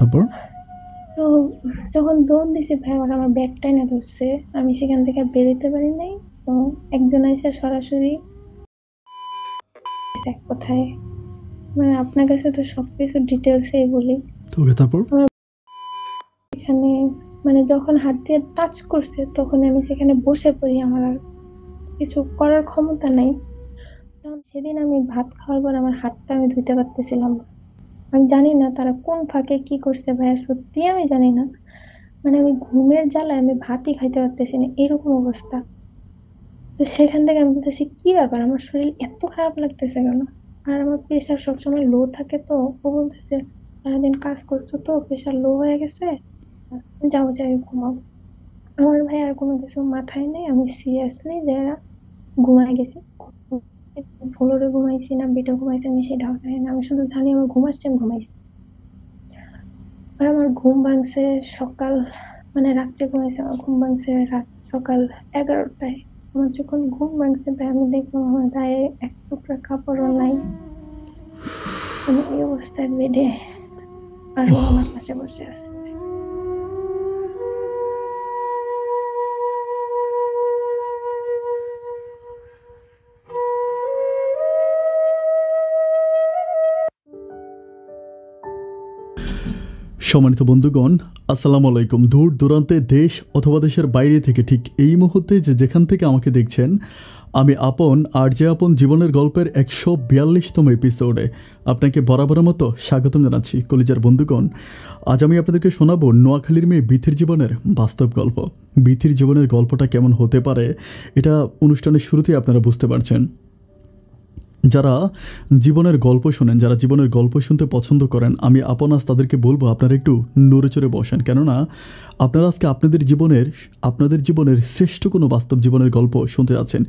তারপর? তো যখন দৌড় দিছে ভাই ওরা আমার ব্যাগটা এনে ধরছে, আমি সেখান থেকে আর বেরোতে পারি নাই। তো একজন এসে সরাসরি এক কথায়, মানে আপনার কাছে তো সবকিছু ডিটেলসেই বলি। ওকে, তারপর? আমার এখানে মানে যখন হাত দিয়ে টাচ করছে তখন আমি সেখানে বসে পড়ি, আমার আর কিছু করার ক্ষমতা নাই। কারণ সেদিন আমি ভাত খাওয়ার পর আমার হাতটা আমি ধুইতে পারতেছিলাম না। আমি জানি না তারা কোন ফাঁকে কি করছে ভাইয়া, সত্যি আমি জানি না। মানে আমি ঘুমের জ্বালায় আমি ভাতই খাইতে পারতেছি না, এরকম অবস্থা। তো সেখান থেকে আমি বলতেছি কি ব্যাপার, আমার শরীর এত খারাপ লাগতেছে কেন। আর আমার প্রেশার সবসময় লো থাকে, তো ও বলতেছে সারাদিন কাজ করছো তো প্রেশার লো হয়ে গেছে, যাও যাই ঘুমাও। আমার ভাই আর কোনো কিছু মাথায় নেই, আমি সিরিয়াসলি যে ঘুমায় গেছি। ফ্লোরে ঘুমাইছি না বেডে ঘুমাইছি আমি সেটাও জানি না, আমি শুধু জানি আমার ঘুম আসছে, আমি ঘুমাইছি। আর আমার ঘুম ভাঙছে সকাল, মানে রাত্রে ঘুমাইছে, আমার ঘুম ভাঙছে রাত সকাল 11টায়। আমার যখন ঘুম ভাঙছে ভাই আমি দেখলাম আমার গায়ে এক টুকরা কাপড়ও নাই। আমি এই অবস্থায় বেডে আর ও আমার পাশে বসে আছে। সম্মানিত বন্ধুগণ, আসসালামু আলাইকুম। দূর দূরান্তে দেশ অথবা দেশের বাইরে থেকে ঠিক এই মুহূর্তে যেখান থেকে আমাকে দেখছেন, আমি আপন আর যে আপন জীবনের গল্পের 142তম এপিসোডে আপনাকে বরাবরের মতো স্বাগতম জানাচ্ছি। কলিজার বন্ধুগণ, আজ আমি আপনাদেরকে শোনাবো নোয়াখালীর মেয়ে বিথির জীবনের বাস্তব গল্প। বিথির জীবনের গল্পটা কেমন হতে পারে এটা অনুষ্ঠানের শুরুতেই আপনারা বুঝতে পারছেন। যারা জীবনের গল্প শোনেন, যারা জীবনের গল্প শুনতে পছন্দ করেন, আমি আপন আজ তাদেরকে বলবো আপনারা একটু নড়ে চড়ে বসেন, কেননা আপনারা আজকে আপনাদের জীবনের শ্রেষ্ঠ কোনো বাস্তব জীবনের গল্প শুনতে যাচ্ছেন।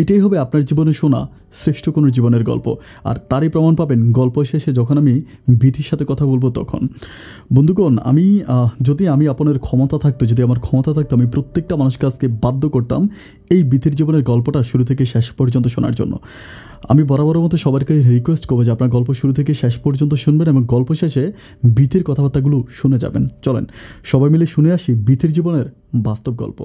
এটাই হবে আপনার জীবনে শোনা শ্রেষ্ঠ কোনো জীবনের গল্প। আর তারই প্রমাণ পাবেন গল্প শেষে যখন আমি বিধির সাথে কথা বলবো তখন। বন্ধুগণ, যদি আপনার ক্ষমতা থাকতো, যদি আমার ক্ষমতা থাকতো, আমি প্রত্যেকটা মানুষকে আজকে বাধ্য করতাম এই বিধির জীবনের গল্পটা শুরু থেকে শেষ পর্যন্ত শোনার জন্য। আমি বরাবরের মতো সবাইকে রিকোয়েস্ট করবো যে আপনার গল্প শুরু থেকে শেষ পর্যন্ত শুনবেন এবং গল্প শেষে বিথির কথাবার্তাগুলো শুনে যাবেন। চলেন সবাই মিলে শুনে আসি বিথির জীবনের বাস্তব গল্প।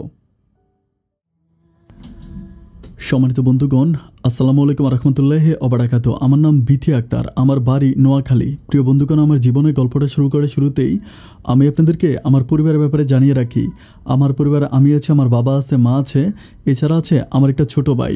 সম্মানিত বন্ধুগণ, আসসালামু আলাইকুম রহমতুল্লাহি ওবারাকাতু। আমার নাম বিথি আক্তার, আমার বাড়ি নোয়াখালী। প্রিয় বন্ধুগণ, আমার জীবনের গল্পটা শুরু করে শুরুতেই আমি আপনাদেরকে আমার পরিবারের ব্যাপারে জানিয়ে রাখি। আমার পরিবারে আমি আছে, আমার বাবা আছে, মা আছে, এছাড়া আছে আমার একটা ছোট ভাই।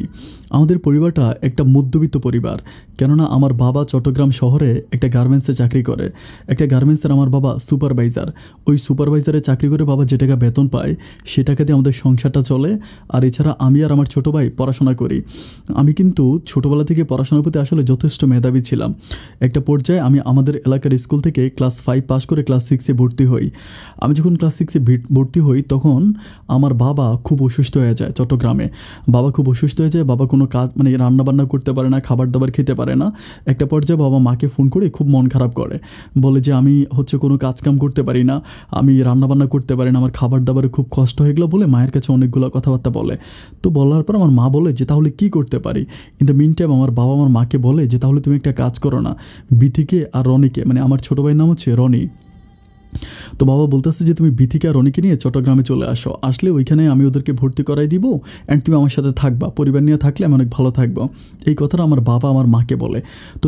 আমাদের পরিবারটা একটা মধ্যবিত্ত পরিবার, কেননা আমার বাবা চট্টগ্রাম শহরে একটা গার্মেন্টসে চাকরি করে। একটা গার্মেন্টসের আমার বাবা সুপারভাইজার। ওই সুপারভাইজারে চাকরি করে বাবা যে টাকা বেতন পায় সে টাকা দিয়ে আমাদের সংসারটা চলে। আর এছাড়া আমি আর আমার ছোট ভাই পড়াশোনা করি। আমি কিন্তু ছোটোবেলা থেকে পড়াশোনার প্রতি আসলে যথেষ্ট মেধাবী ছিলাম। একটা পর্যায়ে আমি আমাদের এলাকার স্কুল থেকে ক্লাস 5 পাস করে ক্লাস 6-এ ভর্তি হই। আমি যখন ক্লাস 6-এ ভর্তি হই তখন আমার বাবা খুব অসুস্থ হয়ে যায় চট্টগ্রামে। বাবা খুব অসুস্থ হয়ে যায়, বাবা কোনো কাজ মানে রান্নাবান্না করতে পারে না, খাবার দাবার খেতে পারে না। একটা পর্যায়ে বাবা মাকে ফোন করে খুব মন খারাপ করে, বলে যে আমি কোনো কাজকাম করতে পারি না, আমি রান্নাবান্না করতে পারি না, আমার খাবার দাবারে খুব কষ্ট হয়ে গেলো বলে মায়ের কাছে অনেকগুলো কথাবার্তা বলে। তো বলার পর আমার মা বলে যে তাহলে কি করতে পারি। ইন দ্য মিন টাইম আমার বাবা আমার মাকে বলে যে তাহলে তুমি একটা কাজ করো না, বিথিকে আর রনিকে, মানে আমার ছোটো ভাইয়ের নাম হচ্ছে রনি, তো বাবা বলতেছে যে তুমি বিথিকা আর রনিকে নিয়ে চট্টগ্রামে চলে আসো, আসলে ওইখানে আমি ওদেরকে ভর্তি করাই দিব অ্যান্ড তুমি আমার সাথে থাকবা, পরিবার নিয়ে থাকলে আমি অনেক ভালো থাকবো। এই কথাটা আমার বাবা আমার মাকে বলে। তো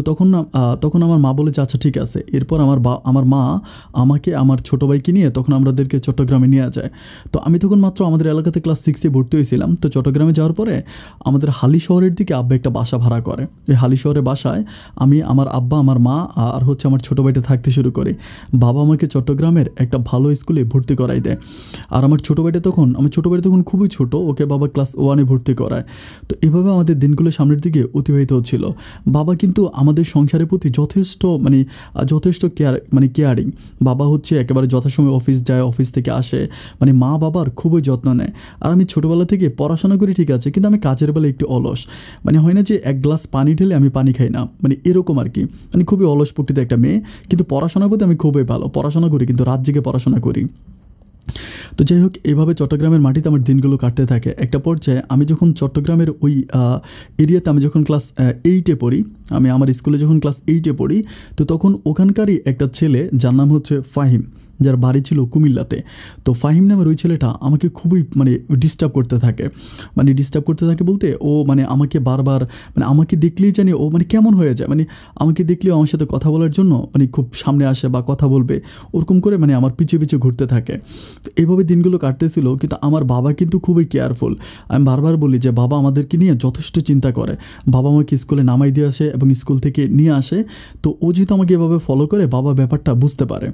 তখন আমার মা বলে যে আচ্ছা ঠিক আছে। এরপর আমার মা আমাকে আমার ছোটো ভাইকে নিয়ে তখন আমাদেরকে চট্টগ্রামে নিয়ে যায়। তো আমি তখন মাত্র আমাদের এলাকাতে ক্লাস 6-এ ভর্তি হয়েছিলাম। তো চট্টগ্রামে যাওয়ার পরে আমাদের হালি শহরের দিকে আব্বা একটা বাসা ভাড়া করে। এই হালি শহরের বাসায় আমি, আমার আব্বা, আমার মা আর আমার ছোটো ভাইটা থাকতে শুরু করি। বাবা আমাকে চট্টগ্রামের একটা ভালো স্কুলে ভর্তি করাই দেয়। আর আমার ছোটো ভাইটা তখন খুবই ছোট, ওকে বাবা ক্লাস 1-এ ভর্তি করায়। তো এভাবে আমাদের দিনগুলো সামনের দিকে অতিবাহিত হচ্ছিল। বাবা কিন্তু আমাদের সংসারের প্রতি যথেষ্ট কেয়ারিং। বাবা একেবারে যথাসময়ে অফিস যায়, অফিস থেকে আসে, মা বাবার খুবই যত্ন নেয়। আর আমি ছোটোবেলা থেকে পড়াশোনা করি ঠিক আছে, কিন্তু আমি কাজের বেলা একটু অলস। হয় না যে এক গ্লাস পানি ঢেলে আমি পানি খাই না, এরকম আর কি। খুবই অলস প্রকৃতির একটা মেয়ে, কিন্তু পড়াশোনার প্রতি আমি খুবই ভালো, পড়াশোনা করি কিন্তু রাত জেগে পড়াশোনা করি। তো যাই হোক, এভাবে চট্টগ্রামের মাটিতে আমার দিনগুলো কাটতে থাকে। একটা পর্যায়ে আমি যখন চট্টগ্রামের ওই এরিয়াতে আমি যখন ক্লাস 8-এ পড়ি, আমি আমার স্কুলে যখন ক্লাস 8-এ পড়ি, তো তখন ওখানকারই একটা ছেলে যার নাম হচ্ছে ফাহিম, যার বাড়ি ছিল কুমিল্লাতে। তো ফাহিম নামের ওই ছেলেটা আমাকে খুবই মানে ডিস্টার্ব করতে থাকে। মানে ডিস্টার্ব করতে থাকে বলতে, ও মানে আমাকে বারবার মানে আমাকে দেখলেই জানি ও মানে কেমন হয়ে যায়, মানে আমাকে দেখলেও আমার সাথে কথা বলার জন্য মানে খুব সামনে আসে বা কথা বলবে ওরকম করে মানে আমার পিছিয়ে পিছিয়ে ঘুরতে থাকে। তো এইভাবে দিনগুলো কাটতেছিল, কিন্তু আমার বাবা কিন্তু খুবই কেয়ারফুল। আমি বারবার বলি যে বাবা আমাদেরকে নিয়ে যথেষ্ট চিন্তা করে। বাবা আমাকে স্কুলে নামাই দিয়ে আসে এবং স্কুল থেকে নিয়ে আসে। তো ও যেহেতু আমাকে এভাবে ফলো করে, বাবা ব্যাপারটা বুঝতে পারে।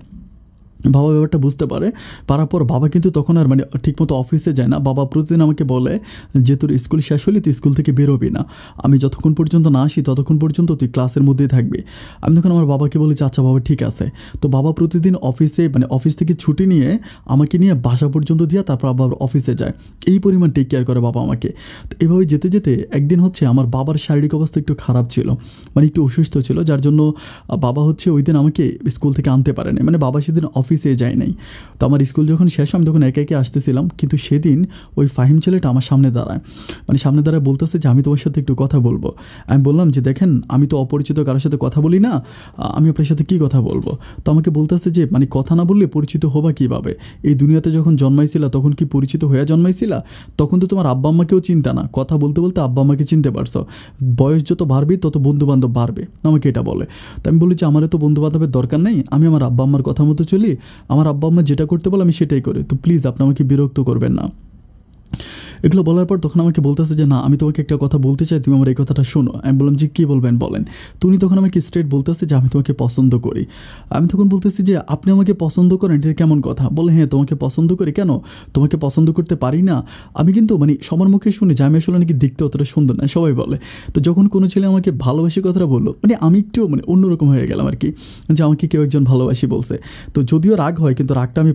পারার পর বাবা কিন্তু তখন আর মানে ঠিকমতো অফিসে যায় না। বাবা প্রতিদিন আমাকে বলে যে তোর স্কুল শেষ হলে তুই স্কুল থেকে বেরোবি না, আমি যতক্ষণ পর্যন্ত না আসি ততক্ষণ পর্যন্ত তুই ক্লাসের মধ্যেই থাকবি। আমি তখন আমার বাবাকে বলি যে আচ্ছা বাবা ঠিক আছে। তো বাবা প্রতিদিন অফিসে মানে অফিস থেকে ছুটি নিয়ে আমাকে নিয়ে বাসা পর্যন্ত দিয়ে তারপর আবার অফিসে যায়। এই পরিমাণ টেক কেয়ার করে বাবা আমাকে। তো এভাবে যেতে যেতে একদিন হচ্ছে আমার বাবার শারীরিক অবস্থা একটু খারাপ ছিল, মানে একটু অসুস্থ ছিল, যার জন্য বাবা হচ্ছে ওই দিন আমাকে স্কুল থেকে আনতে পারেনি। মানে বাবা সেদিন অফিসে যায় নাই। তো আমার স্কুল যখন শেষ, আমি তখন একে একে আসতেছিলাম, কিন্তু সেদিন ওই ফাহিম ছেলেটা আমার সামনে দাঁড়ায়, মানে সামনে দাঁড়ায় বলতেছে যে আমি তোমার সাথে একটু কথা বলবো। আমি বললাম যে দেখেন আমি তো অপরিচিত কারোর সাথে কথা বলি না, আমি আপনার সাথে কী কথা বলবো। তো আমাকে বলতেছে যে মানে কথা না বললে পরিচিত হবা কীভাবে, এই দুনিয়াতে যখন জন্মাইছিলা তখন কি পরিচিত হয়ে জন্মাইছিলা? তখন তো তোমার আব্বা আম্মাকেও চিন্তা না, কথা বলতে বলতে আব্বা আম্মাকে চিনতে পারছো, বয়স যত বাড়বে তত বন্ধুবান্ধব বাড়বে, আমাকে এটা বলে। তো আমি বলি যে আমার তো বন্ধুবান্ধবের দরকার নেই, আমি আমার আব্বা আম্মার কথা মতো চলি, আমার আব্বা আম্মা যেটা করতে বলে আমি সেটাই করি, তো প্লিজ আপনি আমাকে বিরক্ত করবেন না। এগুলো বলার পর তখন আমাকে বলতেছে যে না আমি তোমাকে একটা কথা বলতে চাই, তুমি আমার এই কথাটা শোনো। আমি বললাম যে কী বলবেন বলেন। তুমি তখন আমাকে স্ট্রেট বলতেছে যে আমি তোমাকে পছন্দ করি। আমি তখন বলতেছি যে আপনি আমাকে পছন্দ করেন, এটা কেমন কথা? বলে হ্যাঁ তোমাকে পছন্দ করি। কেন তোমাকে পছন্দ করতে পারি না? আমি কিন্তু মানে সবার মুখে শুনি যে আমি আসলে নাকি দেখতে অতটা সুন্দর না, সবাই বলে। তো যখন কোনো ছেলে আমাকে ভালোবাসি কথাটা বললো, মানে আমি একটু মানে অন্যরকম হয়ে গেলাম আর কি, যে আমাকে কেউ একজন ভালোবাসি বলছে। তো যদিও রাগ হয়, কিন্তু রাগটা আমি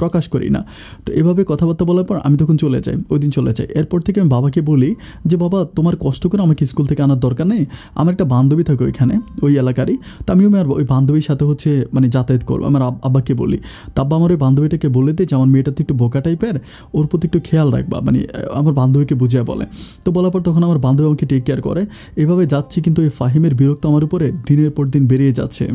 প্রকাশ করি না। তো এভাবে কথাবার্তা বলার পর আমি তখন চলে যাই, ওই দিন চলে যাই। এরপর থেকে আমি বাবাকে বলি যে বাবা তোমার কষ্ট করে আমাকে স্কুল থেকে আনার দরকার নেই, আমার একটা বান্ধবী থাকে ওইখানে ওই এলাকারই, তো আমি আমার ওই বান্ধবীর সাথে হচ্ছে মানে যাতায়াত করবো। আমার আব্বাকে বলি, তা আব্বা আমার ওই বান্ধবীটাকে বলে দিই যে আমার মেয়েটা তো একটু বোকা টাইপের, ওর প্রতি একটু খেয়াল রাখবা, মানে আমার বান্ধবীকে বুঝিয়ে বলে। তো বলার পর তখন আমার বান্ধবী আমাকে টেক কেয়ার করে। এভাবে যাচ্ছি, কিন্তু এই ফাহিমের বিরক্ত আমার উপরে দিনের পর দিন বেরিয়ে যাচ্ছে।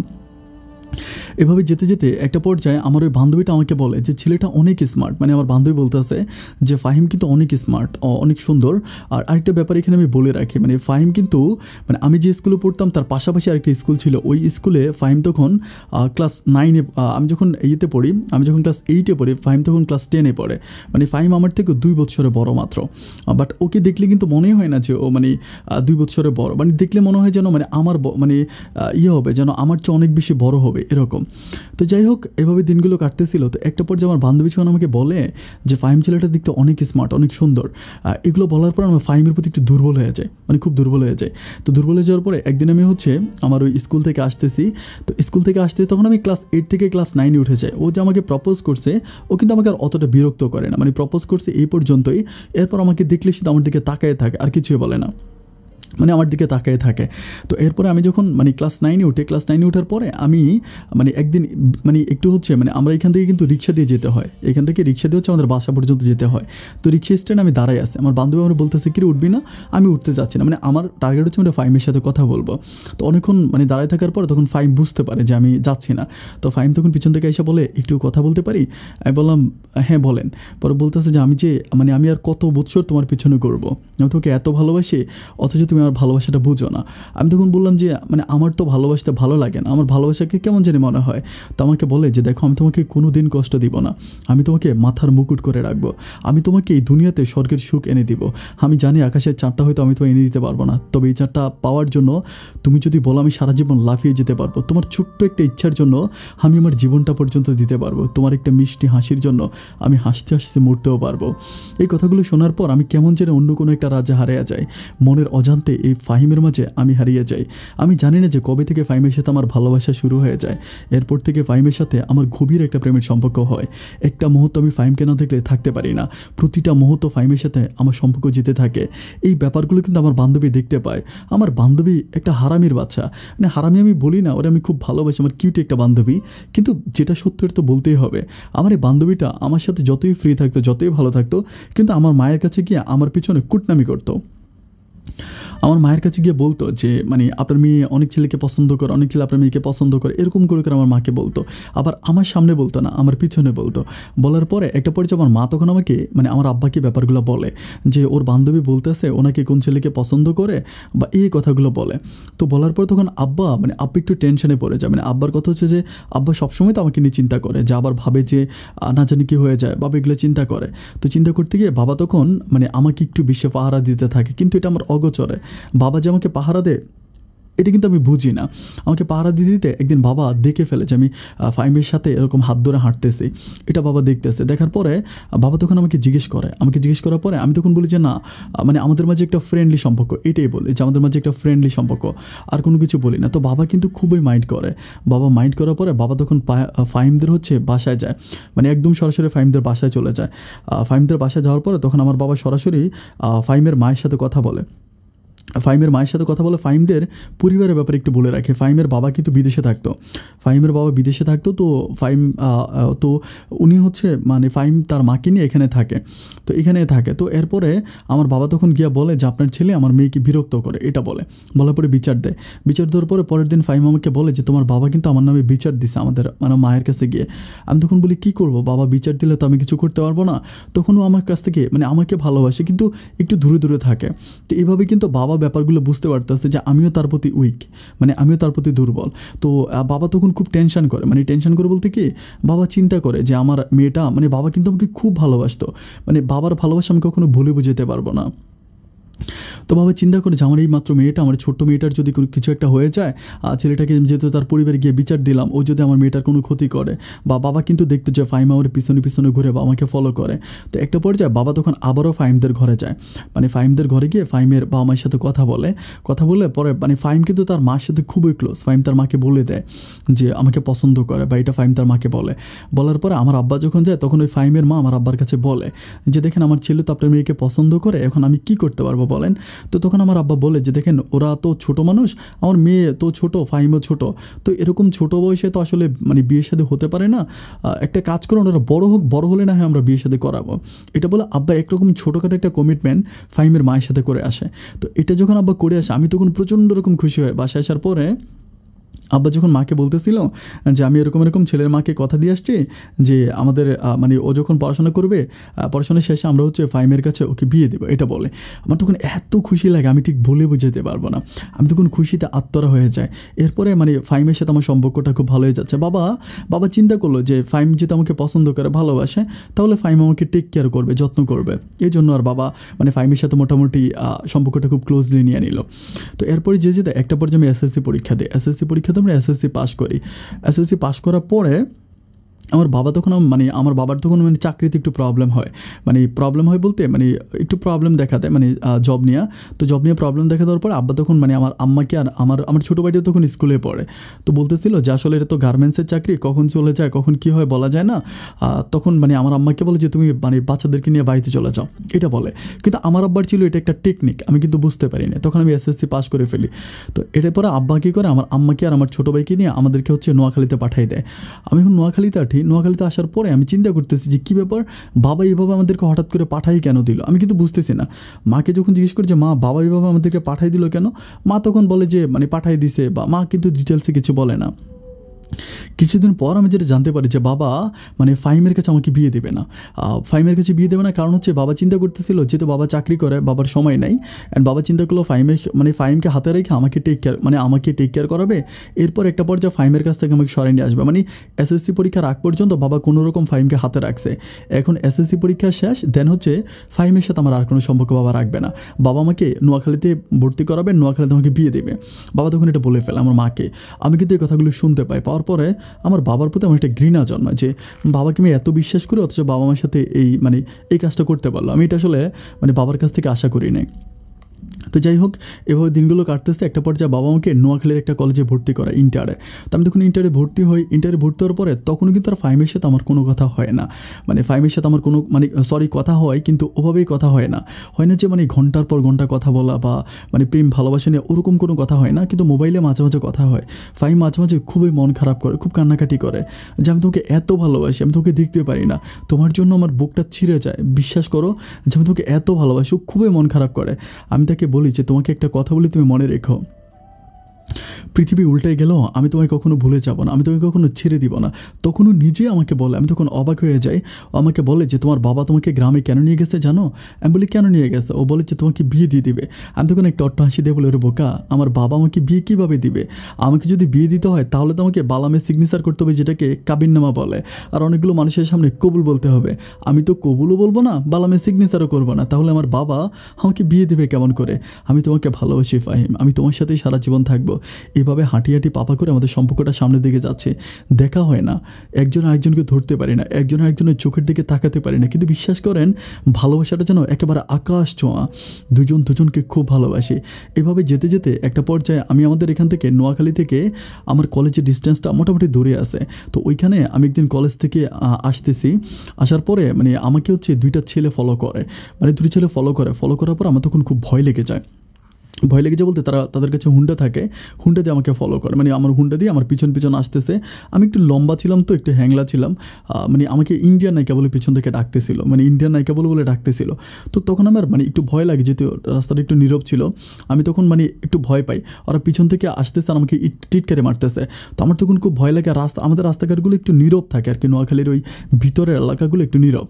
এভাবে যেতে যেতে একটা পর্যায়ে আমার ওই বান্ধবীটা আমাকে বলে যে ছেলেটা অনেক স্মার্ট, মানে আমার বান্ধবী বলতেছে যে ফাহিম কিন্তু অনেক স্মার্ট, অনেক সুন্দর। আর আরেকটা ব্যাপার এখানে আমি বলে রাখি, মানে ফাহিম কিন্তু মানে আমি যে স্কুলে পড়তাম তার পাশাপাশি আরেকটা স্কুল ছিল, ওই স্কুলে ফাহিম তখন ক্লাস 9-এ, আমি যখন ইয়েতে পড়ি, আমি যখন ক্লাস 8-এ পড়ি, ফাহিম তখন ক্লাস 10-এ পড়ে। মানে ফাহিম আমার থেকে 2 বছরের বড় মাত্র, বাট ওকে দেখলে কিন্তু মনেই হয় না যে ও মানে 2 বছরের বড়, মানে দেখলে মনে হয় যেন মানে আমার মানে ইয়ে হবে, যেন আমার চেয়ে অনেক বেশি বড় হবে এরকম। তো যাই হোক, এভাবে দিনগুলো কাটতেছিল। তো একটা পর্যায়ে আমার বান্ধবী যখন আমাকে বলে যে ফাহিম ছেলেটা দেখতে অনেক স্মার্ট, অনেক সুন্দর, এগুলো বলার পর আমার ফাহিমের প্রতি একটু দুর্বল হয়ে যায়, মানে খুব দুর্বল হয়ে যায়। তো দুর্বল হয়ে যাওয়ার পরে একদিন আমি হচ্ছে আমার ওই স্কুল থেকে আসতেছি, তো স্কুল থেকে আসতে তখন আমি ক্লাস 8 থেকে ক্লাস 9-এ উঠে যাই। ও যে আমাকে প্রপোজ করছে, ও কিন্তু আমাকে আর অতটা বিরক্ত করে না, মানে প্রপোজ করছে এই পর্যন্তই। এরপর আমাকে দেখলে শুধু আমার দিকে তাকায় থাকে, আর কিছুই বলে না, মানে আমার দিকে তাকায় থাকে। তো এরপরে আমি যখন মানে ক্লাস 9-এ উঠি, ক্লাস 9-এ ওঠার পরে আমি মানে একদিন মানে একটু হচ্ছে মানে আমরা এখান থেকে কিন্তু রিক্সা দিয়ে যেতে হয়, এখান থেকে রিক্সা দিয়ে হচ্ছে আমাদের বাসা পর্যন্ত যেতে হয়। তো রিক্সা স্ট্যান্ড আমি দাঁড়াই আছি, আমার বান্ধবী আমার বলতেছে কি উঠবি না? আমি উঠতে যাচ্ছি না, মানে আমার টার্গেট হচ্ছে মানে ফাহিমের সাথে কথা বলবো। তো অনেকক্ষণ মানে দাঁড়ায় থাকার পর তখন ফাহিম বুঝতে পারে যে আমি যাচ্ছি না। তো ফাহিম তখন পিছন থেকে এসে বলে একটু কথা বলতে পারি? আমি বললাম হ্যাঁ বলেন। পরে বলতেছে যে আমি যে মানে আমি আর কত বছর তোমার পিছনে করবো, আমি তোকে এত ভালোবাসি অথচ তুমি আমার ভালোবাসাটা বুঝো না। আমি তখন বললাম যে মানে আমার তো ভালোবাসতে ভালো লাগে না, আমার ভালোবাসাকে কেমন জানি মনে হয়। তো আমাকে বলে যে দেখো আমি তোমাকে কোনো দিন কষ্ট দিব না, আমি তোমাকে মাথার মুকুট করে রাখবো, আমি তোমাকে এই দুনিয়াতে স্বর্গের সুখ এনে দিব। আমি জানি আকাশের চাঁদটা হয়তো আমি তোমায় এনে দিতে পারবো না, তবে এই চাঁদটা পাওয়ার জন্য তুমি যদি বলো আমি সারা জীবন লাফিয়ে যেতে পারবো, তোমার ছোট্ট একটা ইচ্ছার জন্য আমি আমার জীবনটা পর্যন্ত দিতে পারবো, তোমার একটা মিষ্টি হাসির জন্য আমি হাসতে হাসতে মরতেও পারবো। এই কথাগুলো শোনার পর আমি কেমন যেন অন্য কোনো একটা রাজ্যে হারিয়ে যাই, মনের অজান্তে এই ফাহিমের মাঝে আমি হারিয়ে যাই। আমি জানি না যে কবে থেকে ফাহিমের সাথে আমার ভালোবাসা শুরু হয়ে যায়। এরপর থেকে ফাহিমের সাথে আমার গভীর একটা প্রেমের সম্পর্ক হয়। একটা মুহূর্ত আমি ফাহিমকে না দেখলে থাকতে পারি না। প্রতিটা মুহূর্ত ফাহিমের সাথে আমার সম্পর্ক যেতে থাকে। এই ব্যাপারগুলো কিন্তু আমার বান্ধবী দেখতে পায়। আমার বান্ধবী একটা হারামির বাচ্চা, মানে হারামি আমি বলি না, ওরা আমি খুব ভালোবাসি, আমার কিউট একটা বান্ধবী। কিন্তু যেটা সত্য এটা তো বলতেই হবে, আমার এই বান্ধবীটা আমার সাথে যতই ফ্রি থাকতো, যতই ভালো থাকতো, কিন্তু আমার মায়ের কাছে গিয়ে আমার পিছনে কুটনামি করতো। আমার মায়ের কাছে গিয়ে বলতো যে মানে আপনার মেয়ে অনেক ছেলেকে পছন্দ করে, অনেক ছেলে আপনার মেয়েকে পছন্দ করে, এরকম করে করে আমার মাকে বলতো। আবার আমার সামনে বলতো না, আমার পিছনে বলতো। বলার পরে একটা পর্যায়ে আমার মা তখন আমাকে মানে আমার আব্বাকে ব্যাপারগুলো বলে যে ওর বান্ধবী বলতেছে ওনাকে কোন ছেলেকে পছন্দ করে বা এই কথাগুলো বলে। তো বলার পর তখন আব্বা একটু টেনশনে পড়ে যায়। মানে আব্বার কথা হচ্ছে যে আব্বা সবসময় তো আমাকে নিয়ে চিন্তা করে, যে আবার ভাবে যে না জানি কি হয়ে যায়, বাবা এগুলো চিন্তা করে। তো চিন্তা করতে গিয়ে বাবা তখন আমাকে একটু বেশি পাহারা দিতে থাকে, কিন্তু এটা আমার অগোচরে। বাবা যে আমাকে পাহারা দেয় এটা কিন্তু আমি বুঝি না। আমাকে পাহারা দিতে দিতে একদিন বাবা দেখে ফেলে যে আমি ফাহিমের সাথে এরকম হাত ধরে হাঁটতেছি। এটা বাবা দেখতেছে। দেখার পরে বাবা তখন আমাকে জিজ্ঞেস করার পরে আমি তখন বলি যে না, আমাদের মাঝে একটা ফ্রেন্ডলি সম্পর্ক, এটাই বলি যে আমাদের মাঝে একটা ফ্রেন্ডলি সম্পর্ক, আর কোনো কিছু বলি না। তো বাবা কিন্তু খুবই মাইন্ড করে। বাবা মাইন্ড করার পরে বাবা তখন ফাহিমদের বাসায় যায়, একদম সরাসরি ফাহিমদের বাসায় চলে যায়। ফাহিমদের বাসায় যাওয়ার পরে তখন আমার বাবা সরাসরি ফাহিমের মায়ের সাথে কথা বলে। ফাহিমদের পরিবারের ব্যাপারে একটু বলে রাখে। ফাহিমের বাবা কিন্তু বিদেশে থাকতো। তো ফাহিম তো উনি ফাহিম তার মাকে নিয়ে এখানে থাকে। তো এরপরে আমার বাবা তখন গিয়া বলে যে আপনার ছেলে আমার মেয়েকে বিরক্ত করে, এটা বলার পরে বিচার দেওয়ার পরে পরের দিন ফাহিম আমাকে বলে যে তোমার বাবা কিন্তু আমার নামে বিচার দিছে আমাদের মায়ের কাছে গিয়ে। আমি তখন বলি কী করবো, বাবা বিচার দিলে তো আমি কিছু করতে পারবো না। তখনও আমার কাছ থেকে আমাকে ভালোবাসে কিন্তু একটু দূরে দূরে থাকে। তো এইভাবে কিন্তু বাবা ব্যাপারগুলো বুঝতে পারতেছে যে আমিও তার প্রতি উইক, আমিও তার প্রতি দুর্বল। তো বাবা তখন খুব টেনশন করে, বলতে কি বাবা চিন্তা করে যে আমার মেয়েটা বাবা কিন্তু আমাকে খুব ভালোবাসতো, বাবার ভালোবাসা আমি কখনো ভুলে বুঝতে পারবো না। তো বাবা চিন্তা করে যে আমার এই মাত্র মেয়েটা, আমার ছোট্ট মেয়েটার যদি কোনো কিছু একটা হয়ে যায়, ছেলেটাকে যেহেতু তার পরিবারে গিয়ে বিচার দিলাম, ও যদি আমার মেয়েটার কোনো ক্ষতি করে, বা বাবা কিন্তু দেখতো যে ফাহিম আমার পিছনে পিছনে ঘুরে বা আমাকে ফলো করে। তো একটা পর্যায়ে বাবা তখন আবারও ফাহিমদের ঘরে যায়। ফাহিমদের ঘরে গিয়ে ফাহিমের বাবা মায়ের সাথে কথা বলে পরে ফাহিম কিন্তু তার মার সাথে খুবই ক্লোজ। ফাহিম তার মাকে বলে দেয় যে আমাকে পছন্দ করে, বা এটা ফাহিম তার মাকে বলার পরে আমার আব্বা যখন যায় তখন ওই ফাহিমের মা আমার আব্বার কাছে বলে যে দেখেন আমার ছেলে তো আপনার মেয়েকে পছন্দ করে, এখন আমি কি করতে পারবো বলেন। তো তখন আমার আব্বা বলে যে দেখেন ওরা তো ছোট মানুষ, আমার মেয়ে তো ছোট, ফাহিমও ছোট, তো এরকম ছোট বয়সে তো আসলে বিয়ে শাদী হতে পারে না। একটা কাজ করুন, ওরা বড় হলে না হয় আমরা বিয়ে শাদী করাবো। এটা বলে আব্বা একরকম ছোটোখাটো একটা কমিটমেন্ট ফাহিমের মায়ের সাথে করে আসে। তো এটা যখন আব্বা করে আসে আমি তখন প্রচণ্ড রকম খুশি হয়। বাসায় আসার পরে আব্বা যখন মাকে বলতেছিল যে আমি এরকম ছেলের মাকে কথা দিয়ে আসছি যে আমাদের ও যখন পড়াশোনা করবে, পড়াশোনা শেষে আমরা ফাহিমের কাছে ওকে বিয়ে দেবো, এটা বলে। আমার তখন এত খুশি লাগে আমি ঠিক বলে বোঝাতে পারবো না। আমি তখন খুশিতে আত্মরা হয়ে যায়। এরপরে ফাহিমের সাথে আমার সম্পর্কটা খুব ভালো হয়ে যাচ্ছে। বাবা চিন্তা করলো যে ফাহিম যেহেতু আমাকে পছন্দ করে, ভালোবাসে, তাহলে ফাহিম আমাকে টেক কেয়ার করবে, যত্ন করবে। এই জন্য আর বাবা ফাহিমের সাথে মোটামুটি সম্পর্কটা খুব ক্লোজলি নিয়ে নিল। তো এরপরে যেতে একটা পর্যায়ে আমি এসএসসি পরীক্ষা দিই। আমরা এসএসসি পাস করি। এসএসসি পাস করার পরে আমার বাবা তখন আমার বাবার তখন চাকরিতে একটু প্রবলেম হয়। প্রবলেম হয় বলতে একটু প্রবলেম দেখা দেয় জব নিয়ে। তো জব নিয়ে প্রবলেম দেখা দেওয়ার পরে আব্বা তখন আমার আম্মাকে আর আমার ছোটো ভাইটিও তখন স্কুলে পড়ে। তো বলতেছিল যে আসলে এটা তো গার্মেন্টসের চাকরি, কখন চলে যায় কখন কী হয় বলা যায় না। তখন আমার আম্মাকে বলে যে তুমি বাচ্চাদেরকে নিয়ে বাড়িতে চলে যাও, এটা বলে। কিন্তু আমার আব্বার ছিল এটা একটা টেকনিক, আমি কিন্তু বুঝতে পারি না। তখন আমি এসএসসি পাস করে ফেলি। তো এটার পরে আব্বা কী করে আমার আম্মাকে আর আমার ছোটো ভাইকে নিয়ে আমাদেরকে নোয়াখালীতে পাঠাই দেয়। আমি এখন নোয়াখালীতে আসার পরে আমি চিন্তা করতেছি যে কী ব্যাপার, বাবা এইভাবে আমাদেরকে হঠাৎ করে পাঠাই কেন দিল, আমি কিন্তু বুঝতেছি না। মাকে যখন জিজ্ঞেস করি যে মা বাবা এইভাবে আমাদেরকে পাঠাই দিল কেন, মা তখন বলে যে পাঠাই দিছে, বা মা কিন্তু ডিটেলসে কিছু বলে না। কিছুদিন পর আমি যেটা জানতে পারি যে বাবা ফাহিমের কাছে আমাকে বিয়ে দেবে না। কারণ বাবা চিন্তা করতেছিল যেহেতু বাবা চাকরি করে, বাবার সময় নাই, অ্যান্ড বাবা চিন্তা করলো ফাহিমকে হাতে রেখে আমাকে টেক কেয়ার করাবে। এরপর একটা পর্যায়ে ফাহিমের কাছ থেকে আমাকে সরাই নিয়ে আসবে। এসএসসি পরীক্ষার আগ পর্যন্ত বাবা কোনো রকম ফাহিমকে হাতে রাখছে। এখন এসএসসি পরীক্ষা শেষ, দেন ফাহিমের সাথে আমার আর কোনো সম্পর্ক বাবা রাখবে না। বাবা আমাকে নোয়াখালীতে ভর্তি করাবে, নোয়াখালীতে আমাকে বিয়ে দেবে। বাবা তখন এটা বলে ফেলে আমার মাকে। আমি কিন্তু এই কথাগুলো শুনতে পাই। পাওয়ার পরে আমার বাবার প্রতি আমার একটা ঘৃণা জন্মায় যে বাবাকে আমি এত বিশ্বাস করি, অথচ বাবা আমার সাথে এই কাজটা করতে পারলো। আমি এটা আসলে বাবার কাছ থেকে আশা করি নাই। তো যাই হোক, এভাবে দিনগুলো কাটতেছে। একটা পর্যায়ে বাবা আমাকে নোয়াখালীর একটা কলেজে ভর্তি করে ইন্টারে। তো আমি তখন ইন্টারে ভর্তি হই। ইন্টারে ভর্তি হওয়ার পরে তখনও কিন্তু আর ফাহিমের সাথে আমার কোনো কথা হয় না। মানে ফাহিমের সাথে আমার কোনো কথা হয়, কিন্তু ওভাবেই কথা হয় না। হয় না যে ঘন্টার পর ঘন্টা কথা বলা বা প্রেম ভালোবাসা নিয়ে ওরকম কোনো কথা হয় না, কিন্তু মোবাইলে মাঝে মাঝে কথা হয়। ফাহিম মাঝে মাঝে খুবই মন খারাপ করে, খুব কান্নাকাটি করে যে আমি তোকে এত ভালোবাসি, আমি তোকে দেখতে পারি না, তোমার জন্য আমার বুকটা ছিঁড়ে যায়, বিশ্বাস করো যে আমি তোকে এত ভালোবাসি। ও খুবই মন খারাপ করে। আমি তাকে বলি যে তোমাকে একটা কথা বলি, তুমি মনে রেখো, পৃথিবী উল্টে গেলেও আমি তোমায় কখনো ভুলে যাব না, আমি তোমাকে কখনো ছেড়ে দিব না। তখনও নিজে আমাকে বলে, আমি তখন অবাক হয়ে যাই। আমাকে বলে যে তোমার বাবা তোমাকে গ্রামে কেন নিয়ে গেছে জানো? আমি বলি কেন নিয়ে গেছে? ও বলে যে তোমাকে বিয়ে দিয়ে দিবে। আমি তখন একটা অট্ট হাসি দিয়ে বলে, ওরে বোকা, আমার বাবা আমাকে বিয়ে কীভাবে দিবে? আমাকে যদি বিয়ে দিতে হয় তাহলে তো আমাকে বালামে সিগনেচার করতে হবে, যেটাকে কাবিননামা বলে, আর অনেকগুলো মানুষের সামনে কবুল বলতে হবে। আমি তো কবুলও বলবো না, বালামে সিগনেচারও করবো না, তাহলে আমার বাবা আমাকে বিয়ে দেবে কেমন করে? আমি তোমাকে ভালোবাসি ফাহিম, আমি তোমার সাথেই সারা জীবন থাকবো। এভাবে হাঁটি হাঁটি পাপা করে আমাদের সম্পর্কটা সামনের দিকে যাচ্ছে। দেখা হয় না, একজন আরেকজনকে ধরতে পারি না, একজন আরেকজনের চোখের দিকে তাকাতে পারি না, কিন্তু বিশ্বাস করেন ভালোবাসাটা যেন একেবারে আকাশ ছোঁয়া। দুজন দুজনকে খুব ভালোবাসি। এভাবে যেতে যেতে একটা পর্যায়ে আমি আমাদের এখান থেকে নোয়াখালী থেকে আমার কলেজের ডিস্টেন্সটা মোটামুটি দূরে আছে। তো ওইখানে আমি একদিন কলেজ থেকে আসতেছি, আসার পরে আমাকে হচ্ছে দুইটা ছেলে ফলো করে, দুটো ছেলে ফলো করার পর আমার তখন খুব ভয় লেগে যায়। ভয় লেগে যায় বলতে তাদের কাছে হুন্ডা থাকে, হুন্ডা দিয়ে আমাকে ফলো করে, আমার হুন্ডা দিয়ে আমার পিছন পিছন আসতেছে। আমি একটু লম্বা ছিলাম, তো একটু হ্যাংলা ছিলাম। আমাকে ইন্ডিয়ান নায়িকা বলে পিছন থেকে ডাকতেছিল, ইন্ডিয়ান নায়িকা বলে ডাকতেছিল। তো তখন আমার একটু ভয় লাগে, যেহেতু রাস্তাটা একটু নীরব ছিল। আমি তখন একটু ভয় পাই, ওরা পিছন থেকে আসতেছে আর আমাকে টিটকারে মারতেছে। তো আমার তখন খুব ভয় লাগে। আর আমাদের রাস্তাঘাটগুলো একটু নীরব থাকে আর কি, নোয়াখালীর ওই ভিতরের এলাকাগুলো একটু নীরব,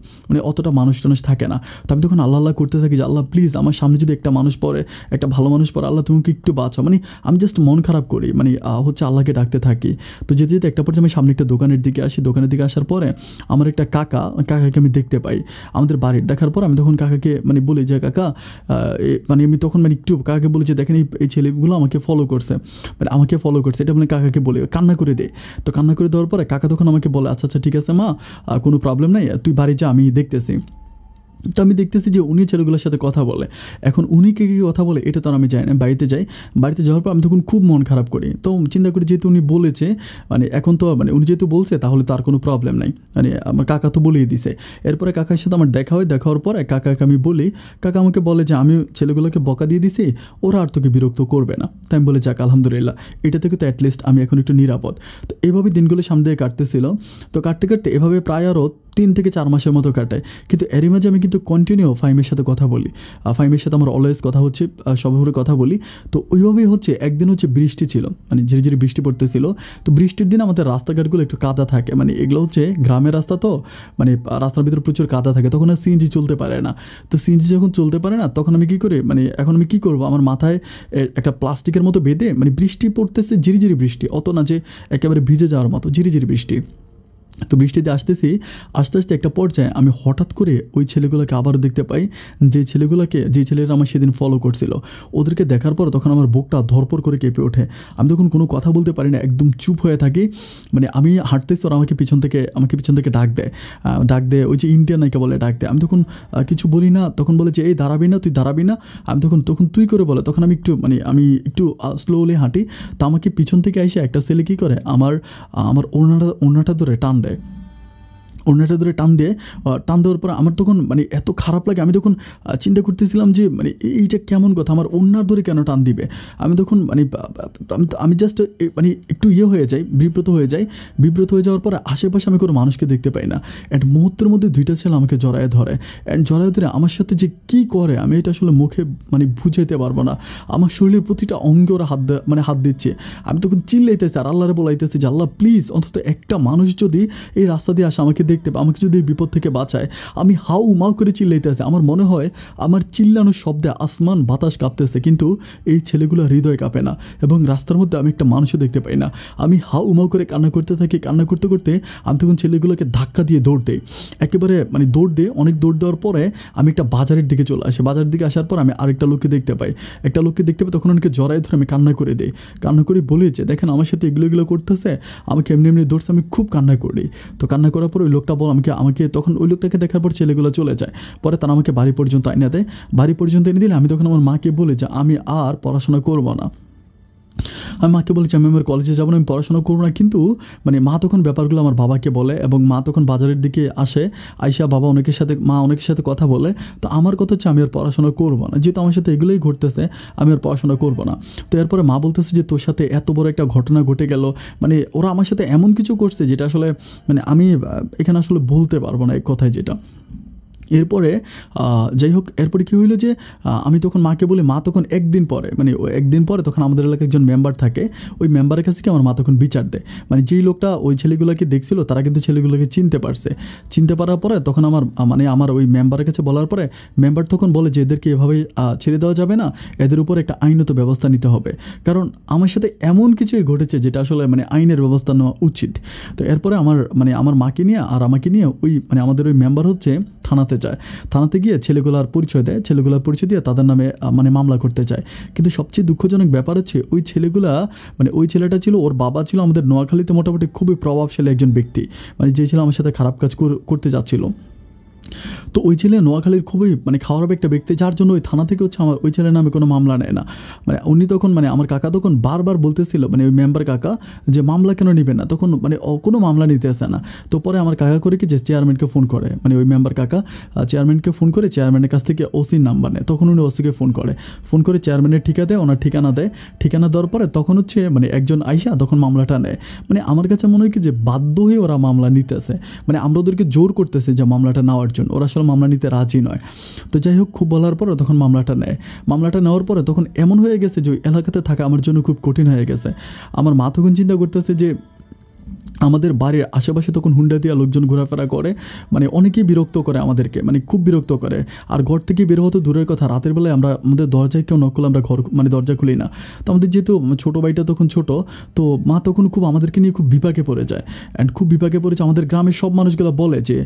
অতটা মানুষ টানুষ থাকে না। তো আমি তখন আল্লাহ করতে থাকি যে আল্লাহ প্লিজ আমার সামনে যদি একটা মানুষ পড়ে, একটা ভালো মানুষ পর, আল্লাহ তুমি একটু বাঁচাও। আমি জাস্ট মন খারাপ করি, হচ্ছে আল্লাহকে ডাকতে থাকি। তো যেতে যেতে একটা পর্যায়ে আমি সামনে একটা দোকানের দিকে আসি। দোকানের দিকে আসার পরে আমার একটা কাকাকে আমি দেখতে পাই আমাদের বাড়ির। দেখার পর আমি তখন কাকাকে বলি যে কাকা, আমি তখন একটু কাকাকে বলি যে দেখেন এই ছেলেগুলো আমাকে ফলো করছে, এটা কাকাকে বলে কান্না করে দেয়। তো কান্না করে দেওয়ার পরে কাকা তখন আমাকে বলে আচ্ছা আচ্ছা ঠিক আছে মা, কোনো প্রবলেম নাই, তুই বাড়ি যা, আমি দেখতেছি। তো আমি দেখতেছি যে উনি ছেলেগুলোর সাথে কথা বলে। এখন উনি কে কী কথা বলে এটা তো আমি জানি না। বাড়িতে যাই, বাড়িতে যাওয়ার পর আমি তখন খুব মন খারাপ করি। তো চিন্তা করি যেহেতু উনি বলেছে, এখন তো উনি যেহেতু বলছে তাহলে তো আর কোনো প্রবলেম নাই, আমার কাকা তো বলেই দিছে। এরপরে কাকার সাথে আমার দেখা হয়। দেখা হওয়ার পরে কাকাকে আমি বলি, কাকা আমাকে বলে যে আমি ছেলেগুলোকে বকা দিয়ে দিছি, ওরা আর তোকে বিরক্ত করবে না। তাই আমি বলি যাক আলহামদুলিল্লাহ, এটা থেকে তো অ্যাটলিস্ট আমি এখন একটু নিরাপদ। তো এভাবে দিনগুলো সামনে দিয়ে কাটতেছিল। তো কাটতে কাটতে এভাবে প্রায় আরও 3 থেকে 4 মাসের মতো কাটায়। কিন্তু এরই মাঝে আমি কিন্তু কন্টিনিউ ফাহিমের সাথে কথা বলি। ফাহিমের সাথে আমার অলওয়েজ কথা হচ্ছে, সবসময় কথা বলি। তো ওইভাবেই হচ্ছে একদিন হচ্ছে বৃষ্টি ছিল, ঝিরি ঝিরি বৃষ্টি পড়তেছিল। তো বৃষ্টির দিন আমাদের রাস্তাঘাটগুলো একটু কাদা থাকে, এগুলো হচ্ছে গ্রামের রাস্তা, তো রাস্তার ভিতরে প্রচুর কাদা থাকে। তখন আর সিএনজি চলতে পারে না। তো সিএনজি যখন চলতে পারে না তখন আমি কী করি, এখন আমি কী করবো, আমার মাথায় একটা প্লাস্টিকের মতো বেঁধে, বৃষ্টি পড়তেছে, ঝিরি ঝিরি বৃষ্টি, অত না যে একেবারে ভিজে যাওয়ার মতো, ঝিরি ঝিরি বৃষ্টি। তো বৃষ্টিতে আসতেছি, আস্তে আস্তে একটা পর্যায়ে আমি হঠাৎ করে ওই ছেলেগুলোকে আবারও দেখতে পাই, যে ছেলেরা আমার সেদিন ফলো করছিল। ওদেরকে দেখার পর তখন আমার বুকটা ধরপড় করে কেঁপে ওঠে। আমি তখন কোনো কথা বলতে পারি না, একদম চুপ হয়ে থাকি। আমি হাঁটতেছি, ওরা আমাকে পিছন থেকে ডাক দেয়, ওই যে ইন্ডিয়ান নায়িকা বলে ডাক দেয়। আমি তখন কিছু বলি না। তখন বলে যে এই দাঁড়াবি না, তুই দাঁড়াবি না। আমি তখন তুই করে বলে। তখন আমি একটু স্লোলি হাঁটি। তো আমাকে পিছন থেকে এসে একটা ছেলে কী করে, আমার ওড়নাটা ধরে টান দেয়। ওড়নাটা ধরে টান দেওয়ার পর আমার তখন এত খারাপ লাগে। আমি তখন চিন্তা করতেছিলাম যে এইটা কেমন কথা, আমার ওড়নার ধরে কেন টান দিবে। আমি তখন আমি জাস্ট একটু হয়ে যাই, বিব্রত হয়ে যাওয়ার পরে আশেপাশে আমি কোনো মানুষকে দেখতে পাই না। অ্যান্ড মুহূর্তের মধ্যে 2টা ছেলে আমাকে জড়ায় ধরে আমার সাথে যে কী করে আমি এটা আসলে মুখে বুঝাইতে পারবো না। আমার শরীরের প্রতিটা অঙ্গে ওরা হাত দিচ্ছে। আমি তখন চিল্লাইতেছি আর আল্লাহরে বলাইতেছি যে আল্লাহ প্লিজ অন্তত একটা মানুষ যদি এই রাস্তা দিয়ে আসে, আমাকে দেখতে পায়, আমাকে যদি এই বিপদ থেকে বাঁচায়। আমি হাউ মাউ করে চিল্লাইতেছি। আমার মনে হয় আমার চিল্লানোর শব্দে আসমান বাতাস কাঁপতেছে, কিন্তু এই ছেলেগুলো হৃদয় কাঁপে না। এবং রাস্তার মধ্যে আমি একটা মানুষও দেখতে পাই না। আমি হাউ মাউ করে কান্না করতে থাকি। কান্না করতে করতে আমি তখন ছেলেগুলোকে ধাক্কা দিয়ে দৌড় দিই, একেবারে দৌড় দিয়ে অনেক দৌড় দেওয়ার পরে আমি একটা বাজারের দিকে চলে আসি। বাজারের দিকে আসার পর আমি আরেকটা লোককে দেখতে পাই। তখন অনেকে জড়াই ধরে আমি কান্না করে দিই। কান্না করে বলি যে দেখেন আমার সাথে এগুলো করতেছে, আমাকে এমনি ধরছে, আমি খুব কান্না করি। তো কান্না করার পর ওই লোকটা লোকটা বল আমাকে আমাকে তখন ওই লোকটাকে দেখার পর ছেলেগুলো চলে যায়। পরে তারা আমাকে বাড়ি পর্যন্ত এনে দেয়। বাড়ি পর্যন্ত এনে দিলে আমি তখন আমার মাকে বলি যে আমি আর পড়াশোনা করব না। আমি মাকে বলেছি আমি আমার কলেজে যাবো না, আমি পড়াশোনা করবো না। কিন্তু মানে মা তখন ব্যাপারগুলো আমার বাবাকে বলে এবং মা তখন বাজারের দিকে আসে, আইসা বাবা মা অনেকের সাথে কথা বলে। তো আমার কথা হচ্ছে আমি আর পড়াশোনা করবো না, যেহেতু আমার সাথে এগুলোই ঘটতেছে আমি আর পড়াশোনা করবো না। তো এরপরে মা বলতেছে যে তোর সাথে এত বড় একটা ঘটনা ঘটে গেল, মানে ওরা আমার সাথে এমন কিছু করছে যেটা আসলে মানে আমি এখানে আসলে বলতে পারবো না এক কথায় যেটা। এরপরে যাই হোক, এরপরে কী হইলো যে আমি তখন মাকে বলি, মা তখন একদিন পরে তখন আমাদের এলাকায় একজন মেম্বার থাকে, ওই মেম্বারের কাছে কি আমার মা তখন বিচার দেয়। মানে যেই লোকটা ওই ছেলেগুলোকে দেখছিল তারা কিন্তু ছেলেগুলোকে চিনতে পারছে। চিনতে পারার পরে তখন আমার ওই মেম্বারের কাছে বলার পরে মেম্বার তখন বলে যে এদেরকে এভাবে ছেড়ে দেওয়া যাবে না, এদের উপর একটা আইনত ব্যবস্থা নিতে হবে, কারণ আমার সাথে এমন কিছুই ঘটেছে যেটা আসলে মানে আইনের ব্যবস্থা নেওয়া উচিত। তো এরপরে আমার মাকে নিয়ে আর আমাকে নিয়ে আমাদের ওই মেম্বার হচ্ছে থানাতে যায়। থানাতে গিয়ে ছেলেগুলার পরিচয় দেয়, ছেলেগুলার পরিচয় দিয়ে তাদের নামে মামলা করতে চায়। কিন্তু সবচেয়ে দুঃখজনক ব্যাপার হচ্ছে ওই ছেলেটা ছিল, ওর বাবা ছিল আমাদের নোয়াখালীতে মোটামুটি খুবই প্রভাবশালী একজন ব্যক্তি, মানে যে ছিল আমার সাথে খারাপ কাজ করতে যাচ্ছিল। তো ওই ছেলে নোয়াখালীর খুবই খারাপ একটা ব্যক্তি, যার জন্য ওই থানা থেকে হচ্ছে আমার ওই ছেলের নামে কোনো মামলা নেয় না। উনি তখন আমার কাকা তখন বারবার বলতেছিল, ওই মেম্বার কাকা, যে মামলা কেন নেবে না, তখন কোনো মামলা নিতে আসে না। তো পরে আমার কাকা করে কি যে চেয়ারম্যানকে ফোন করে, ওই মেম্বার কাকা চেয়ারম্যানকে ফোন করে চেয়ারম্যানের কাছ থেকে ওসির নাম্বার নেয়। তখন উনি ওসিকে ফোন করে চেয়ারম্যানের ওনার ঠিকানা দেয়। ঠিকানা দেওয়ার পরে তখন হচ্ছে একজন আইসা তখন মামলাটা নেয়। আমার কাছে মনে হয় কি যে বাধ্য হয়ে ওরা মামলা নিতেছে, আমরা ওদেরকে জোর করতেছে যে মামলাটা নেওয়ার জন্য, ওরা আসলে মামলা নিতে রাজি নয়। তো যাই হোক, খুব বলার পরে তখন মামলাটা নেওয়ার পরে তখন এমন হয়ে গেছে যে ওই এলাকাতে থাকা আমার জন্য খুব কঠিন হয়ে গেছে। আমার মা তখন চিন্তা করতেছে যে আমাদের বাড়ির আশেপাশে তখন হুন্ডা দিয়া লোকজন ঘোরাফেরা করে, অনেকেই বিরক্ত করে আমাদেরকে, খুব বিরক্ত করে। আর ঘর থেকে বের হতে দূরের কথা, রাতের বেলায় আমাদের দরজায় কেউ নক করলে আমরা ঘর দরজা খুলি না। তো আমাদের যেহেতু ছোটো ভাইটা তখন ছোট, তো মা তখন খুব আমাদেরকে নিয়ে খুব বিপাকে পড়ে যায়। অ্যান্ড খুব বিপাকে পড়েছে। আমাদের গ্রামের সব মানুষগুলো বলে যে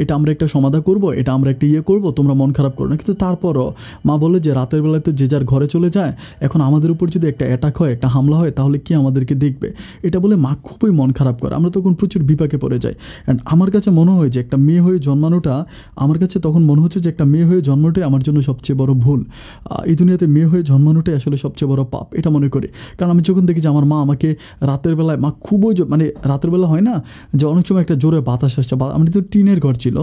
এটা আমরা একটা সমাধান করব, এটা আমরা একটা করবো, তোমরা মন খারাপ করো না। কিন্তু তারপরও মা বলে যে রাতের বেলায় তো যে যার ঘরে চলে যায়, এখন আমাদের উপর যদি একটা অ্যাটাক হয়, একটা হামলা হয়, তাহলে কি আমাদেরকে দেখবে, এটা বলে মা খুবই মন খারাপ করে। আমরা তখন প্রচুর বিপাকে পড়ে যাই। অ্যান্ড আমার কাছে মনে হয় যে একটা মেয়ে হয়ে জন্মানোটা, আমার কাছে তখন মনে হচ্ছে যে একটা মেয়ে হয়ে জন্মানোটাই আমার জন্য সবচেয়ে বড় ভুল। এই দুনিয়াতে মেয়ে হয়ে জন্মানোটাই আসলে সবচেয়ে বড় পাপ, এটা মনে করি। কারণ আমি যখন দেখি যে আমার মা আমাকে রাতের বেলায়, খুবই রাতের বেলা হয় না যে অনেক সময় একটা জোরে বাতাস আসছে, আমাদের তো টিনের ঘর ছিল,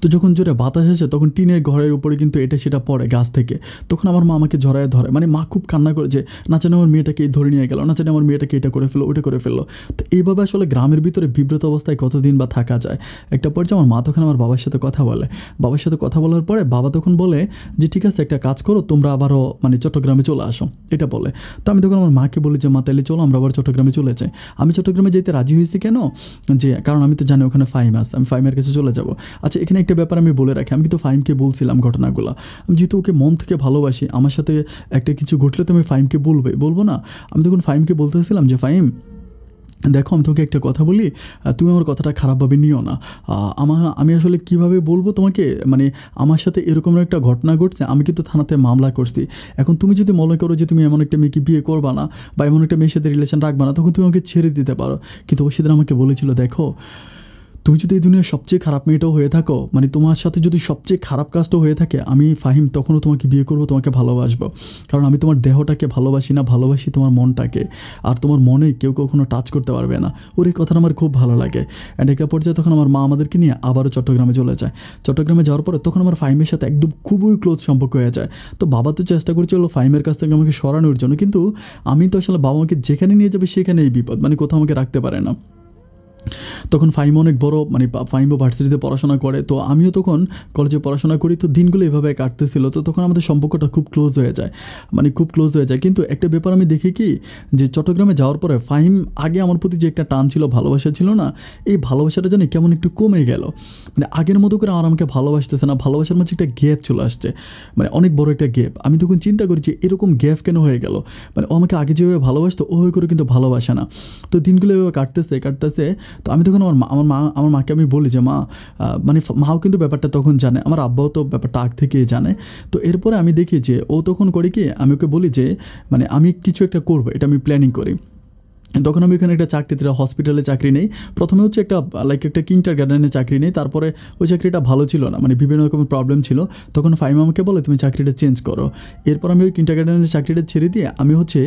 তো যখন জোরে বাতাস আসে তখন টিনের ঘরের উপরে কিন্তু এটা সেটা পড়ে গাছ থেকে, তখন আমার মা আমাকে জড়ায় ধরে। মা খুব কান্না করে যে না জানি আমার মেয়েটাকে ধরে নিয়ে গেল, না জানি আমার মেয়েটাকে এটা করে ফেলো, ওটা করে ফেললো। তো এইভাবে আসলে গ্রামের ভিতরে বিব্রত অবস্থায় কতদিন বা থাকা যায়। একটা পর্যায়ে আমার মা তখন আমার বাবার সাথে কথা বলার পরে বাবা তখন বলে যে ঠিক আছে, একটা কাজ করো, তোমরা আবারও চট্টগ্রামে চলে আসো, এটা বলে। তো আমি তখন আমার মাকে বলি যে মা তাহলে চলো আমরা আবার চট্টগ্রামে চলে যাই। আমি চট্টগ্রামে যেতে রাজি হয়েছি কেন, যে কারণ আমি তো জানি ওখানে ফাইম আছে, আমি ফাইমের কাছে চলে যাবো। আচ্ছা, এখানে একটা ব্যাপার আমি বলে রাখি, আমি কিন্তু ফাইমকে বলছিলাম ঘটনাগুলো, আমি যেহেতু ওকে মন থেকে ভালোবাসি, আমার সাথে একটা কিছু ঘটলে তো আমি ফাইমকে বলবো না। আমি তখন ফাইমকে বলতেছিলাম যে ফাইম দেখো, আমি তোকে একটা কথা বলি, তুমি আমার কথাটা খারাপভাবে নিও না। আমি আসলে কিভাবে বলবো তোমাকে, আমার সাথে এরকম একটা ঘটনা ঘটছে, আমি কিন্তু থানাতে মামলা করছি। এখন তুমি যদি মনে করো যে তুমি এমন একটা মেয়েকে বিয়ে করবা না বা এমন একটা মেয়ের সাথে রিলেশন রাখবা না, তখন তুমি আমাকে ছেড়ে দিতে পারো। কিন্তু ও সেদিন আমাকে বলেছিল, দেখো তুমি যদি এই দুনিয়ার সবচেয়ে খারাপ মেয়েটাও হয়ে থাকো, তোমার সাথে যদি সবচেয়ে খারাপ কাজটাও হয়ে থাকে, আমি ফাহিম তখনও তোমাকে বিয়ে করবো, তোমাকে ভালোবাসবো। কারণ আমি তোমার দেহটাকে ভালোবাসি না, ভালোবাসি তোমার মনটাকে। আর তোমার মনে কেউ কখনো টাচ করতে পারবে না। ওর এই কথাটা আমার খুব ভালো লাগে। অ্যান্ড একটা পর্যায়ে তখন আমার মা আমাদেরকে নিয়ে আবারও চট্টগ্রামে চলে যায়। চট্টগ্রামে যাওয়ার পরে তখন আমার ফাহিমের সাথে একদম খুবই ক্লোজ সম্পর্ক হয়ে যায়। তো বাবা তো চেষ্টা করছিল ফাহিমের কাছ থেকে আমাকে সরানোর জন্য, কিন্তু আমি তো আসলে বাবা আমাকে যেখানে নিয়ে যাবে সেখানেই বিপদ, কোথাও আমাকে রাখতে পারে না। তখন ফাইম অনেক বড়, ফাইমও ভার্সিটিতে পড়াশোনা করে, তো আমিও তখন কলেজে পড়াশোনা করি। তো দিনগুলো এভাবে কাটতেছিল। তো তখন আমাদের সম্পর্কটা খুব ক্লোজ হয়ে যায়, কিন্তু একটা ব্যাপার আমি দেখি কি, যে চট্টগ্রামে যাওয়ার পরে ফাহিম আগে আমার প্রতি যে একটা টান ছিল, ভালোবাসা ছিল না, এই ভালোবাসাটা জানি কেমন একটু কমে গেল। আগের মতো করে আমাকে ভালোবাসতেছে না, ভালোবাসার মাঝে একটা গ্যাপ চলে আসছে, অনেক বড় একটা গ্যাপ। আমি তখন চিন্তা করি যে এরকম গ্যাপ কেন হয়ে গেল, ও আমাকে আগে যেভাবে ভালোবাসতো ওভাবে করে কিন্তু ভালোবাসে না। তো দিনগুলো এভাবে কাটতেছে। তো আমি তখন আমার মাকে আমি বলি যে মা, মাও কিন্তু ব্যাপারটা তখন জানে, আমার আব্বাও তো ব্যাপারটা আগ থেকেই জানে। তো এরপরে আমি দেখি যে ও তখন করে কি, আমি ওকে বলি যে আমি কিছু একটা করবো, এটা আমি প্ল্যানিং করি। তখন আমি ওখানে একটা চাকরিতে হসপিটালে চাকরি নেই। প্রথমে হচ্ছে একটা একটা কিন্ডার গার্ডেনে চাকরি নেই। তারপরে ওই চাকরিটা ভালো ছিল না, মানে বিভিন্ন রকমের প্রবলেম ছিল। তখন ফাইম আমাকে বলে তুমি চাকরিটা চেঞ্জ করো। এরপর আমি ওই কিন্ডার গার্ডেনের চাকরিটা ছেড়ে দিয়ে আমি হচ্ছে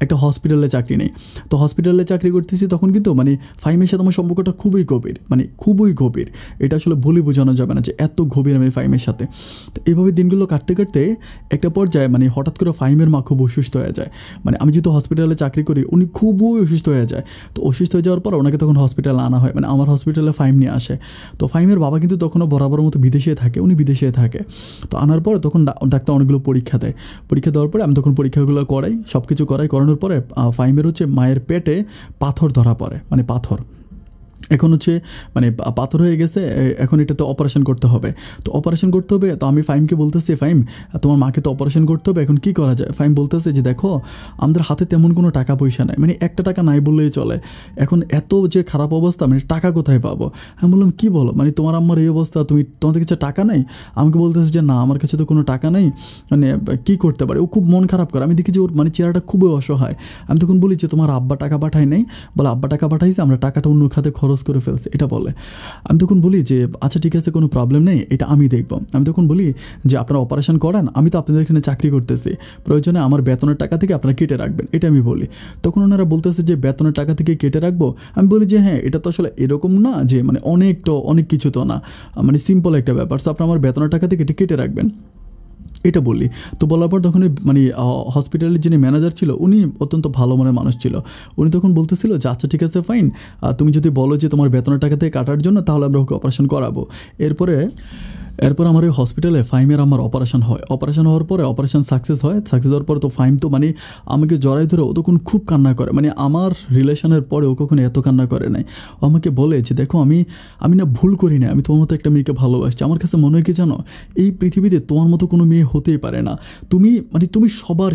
একটা হসপিটালে চাকরি নেই। তো হসপিটালে চাকরি করতেছি তখন কিন্তু মানে ফাইমের সাথে আমার সম্পর্কটা খুবই গভীর, মানে খুবই গভীর। এটা আসলে বলে বোঝানো যাবে না যে এত গভীর আমি ফাইমের সাথে। তো এইভাবে দিনগুলো কাটতে কাটতে একটা পর্যায়ে মানে হঠাৎ করে ফাইমের মা খুব অসুস্থ হয়ে যায়। মানে আমি যেহেতু হসপিটালে চাকরি করি, উনি খুবই অসুস্থ হয়ে যায়। তো অসুস্থ হয়ে যাওয়ার পর ওনাকে তখন হসপিটালে আনা হয়, মানে আমার হসপিটালে ফাইম নিয়ে আসে। তো ফাইমের বাবা কিন্তু তখনও বরাবর মতো বিদেশে থাকে, উনি বিদেশে থাকে। তো আনার পরে তখন ডাক্তার অনেকগুলো পরীক্ষা দেয়। পরীক্ষা দেওয়ার পরে আমি তখন পরীক্ষাগুলো করাই, সব কিছু করানোর পরে ফাইমের হচ্ছে মায়ের পেটে পাথর ধরা পড়ে, মানে পাথর। এখন হচ্ছে মানে পাথর হয়ে গেছে, এখন এটা তো অপারেশন করতে হবে। তো অপারেশন করতে হবে, তো আমি ফাইমকে বলতেছি ফাইম তোমার মাকে তো অপারেশন করতে হবে, এখন কী করা যায়? ফাইম বলতেছে যে দেখো আমাদের হাতে তেমন কোনো টাকা পয়সা নাই, মানে একটা টাকা নাই বললেই চলে। এখন এত যে খারাপ অবস্থা, মানে টাকা কোথায় পাবো? আমি বললাম কী বলো, মানে তোমার আম্মার এই অবস্থা, তোমাদের কাছে টাকা নেই? আমাকে বলতেছে যে না আমার কাছে তো কোনো টাকা নেই, মানে কী করতে পারে? ও খুব মন খারাপ করে। আমি দেখি যে ওর মানে চেহারাটা খুবই অসহায়। আমি তখন বলি যে তোমার আব্বা টাকা পাঠায় নাই? বলে আব্বা টাকা পাঠাইছে, আমরা টাকাটা অন্য খাতে খরচ করে ফেলছে, এটা বলে। আমি তখন বলি যে আচ্ছা ঠিক আছে, কোনো প্রবলেম নেই, এটা আমি দেখব। আমি তখন বলি যে আপনারা অপারেশন করান, আমি তো আপনাদের এখানে চাকরি করতেছি, প্রয়োজনে আমার বেতনের টাকা থেকে আপনারা কেটে রাখবেন, এটা আমি বলি। তখন ওনারা বলতেছে যে বেতনের টাকা থেকে কেটে রাখবো? আমি বলি যে হ্যাঁ, এটা তো আসলে এরকম না যে মানে অনেক কিছু তো না, মানে সিম্পল একটা ব্যাপার। তো আপনার আমার বেতনের টাকা থেকে এটা কেটে রাখবেন, এটা বলি। তো বলার পর তখন মানে হসপিটালের যিনি ম্যানেজার ছিল উনি অত্যন্ত ভালো মনের মানুষ ছিল। উনি তখন বলতেছিল যে আচ্ছা ঠিক আছে ফাইন, তুমি যদি বলো যে তোমার বেতনের টাকা থেকে কাটার জন্য, তাহলে আমরা ওকে অপারেশন করাবো। এরপর আমার ওই হসপিটালে ফাইমের আমার অপারেশন হয়। অপারেশন হওয়ার পরে অপারেশন সাকসেস হওয়ার পরে তো ফাইম তো মানে আমাকে জড়াই ধরে ও তখন খুব কান্না করে, মানে আমার রিলেশনের পরে ও কখনো এত কান্না করে নাই। ও আমাকে বলে যে দেখো আমি না ভুল করি না, আমি তোমার মতো একটা মেয়েকে ভালোবাসছি। আমার কাছে মনে হয় কি জানো, এই পৃথিবীতে তোমার মতো কোনো মেয়ে হতেই পারে না। তুমি সবার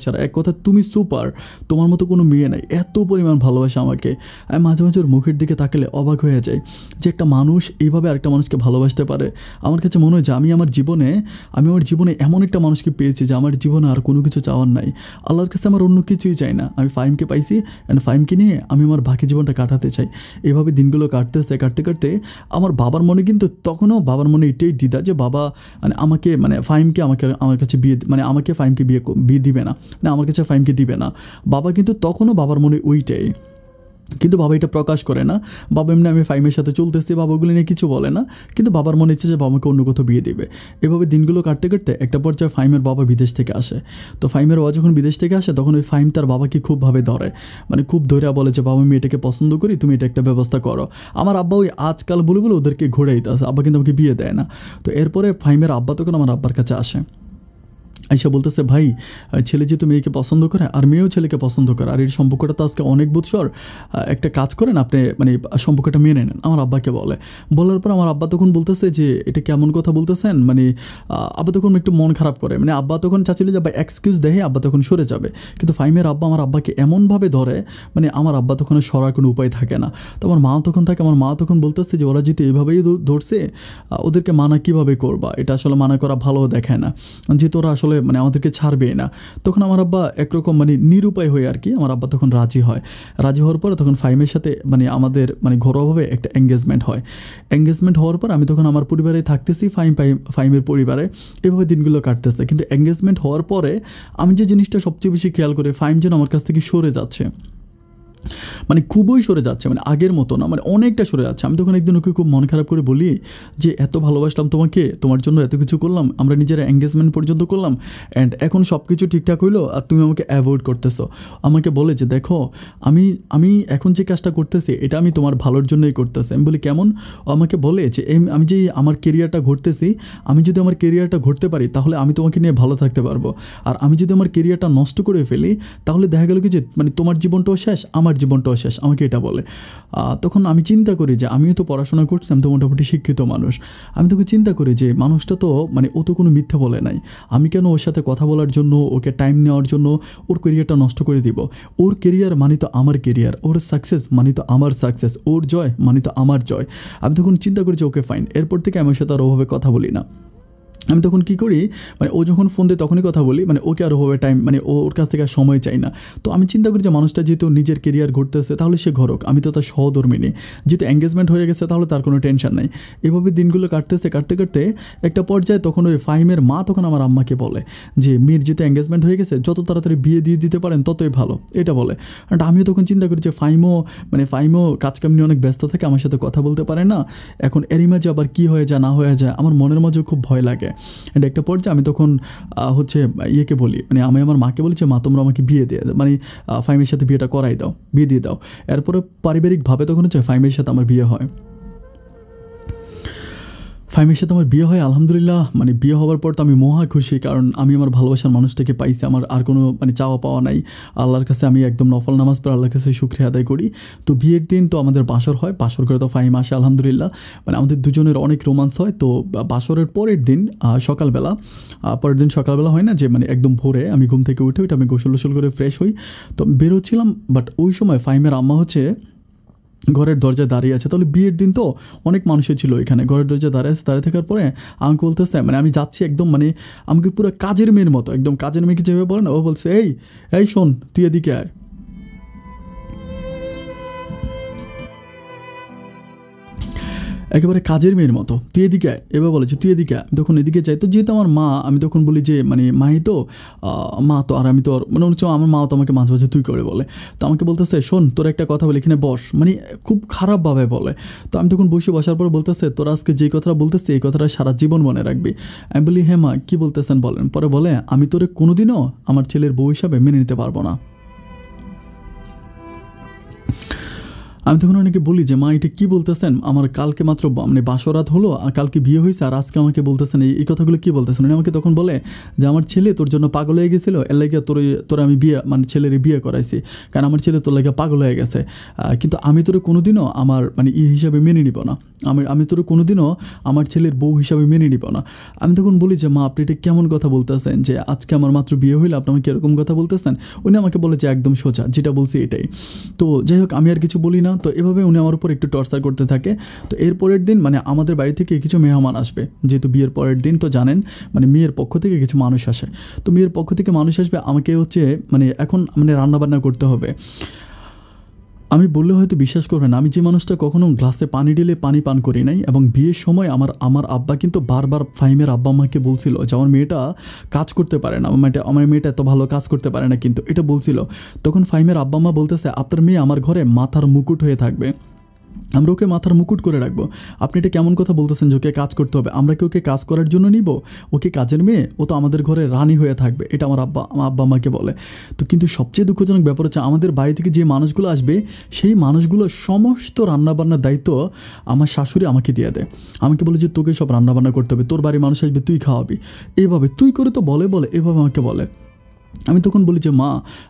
সেরা, এক কথা তুমি সুপার, তোমার মতো কোনো মেয়ে নাই। এত পরিমাণ ভালোবাসে আমাকে। আমি মাঝে মাঝে ওর মুখের দিকে তাকালে অবাক হয়ে যায় যে একটা মানুষ এইভাবে আরেকটা মানুষকে ভালোবাসতে পারে। আমার কাছে মনে হয় যে আমি আমার জীবনে এমন একটা মানুষকে পেয়েছি যে আমার জীবনে আর কোনো কিছু চাওয়ার নাই। আল্লাহর কাছে আমার অন্য কিছুই চাই না। আমি ফাইমকে পাইছি, অ্যান্ড ফাইমকে নিয়ে আমি আমার বাকি জীবনটা কাটাতে চাই। এভাবে দিনগুলো কাটতে কাটতে আমার বাবার মনে কিন্তু তখনও এটাই দ্বিধা যে বাবা ফাইমকে আমার কাছে আমাকে ফাইমকে বিয়ে দিবে না, আমার কাছে ফাইমকে দিবে না। বাবা কিন্তু তখনও বাবার মনে ওইটাই, কিন্তু বাবা এটা প্রকাশ করে না। বাবা এমনি আমি ফাইমের সাথে চলতেছি, বাবা ওগুলো নিয়ে কিছু বলে না, কিন্তু বাবার মনে ইচ্ছে যে বাবাকে অন্য কোথাও বিয়ে দিবে। এভাবে দিনগুলো কাটতে কাটতে একটা পর্যায়ে ফাইমের বাবা বিদেশ থেকে আসে। তো ফাইমের বাবা যখন বিদেশ থেকে আসে তখন ওই ফাইম তার বাবাকে খুবভাবে ধরে, মানে খুব ধরে বলে যে বাবা আমি এটাকে পছন্দ করি, তুমি এটা একটা ব্যবস্থা করো। আমার আব্বা ওই আজকাল বলে ওদেরকে ঘোরাই দিতে আসে, আব্বা কিন্তু আমাকে বিয়ে দেয় না। তো এরপরে ফাইমের আব্বা তখন আমার আব্বার কাছে আসে, আইসা বলতেছে ভাই ছেলে যেহেতু মেয়েকে পছন্দ করে আর মেয়েও ছেলেকে পছন্দ করে, আর এই সম্পর্কটা তো আজকে অনেক বছর, একটা কাজ করেন আপনি মানে সম্পর্কটা মেনে নেন, আমার আব্বাকে বলার পর আমার আব্বা তখন বলতেছে যে এটা কেমন কথা বলতেছেন, মানে আব্বা তখন একটু মন খারাপ করে, মানে আব্বা তখন চাচ্ছিল যে আব্বা এক্সকিউজ দেয়, আব্বা তখন সরে যাবে। কিন্তু ফাইমের আব্বা আমার আব্বাকে এমনভাবে ধরে, মানে আমার আব্বা তখন সরার কোনো উপায় থাকে না। তো আমার মা তখন বলতেছে যে ওরা যদি এইভাবেই ধরছে, ওদেরকে মানা কীভাবে করবা, এটা আসলে মানা করা ভালো দেখায় না, যেহেতু ওরা আসলে মানে আমাদেরকে ছাড়বেই না। তখন আমার আব্বা একরকম মানে নিরুপায় হয়ে আর কি, আমার আব্বা তখন রাজি হওয়ার পরে তখন ফাইমের সাথে মানে আমাদের মানে ঘরোয়াভাবে একটা এঙ্গেজমেন্ট হওয়ার পর আমি তখন আমার পরিবারে থাকতেছি, ফাইমের পরিবারে। এভাবে দিনগুলো কাটতেছে। কিন্তু এঙ্গেজমেন্ট হওয়ার পরে আমি যে জিনিসটা সবচেয়ে বেশি খেয়াল করে, ফাইম যেন আমার কাছ থেকে সরে যাচ্ছে, মানে খুবই সরে যাচ্ছে, মানে আগের মতো না, মানে অনেকটা সরে যাচ্ছে। আমি তখন একদিন ওকে খুব মন খারাপ করে বলি যে এত ভালোবাসলাম তোমাকে, তোমার জন্য এত কিছু করলাম, আমরা নিজেরা এঙ্গেজমেন্ট পর্যন্ত করলাম, অ্যান্ড এখন সব কিছু ঠিকঠাক হইলো আর তুমি আমাকে অ্যাভয়েড করতেছো। আমাকে বলে যে দেখো আমি এখন যে কাজটা করতেছি এটা আমি তোমার ভালোর জন্যই করতেছি। আমি বলি কেমন? ও আমাকে বলে যে আমি যে আমার কেরিয়ারটা ঘুরতেছি, আমি যদি আমার কেরিয়ারটা ঘুরতে পারি তাহলে আমি তোমাকে নিয়ে ভালো থাকতে পারবো, আর আমি যদি আমার কেরিয়ারটা নষ্ট করে ফেলি তাহলে দেখা গেল কি যে মানে তোমার জীবনটাও শেষ, আমার জীবনটাও শেষ। আমাকে এটা বলে। তখন আমি চিন্তা করি যে আমিও তো পড়াশোনা করছি, আমি তো মোটামুটি শিক্ষিত মানুষ। আমি তখন চিন্তা করি যে মানুষটা তো মানে ও তো কোনো মিথ্যা বলে নাই, আমি কেন ওর সাথে কথা বলার জন্য, ওকে টাইম নেওয়ার জন্য ওর কেরিয়ারটা নষ্ট করে দিব? ওর কেরিয়ার মানে তো আমার কেরিয়ার, ওর সাকসেস মানে তো আমার সাকসেস, ওর জয় মানে তো আমার জয়। আমি তখন চিন্তা করি যে ওকে ফাইন, এরপর থেকে আমার সাথে আর ওভাবে কথা বলি না। আমি তখন কী করি, মানে ও যখন ফোন দেয় তখনই কথা বলি, মানে ওকে আর ওভাবে টাইম, মানে ওর কাছ থেকে আর সময় চাই না। তো আমি চিন্তা করি যে মানুষটা যেহেতু নিজের কেরিয়ার ঘুরতেছে তাহলে সে ঘরক, আমি তো তার সহধর্মিনী, যেহেতু এঙ্গেজমেন্ট হয়ে গেছে তাহলে তার কোনো টেনশন নাই। এভাবে দিনগুলো কাটতে কাটতে একটা পর্যায়ে তখন ওই ফাহিমের মা তখন আমার আম্মাকে বলে যে মেয়ের যেহেতু এঙ্গেজমেন্ট হয়ে গেছে যত তাড়াতাড়ি বিয়ে দিয়ে দিতে পারেন ততই ভালো, এটা বলে। আর আমিও তখন চিন্তা করি যে ফাহিমও কাজকাম নিয়ে অনেক ব্যস্ত থাকে, আমার সাথে কথা বলতে পারে না, এখন এরই মাঝে আবার কী হয়ে যায় না হয়ে যায়, আমার মনের মাঝেও খুব ভয় লাগে। অ্যান্ড একটা পর্যায়ে আমি তখন হচ্ছে ইয়েকে বলি, মানে আমি আমার মাকে বলি যে মা তোমরা আমাকে বিয়ে দিয়ে দাও, মানে ফাহিমের সাথে বিয়েটা করাই দাও, বিয়ে দিয়ে দাও। এরপরে পারিবারিকভাবে তখন হচ্ছে ফাহিমের সাথে আমার বিয়ে হয়। ফাহিমের সাথে আমার বিয়ে হয় আলহামদুলিল্লাহ। মানে বিয়ে হওয়ার পর তো আমি মহা খুশি, কারণ আমি আমার ভালোবাসার মানুষটাকে পাইছি, আমার আর কোনো মানে চাওয়া পাওয়া নাই। আল্লাহর কাছে আমি একদম নফল নামাজ পড়ে আল্লাহর কাছে শুকরিয়া আদায় করি। তো বিয়ের দিন তো আমাদের বাসর হয়, বাসর করে তো ফাহিম আসে আলহামদুলিল্লাহ, মানে আমাদের দুজনের অনেক রোমান্স হয়। তো বাসরের পরের দিন সকালবেলা হয় না যে মানে একদম ভোরে আমি ঘুম থেকে উঠে ওইটা আমি গোসল করে ফ্রেশ হই, তো বেরোচ্ছিলাম। বাট ওই সময় ফাহিমের আম্মা হচ্ছে ঘরের দরজায় দাঁড়িয়ে আছে। তাহলে বিয়ের দিন তো অনেক মানুষই ছিল এখানে, ঘরের দরজায় দাঁড়িয়ে থাকার পরে আমাকে বলতেছে, মানে আমি যাচ্ছি একদম, মানে আমাকে পুরো কাজের মেয়ের মতো, একদম কাজের মেয়েকে যেভাবে বলে না, ও বলছে এই শোন তুই এদিকে আয়। একেবারে কাজের মেয়ের মতো, তুই এদিকে আয়, এবার বলে যে তুই এদিকে আয়। তখন এদিকে যাই, তো যেহেতু আমার মা, আমি তখন বলি যে মানে মাই তো মা তো, আর আমি তো মানে হচ্ছে আমার মাও তো আমাকে মাঝে মাঝে তুই করে বলে। তো আমাকে বলতেছে শোন তোর একটা কথা বলে এখানে বস, মানে খুব খারাপভাবে বলে। তো আমি তখন বসার পর বলতেছে তোরা আজকে যে কথাটা বলতেছে এই কথাটা সারা জীবন মনে রাখবি। আমি বলি হ্যাঁ মা কী বলতেছেন বলেন। পরে বলে আমি তোরে কোনোদিনও আমার ছেলের বউ হিসাবে মেনে নিতে পারবো না। আমি তখন অনেকে বলি যে মা এটা কী বলতেছেন, আমার কালকে মাত্র মানে বাসরাত হলো, কালকে বিয়ে হয়েছে, আর আজকে আমাকে বলতেছেন এই কথাগুলো কী বলতেছেন। উনি আমাকে তখন বলে যে আমার ছেলে তোর জন্য পাগল হয়ে গেছিলো, এর লাগে তোরা আমি বিয়ে মানে ছেলের বিয়ে করাইছি, কারণ আমার ছেলে তোর লাগে পাগল হয়ে গেছে, কিন্তু আমি তোরে কোনোদিনও আমার মানে হিসাবে মেনে নিব না, আমি তোরে কোনোদিনও আমার ছেলের বউ হিসাবে মেনে নিব না। আমি তখন বলি যে মা আপনি এটা কেমন কথা বলতেছেন, যে আজকে আমার মাত্র বিয়ে হইলে আপনি আমাকে এরকম কথা বলতেছেন। উনি আমাকে বলে যে একদম সোজা যেটা বলছি এটাই। তো যাই হোক আমি আর কিছু বলি না। তো এভাবে উনি আমার উপর একটু টর্চার করতে থাকে। তো এর পরের দিন মানে আমাদের বাড়ি থেকে কিছু মেহমান আসবে, যেহেতু বিয়ের পরের দিন তো জানেন মানে মেয়ের পক্ষ থেকে কিছু মানুষ আসে। তো মেয়ের পক্ষ থেকে মানুষ আসবে, আমাকে হচ্ছে মানে এখন মানে রান্নাবান্না করতে হবে। আমি বললে হয়তো বিশ্বাস করবেন, আমি যে মানুষটা কখনো গ্লাসে পানি ঢেলে পানি পান করি নাই, এবং বিয়ের সময় আমার আব্বা কিন্তু বারবার ফাহিমের আব্বা আমাকে বলছিল যে আমার মেয়েটা কাজ করতে পারে না, আমার মেয়েটা এত ভালো কাজ করতে পারে না, কিন্তু এটা বলছিল। তখন ফাহিমের আব্বা মা বলতেছে আপনার মেয়ে আমার ঘরে মাথার মুকুট হয়ে থাকবে, আমরা ওকে মাথার মুকুট করে রাখবো। আপনি এটা কেমন কথা বলতেছেন যে ওকে কাজ করতে হবে, আমরা কি ওকে কাজ করার জন্য নিব? ওকে কাজের মেয়ে, ও তো আমাদের ঘরে রানী হয়ে থাকবে, এটা আমার আব্বা আমাকে বলে। তো কিন্তু সবচেয়ে দুঃখজনক ব্যাপার হচ্ছে আমাদের বাড়ি থেকে যে মানুষগুলো আসবে সেই মানুষগুলো সমস্ত রান্নাবান্নার দায়িত্ব আমার শাশুড়ি আমাকে দিয়ে দেয়। আমাকে বলে যে তোকে সব রান্নাবান্না করতে হবে, তোর বাড়ির মানুষ আসবে তুই খাওয়াবি, এইভাবে তুই করে তো বলে এভাবে আমাকে বলে। আমি তখন বলি যে মা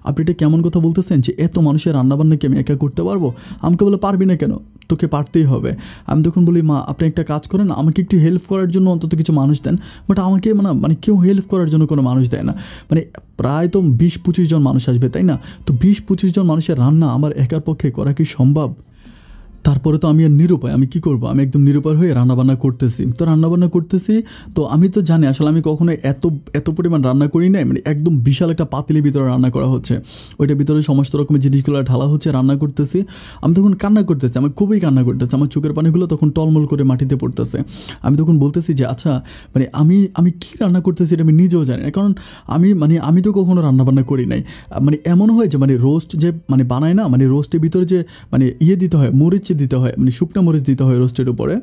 আপনি এটা কেমন কথা বলতেছেন যে এত মানুষের রান্নাবান্না কি আমি একা করতে পারবো? আমাকে বলে পারবি না কেন, তোকে পারতেই হবে। আমি তখন বলি মা আপনি একটা কাজ করেন, আমাকে একটু হেল্প করার জন্য অন্তত কিছু মানুষ দেন। বাট আমাকে মানে কেউ হেল্প করার জন্য কোনো মানুষ দেয় না। মানে প্রায় তো 20-25 জন মানুষ আসবে তাই না? তো 20-25 জন মানুষের রান্না আমার একার পক্ষে করা কি সম্ভব? তারপরে তো আমি আর নিরুপায়, আমি কি করব, আমি একদম নিরুপায় হয়ে রান্নাবান্না করতেছি। তো আমি তো জানি আসলে আমি কখনো এত পরিমাণ রান্না করি নাই, মানে একদম বিশাল একটা পাতিলের ভিতরে রান্না করা হচ্ছে, ওইটার ভিতরে সমস্ত রকমের জিনিসগুলো ঢালা হচ্ছে, রান্না করতেছি। আমি তখন কান্না করতেছি, আমি খুবই কান্না করতেছি, আমার চোখের পানিগুলো তখন টলমল করে মাটিতে পড়তেছে। আমি তখন বলতেছি যে আচ্ছা মানে আমি কি রান্না করতেছি এটা আমি নিজেও জানি না, কারণ আমি তো কখনো রান্নাবান্না করি নাই। মানে এমন হয় যে মানে রোস্ট যে মানে বানায় না, মানে রোস্টের ভিতরে যে মানে দিতে হয়, মরিচ দিতে হয়, মানে শুকনো মরিচ দিতে হয় রোস্টের উপরে,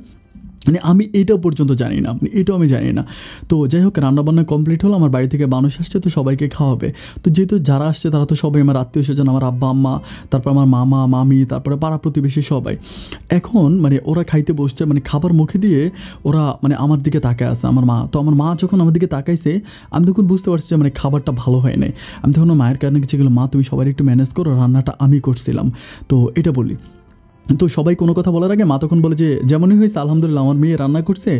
মানে আমি এইটাও পর্যন্ত জানি না, মানে এটাও আমি জানি না। তো যাই হোক রান্নাবান্না কমপ্লিট হলো, আমার বাড়ি থেকে মানুষ আসছে, তো সবাইকে খাওয়াবে। তো যেহেতু যারা আসছে তারা তো সবাই আমার আত্মীয় স্বজন, আমার আব্বা আম্মা, তারপর আমার মামা মামি, তারপরে পাড়া প্রতিবেশী সবাই। এখন মানে ওরা খাইতে বসছে, মানে খাবার মুখে দিয়ে ওরা মানে আমার দিকে তাকায় আছে আমার মা। তো আমার মা যখন আমার দিকে তাকাইছে আমি তখন বুঝতে পারছি যে মানে খাবারটা ভালো হয় নাই। আমি তখন মায়ের কারণে কিছু গেলো, মা তুমি সবাই একটু ম্যানেজ করো, রান্নাটা আমি করছিলাম। তো এটা বলি তো সবাই কোনো কথা বলার আগে মা তখন বলে যে যেমনই হয়েছে আলহামদুলিল্লাহ, আমার মেয়ে রান্না করছে,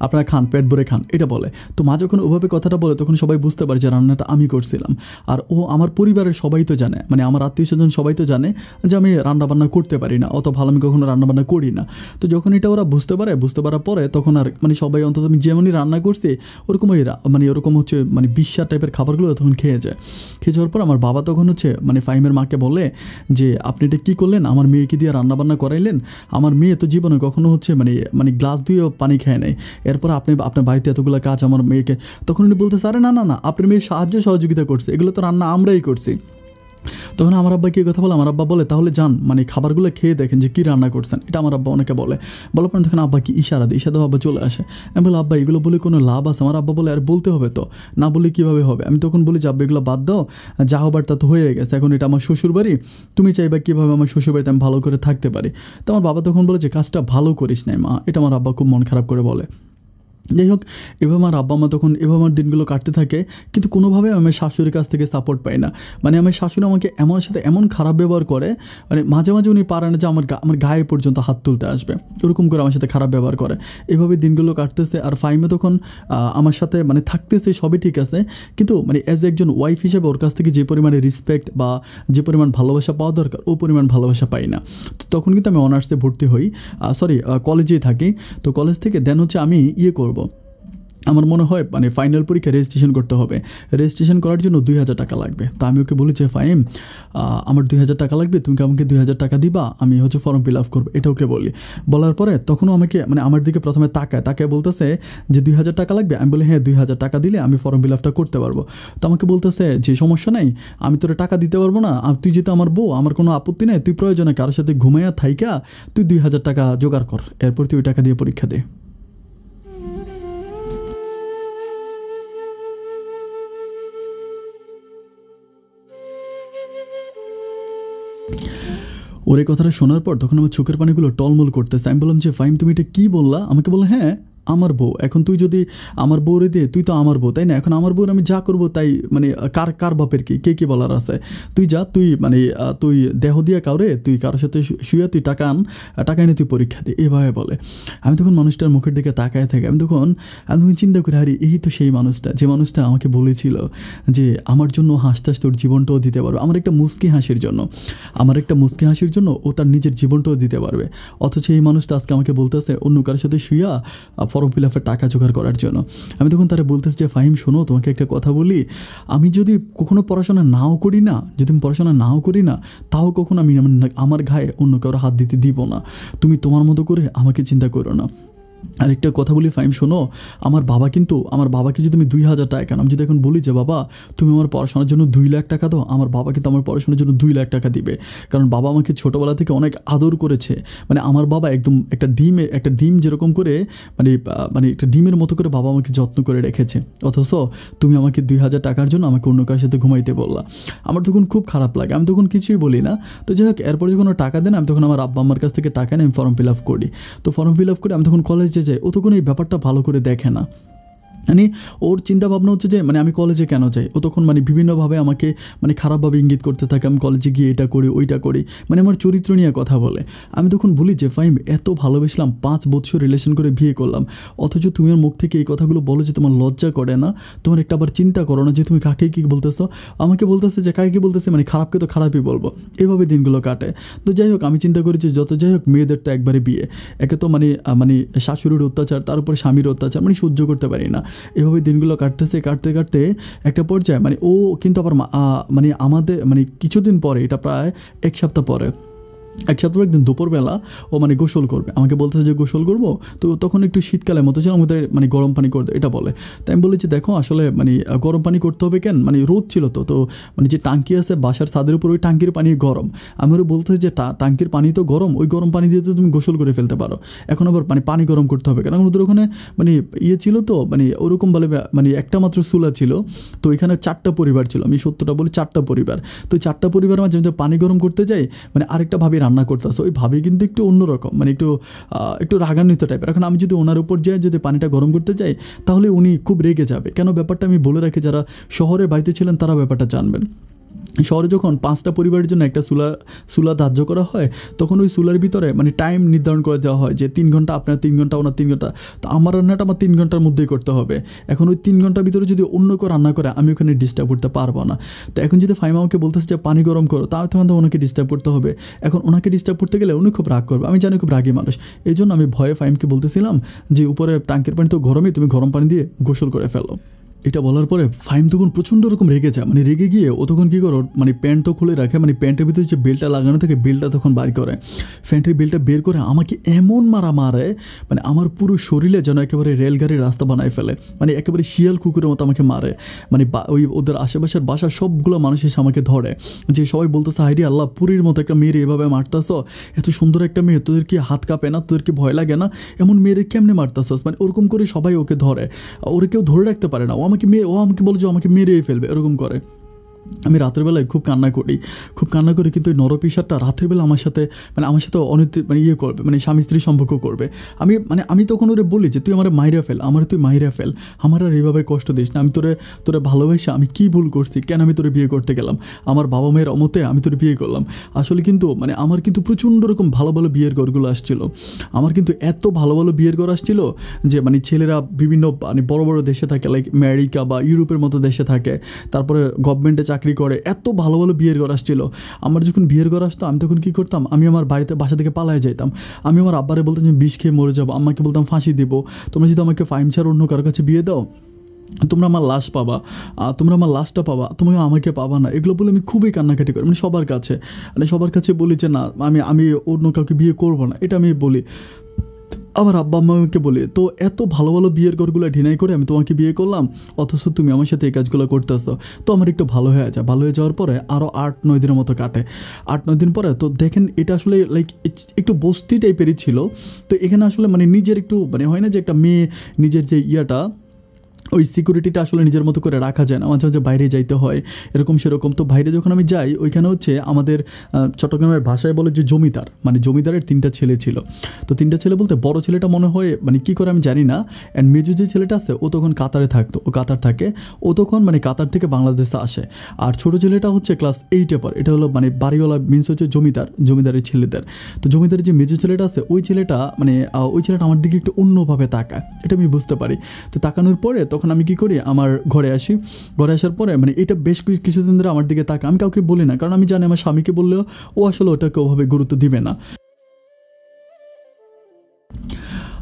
আপনারা খান, পেট ভরে খান, এটা বলে। তো মা যখন ওভাবে কথাটা বলে তখন সবাই বুঝতে পারে যে রান্নাটা আমি করছিলাম। আর ও আমার পরিবারের সবাই তো জানে, মানে আমার আত্মীয় স্বজন সবাই তো জানে যে আমি রান্নাবান্না করতে পারি না, অত ভালো আমি কখনো রান্নাবান্না করি না। তো যখন এটা ওরা বুঝতে পারার পরে তখন আর মানে সবাই অন্তত আমি যেমনই রান্না করছি ওরকম ওই মানে ওরকম হচ্ছে মানে বিস্বাদ টাইপের খাবারগুলো তখন খেয়ে যায়। খেয়ে যাওয়ার পর আমার বাবা তখন হচ্ছে মানে ফাহিমের মাকে বলে যে আপনি এটা কী করলেন, আমার মেয়েকে দিয়ে রান্নাবান্না করাইলেন, আমার মেয়ে তো জীবনে কখনো হচ্ছে মানে মানে গ্লাস ধুয়েও পানি খায় নাই, এরপর আপনি আপনার বাড়িতে এতগুলো কাজ আমার মেয়েকে। তখন উনি বলতেছে আরে না না না, আপনার মেয়ে সহযোগিতা করছে, এগুলো তো রান্না আমরাই করছি। তখন আমার আব্বা কি কথা বলে, আমার আব্বা বলে তাহলে যান মানে খাবারগুলো খেয়ে দেখেন যে কী রান্না করছেন, এটা আমার আব্বা অনেকে বলে। বলার পর তখন আব্বা কি ইশারা দেয়, ইশারা আব্বা চলে আসে। আমি বলি আব্বা এগুলো বলে কোনো লাভ আছে? আমার আব্বা বলে আর বলতে হবে তো, না বলে কীভাবে হবে? আমি তখন বলি যে আব্বা এগুলো বাদ দাও, যা হবার তা তো হয়ে গেছে, এখন এটা আমার শ্বশুর বাড়ি, তুমি চাইবা কীভাবে আমার শ্বশুর বাড়িতে আমি ভালো করে থাকতে পারি। তো আমার বাবা তখন বলে যে কাজটা ভালো করিস নাই মা, এটা আমার আব্বা খুব মন খারাপ করে বলে। যাই হোক, এভাবে আমার আব্বা মা তখন এভাবে আমার দিনগুলো কাটতে থাকে, কিন্তু কোনোভাবে আমি শাশুড়ির কাছ থেকে সাপোর্ট পাই না। মানে আমার শাশুড়ি আমাকে আমার সাথে এমন খারাপ ব্যবহার করে, মানে মাঝে মাঝে উনি পারে না যে আমার গায়ে পর্যন্ত হাত তুলতে আসবে, ওরকম করে আমার সাথে খারাপ ব্যবহার করে। এভাবে দিনগুলো কাটতেছে। আর ফাইমে তখন আমার সাথে মানে থাকতেছে, সবই ঠিক আছে, কিন্তু মানে অ্যাজ একজন ওয়াইফ হিসেবে ওর কাছ থেকে যে পরিমাণে রেসপেক্ট বা যে পরিমাণ ভালোবাসা পাওয়া দরকার ও পরিমাণ ভালোবাসা পাই না। তো তখন কিন্তু আমি অনার্সে ভর্তি হই, কলেজেই থাকি। তো কলেজ থেকে দেন হচ্ছে আমি করব, আমার মনে হয় মানে ফাইনাল পরীক্ষা রেজিস্ট্রেশন করতে হবে। রেজিস্ট্রেশন করার জন্য 2000 টাকা লাগবে। তো আমি ওকে বলি যে ফাইম আমার 2000 টাকা লাগবে, তুমি আমাকে 2000 টাকা দিবা, আমি হচ্ছে ফর্ম ফিল আপ করবো, এটা ওকে বলি। বলার পরে তখনও আমাকে মানে আমার দিকে প্রথমে তাকায় বলতেছে যে 2000 টাকা লাগবে। আমি বলি হ্যাঁ 2000 টাকা দিলে আমি ফর্ম ফিল আপটা করতে পারবো। তো আমাকে বলতেছে যে সমস্যা নেই, আমি তোর টাকা দিতে পারবো না, তুই যেহেতু আমার বউ, আমার কোনো আপত্তি নেই, তুই প্রয়োজনে কারোর সাথে ঘুমাইয়া থাইকা তুই 2000 টাকা জোগাড় কর, এরপর তুই ওই টাকা দিয়ে পরীক্ষা দে। ওর এই কথাটা শোনার পর তখন আমার চোখের পানিগুলো টলমল করতেছে। আমি বললাম যে ফাইম তুমি এটা কী বললা? আমাকে বললো হ্যাঁ আমার বউ, এখন তুই যদি আমার বউরে দিয়ে, তুই তো আমার বউ তাই না, এখন আমার বউর আমি যা করবো তাই মানে কার বাপের কে বলার আছে, তুই যা, তুই মানে তুই দেহ দিয়ে কাউরে, তুই কারোর সাথে শুয়ে তুই টাকা এনে তুই পরীক্ষা দে, এভাবে বলে। আমি তখন মানুষটার মুখের দিকে তাকায় থাকি। আমি তখন চিন্তা করি আরে এই তো সেই মানুষটা, যে মানুষটা আমাকে বলেছিল যে আমার জন্য হাসতে হাসতে ওর জীবনটাও দিতে পারবে, আমার একটা মুচকি হাসির জন্য ও তার নিজের জীবনটাও দিতে পারবে। অথচ এই মানুষটা আজকে আমাকে বলতেছে অন্য কারোর সাথে শুয়া ফর্ম ফিল আপের টাকা জোগাড় করার জন্য। আমি তখন তারা বলতেছি যে ফাহিম শোনো, তোমাকে একটা কথা বলি, আমি যদি কখনো পড়াশোনা নাও করি না, তাও কখনো আমি আমার গায়ে অন্য কারো হাত দিতে দিব না, তুমি তোমার মতো করে আমাকে চিন্তা করো না। আরেকটা কথা বলি ফাহিম শোনো, আমার বাবাকে যদি আমি 2000 টাকা কেন, আমি যদি এখন বলি যে বাবা তুমি আমার পড়াশোনার জন্য 2 লাখ টাকা দাও, আমার বাবা কিন্তু আমার পড়াশোনার জন্য 2 লাখ টাকা দিবে। কারণ বাবা আমাকে ছোটোবেলা থেকে অনেক আদর করেছে, মানে আমার বাবা একদম একটা ডিম যেরকম করে মানে একটা ডিমের মতো করে বাবা আমাকে যত্ন করে রেখেছে। অথচ তুমি আমাকে 2000 টাকার জন্য আমাকে অন্য কারোর সাথে ঘুমাইতে বললা। আমার তখন খুব খারাপ লাগে, আমি তখন কিছুই বলি না। তো যাই হোক, এরপরে যখন টাকা দেন আমি তখন আমার আব্বা আমার কাছ থেকে টাকা নিয়ে আমি ফর্ম ফিল আপ করি। তো ফর্ম ফিল আপ করে আমি তখন কলেজে যাই, ও তখন এই ব্যাপারটা ভালো করে দেখে না। মানে ওর চিন্তা ভাবনা হচ্ছে যে মানে আমি কলেজে কেন যাই, ও তখন মানে বিভিন্নভাবে আমাকে মানে খারাপভাবে ইঙ্গিত করতে থাকে, আমি কলেজে গিয়ে এটা করি ওইটা করি, মানে আমার চরিত্র নিয়ে কথা বলে। আমি তখন বলি যে ফাহিম এত ভালোবেসলাম, 5 বছর রিলেশন করে বিয়ে করলাম, অথচ তুমি আমার মুখ থেকে এই কথাগুলো বলো যে তোমার লজ্জা করে না, তোমার একটা আবার চিন্তা করো না যে তুমি কাকে কী বলতেছো। আমাকে বলতেছে যে কাকে কী বলতেছে, মানে খারাপকে তো খারাপই বলবো, এভাবে দিনগুলো কাটে। তো যাই হোক, আমি চিন্তা করি যে যত যাই হোক মেয়েদের তো একবারে বিয়ে, একে তো মানে শাশুড়ির অত্যাচার, তার উপর স্বামীর অত্যাচার মানে সহ্য করতে পারি না। এভাবে দিনগুলো কাটতে একটা পর্যায়ে মানে ও কিন্তু আবার মানে আমাদের মানে কিছুদিন পরে, এটা প্রায় 1 সপ্তাহ পরে একদিন দুপুরবেলা ও মানে গোসল করবে, আমাকে বলতেছে যে গোসল করবো। তো তখন একটু শীতকালের মতো ছিল, আমাদের মানে গরম পানি করতে এটা বলে। তাই আমি বলি যে দেখো আসলে মানে গরম পানি করতে হবে কেন, মানে রোদ ছিল তো মানে যে টাঙ্কি আছে বাসার ছাদের উপর, ওই টাঙ্কির পানি গরম। আমি ওরা বলতেছি যে টাঙ্কির পানি তো গরম, ওই গরম পানি দিয়ে তো তুমি গোসল করে ফেলতে পারো, এখন আবার মানে পানি গরম করতে হবে কেন? ওদের ওখানে মানে ছিল তো মানে ওরকম বলে মানে একটা মাত্র চুলা ছিল, তো এখানে 4টা পরিবার ছিল, আমি সত্যটা বলি 4টা পরিবার। তো 4টা পরিবার মাঝে মাঝে পানি গরম করতে যাই, মানে আরেকটা ভাবি রান্না করতেছে, ওই ভাবি কিন্তু একটু অন্যরকম, মানে একটু রাগান্বিত টাইপের। এখন আমি যদি ওনার উপর যাই যদি পানিটা গরম করতে যাই, তাহলে উনি খুব রেগে যাবে। কেন ব্যাপারটা আমি বলে রাখি, যারা শহরের বাড়িতে ছিলেন তারা ব্যাপারটা জানবেন। শহরে যখন 5টা পরিবারের জন্য একটা চুলা ধার্য করা হয়, তখন ওই চুলার ভিতরে মানে টাইম নির্ধারণ করে দেওয়া হয় যে 3 ঘন্টা আপনার, 3 ঘন্টা ওনার, 3 ঘন্টা। তো আমার রান্নাটা আমার 3 ঘন্টার মধ্যেই করতে হবে। এখন ওই 3 ঘন্টার ভিতরে যদি অন্য কেউ রান্না করে, আমি ওখানে ডিস্টার্ব করতে পারবো না। তো এখন যদি ফাহিমা আমাকে বলতেছে যে পানি গরম করো, তখন তো ওনাকে ডিস্টার্ব করতে হবে। এখন ওনাকে ডিস্টার্ব করতে গেলে উনি খুব রাগ করবে, আমি জানি খুব রাগী মানুষ। এই জন্য আমি ভয়ে ফাহিমকে বলতেছিলাম যে উপরে ট্যাঙ্কের পানি তো গরমই, তুমি গরম পানি দিয়ে গোসল করে ফেলো। এটা বলার পরে ফাহিম তখন প্রচণ্ড রকম রেগে যায়, মানে রেগে গিয়ে ও তখন কী করো, মানে প্যান্ট তো খুলে রাখে, মানে প্যান্টের ভিতরে যে বেল্টটা লাগানো থাকে বেল্টটা তখন বার করে, প্যান্টের বেল্টটা বের করে আমাকে এমন মারে, মানে আমার পুরো শরীরে যেন একেবারে রেলগাড়ির রাস্তা বানায় ফেলে, মানে একেবারে শিয়াল কুকুরের মতো আমাকে মারে। মানে ওই ওদের আশেপাশের বাসা সবগুলো মানুষ এসে আমাকে ধরে, যে সবাই বলতেছে হাইরি আল্লাহ, পুরীর মতো একটা মেয়ের এভাবে মারতাছ, এত সুন্দর একটা মেয়ে, তোদের কি হাত কাঁপে না, তোদের কি ভয় লাগে না, এমন মেয়েরে কেমনে মারতাছস, মানে ওরকম করে সবাই ওকে ধরে, ওরে কেউ ধরে রাখতে পারে না, ও আমাকে বলে যে আমাকে মেরেই ফেলবে, এরকম করে। আমি রাতের বেলায় খুব কান্না করি, কিন্তু ওই নরপিসারটা রাতের বেলা আমার সাথে অনেক মানে ইয়ে করবে, মানে স্বামী স্ত্রী সম্পর্ক করবে। আমি তখন ওরে বলি যে তুই আমার মাইরা ফেল, তুই মাইরা ফেল, আমার আর এইভাবে কষ্ট দিস না, আমি তোরে ভালোবাসি, আমি কি ভুল করছি, কেন আমি তোরে বিয়ে করতে গেলাম, আমার বাবা মায়ের অমতে আমি তোরে বিয়ে করলাম। আসলে কিন্তু মানে আমার কিন্তু প্রচণ্ড রকম ভালো ভালো বিয়ের ঘরগুলো আসছিল, আমার কিন্তু এত ভালো ভালো বিয়ের ঘর আসছিল যে মানে ছেলেরা বিভিন্ন মানে বড় বড় দেশে থাকে, লাইক আমেরিকা বা ইউরোপের মতো দেশে থাকে, তারপরে গভর্নমেন্টে চাকরি করে, এত ভালো ভালো বিয়ের ঘর আসছিল। আমার যখন বিয়ের ঘর আসতো, আমি তখন কী করতাম, আমি আমার বাসা থেকে পালায় যেতাম। আমি আমার আব্বারে বলতাম যে বিষ খেয়ে মরে যাবো, আম্মাকে বলতাম ফাঁসি দেবো, তোমরা যদি আমাকে ফাহিম ছাড়া অন্য কারোর কাছে বিয়ে দাও, তোমরা আমার লাশ পাবা, তোমরা আমার লাশটা পাবা, তুমি আমাকে পাবা না। এগুলো বলে আমি খুবই কান্নাকাটি করি, মানে সবার কাছে বলি যে না, আমি অন্য কাউকে বিয়ে করবো না, এটা আমি বলি। আমার আব্বা আম্মাকে বলি, তো এত ভালো ভালো বিয়ের ঘরগুলো ঢিনাই করে আমি তোমাকে বিয়ে করলাম, অথচ তুমি আমার সাথে এই কাজগুলো করতেছো। তো আমার একটু ভালো হয়ে যাওয়ার পরে আরও 8-9 দিনের মতো কাটে। 8-9 দিন পরে তো দেখেন, এটা আসলে লাইক একটু বস্তি টাইপেরই ছিল। তো এখানে আসলে মানে নিজের একটু মানে হয় না যে একটা মেয়ে নিজের যে ইয়াটা, ওই সিকিউরিটিটা আসলে নিজের মতো করে রাখা যায় না, মাঝে মাঝে বাইরে যাইতে হয়, এরকম সেরকম। তো বাইরে যখন আমি যাই, ওইখানে হচ্ছে আমাদের চট্টগ্রামের ভাষায় বলে যে জমিদার, মানে জমিদারের 3টা ছেলে ছিল। তো 3টা ছেলে বলতে বড় ছেলেটা মনে হয় মানে কী করে আমি জানি না, অ্যান্ড মেজু যে ছেলেটা আছে ও তখন কাতারে থাকতো, কাতার থাকে, ও তখন মানে কাতার থেকে বাংলাদেশে আসে। আর ছোটো ছেলেটা হচ্ছে ক্লাস 8-এ পড়ে, এটা হলো মানে বাড়িওয়ালা, মিনস হচ্ছে জমিদারের ছেলেদের। তো জমিদারের যে মেজু ছেলেটা আছে, ওই ছেলেটা আমার দিকে একটু অন্যভাবে তাকায়, এটা আমি বুঝতে পারি। তো তাকানোর পরে তখন আমি কি করি, আমার ঘরে আসার পরে মানে এটা বেশ কিছুদিন ধরে আমার দিকে তাকা, আমি কাউকে বলি না, কারণ আমি জানি আমার স্বামীকে বললেও ও আসলে ওটাকে ওভাবে গুরুত্ব দিবে না।